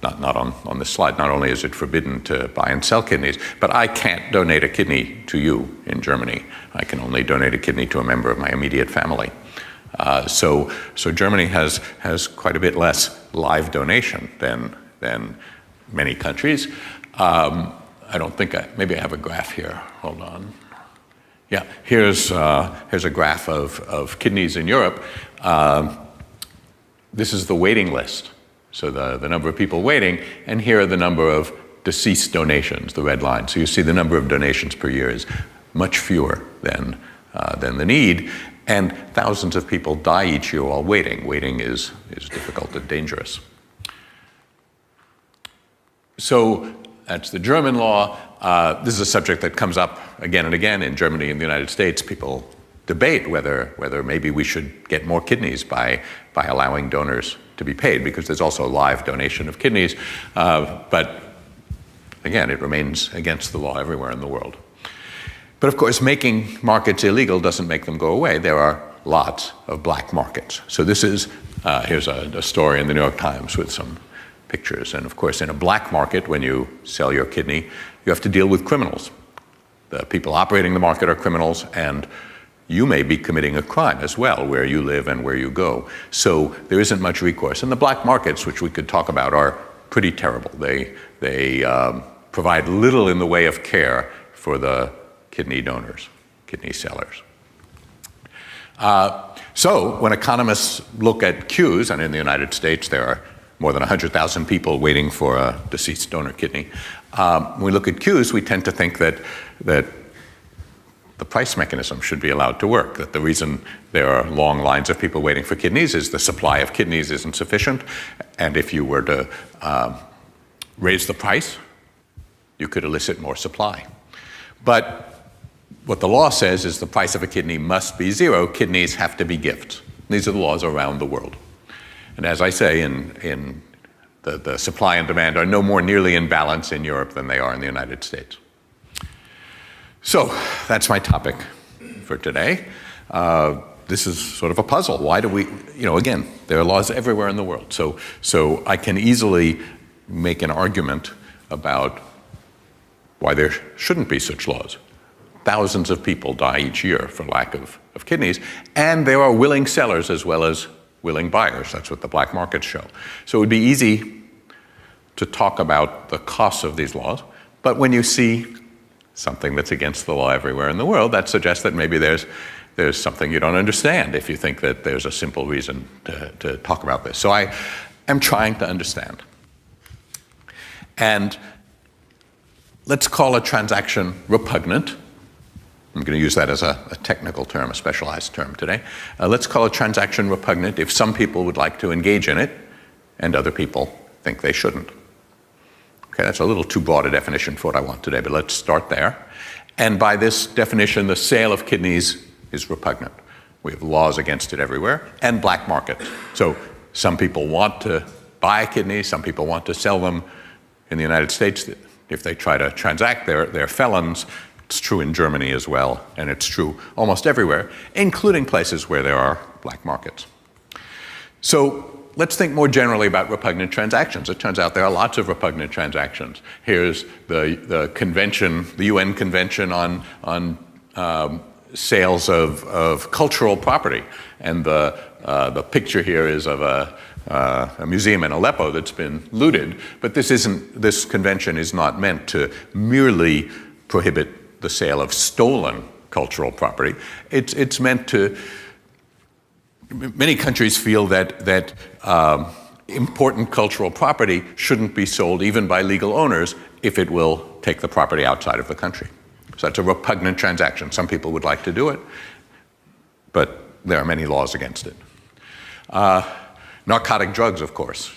not on this slide, not only is it forbidden to buy and sell kidneys, but I can't donate a kidney to you in Germany. I can only donate a kidney to a member of my immediate family. So Germany has quite a bit less live donation than many countries. I don't think maybe I have a graph here. Hold on. Yeah, here's a graph of kidneys in Europe. This is the waiting list. So the number of people waiting, and here are the number of deceased donations, the red line. So you see the number of donations per year is much fewer than the need, and thousands of people die each year while waiting. Waiting is difficult and dangerous. So that's the German law. This is a subject that comes up again and again in Germany and the United States. People debate whether maybe we should get more kidneys by allowing donors to be paid, because there's also live donation of kidneys. But again, it remains against the law everywhere in the world. But of course, making markets illegal doesn't make them go away. There are lots of black markets. So this is, here's a story in the New York Times with some pictures. And of course, in a black market, when you sell your kidney, you have to deal with criminals. The people operating the market are criminals, and you may be committing a crime as well, where you live and where you go. So there isn't much recourse. And the black markets, which we could talk about, are pretty terrible. They provide little in the way of care for the kidney donors, kidney sellers. So when economists look at queues, and in the United States there are more than 100,000 people waiting for a deceased donor kidney. When we look at queues, we tend to think that the price mechanism should be allowed to work, that the reason there are long lines of people waiting for kidneys is the supply of kidneys isn't sufficient, and if you were to raise the price, you could elicit more supply. But what the law says is the price of a kidney must be zero. Kidneys have to be gifts. These are the laws around the world. And as I say, the supply and demand are no more nearly in balance in Europe than they are in the United States. So that's my topic for today. This is sort of a puzzle. Why do we, again, there are laws everywhere in the world. So I can easily make an argument about why there shouldn't be such laws. Thousands of people die each year for lack of kidneys, and there are willing sellers as well as willing buyers. That's what the black markets show. So it would be easy to talk about the costs of these laws, but when you see something that's against the law everywhere in the world, that suggests that maybe there's something you don't understand if you think that there's a simple reason to talk about this. So I am trying to understand. And let's call a transaction repugnant. I'm going to use that as a technical term, a specialized term today. Let's call a transaction repugnant if some people would like to engage in it and other people think they shouldn't. Okay, that's a little too broad a definition for what I want today, but let's start there. And by this definition, the sale of kidneys is repugnant. We have laws against it everywhere, and black market. So some people want to buy kidneys, some people want to sell them. In the United States, if they try to transact, they're felons. It's true in Germany as well, and it's true almost everywhere, including places where there are black markets. So let's think more generally about repugnant transactions. It turns out there are lots of repugnant transactions. Here's the convention, the UN Convention on sales of cultural property, and the picture here is of a museum in Aleppo that's been looted. But this convention is not meant to merely prohibit the sale of stolen cultural property. It's meant to. Many countries feel that important cultural property shouldn't be sold even by legal owners if it will take the property outside of the country. So that's a repugnant transaction. Some people would like to do it, but there are many laws against it. Narcotic drugs, of course.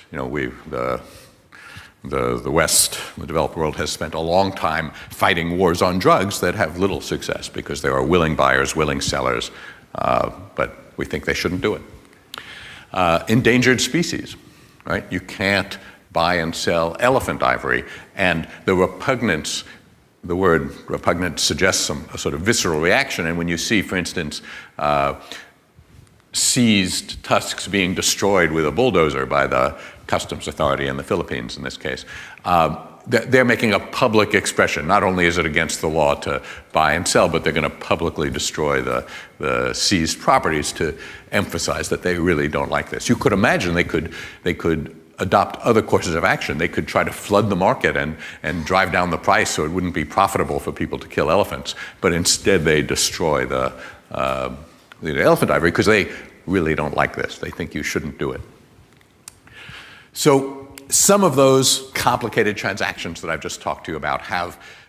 The West, the developed world, has spent a long time fighting wars on drugs that have little success because there are willing buyers, willing sellers, but we think they shouldn't do it. Endangered species, right? You can't buy and sell elephant ivory, and the repugnance, the word repugnant suggests a sort of visceral reaction, and when you see, for instance, seized tusks being destroyed with a bulldozer by the customs authority in the Philippines in this case, they're making a public expression. Not only is it against the law to buy and sell, but they're going to publicly destroy the seized properties to emphasize that they really don't like this. You could imagine they could adopt other courses of action. They could try to flood the market and drive down the price so it wouldn't be profitable for people to kill elephants. But instead they destroy the elephant ivory because they really don't like this. They think you shouldn't do it. So some of those complicated transactions that I've just talked to you about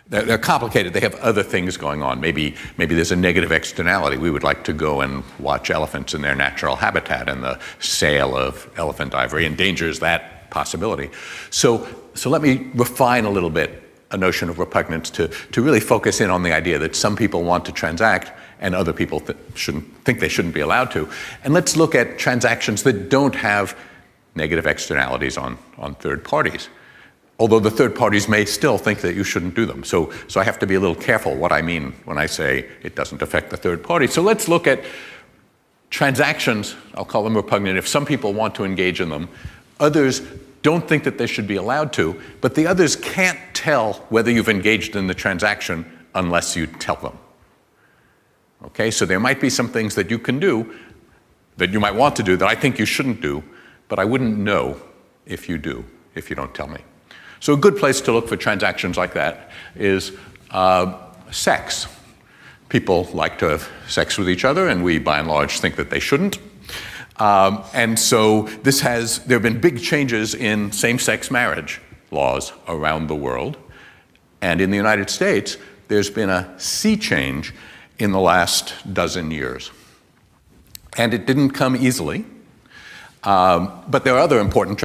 they're complicated. They have other things going on. Maybe there's a negative externality. We would like to go and watch elephants in their natural habitat, and the sale of elephant ivory endangers that possibility. So let me refine a little bit a notion of repugnance to really focus in on the idea that some people want to transact and other people think they shouldn't be allowed to. And let's look at transactions that don't have negative externalities on third parties, although the third parties may still think that you shouldn't do them. So I have to be a little careful what I mean when I say it doesn't affect the third party. So let's look at transactions, I'll call them repugnant, if some people want to engage in them, others don't think that they should be allowed to, but the others can't tell whether you've engaged in the transaction unless you tell them. Okay, so there might be some things that you can do, that you might want to do, that I think you shouldn't do, but I wouldn't know if you do, if you don't tell me. So a good place to look for transactions like that is sex. People like to have sex with each other, and we, by and large, think that they shouldn't. And so there have been big changes in same-sex marriage laws around the world. And in the United States, there's been a sea change in the last dozen years. And it didn't come easily, but there are other important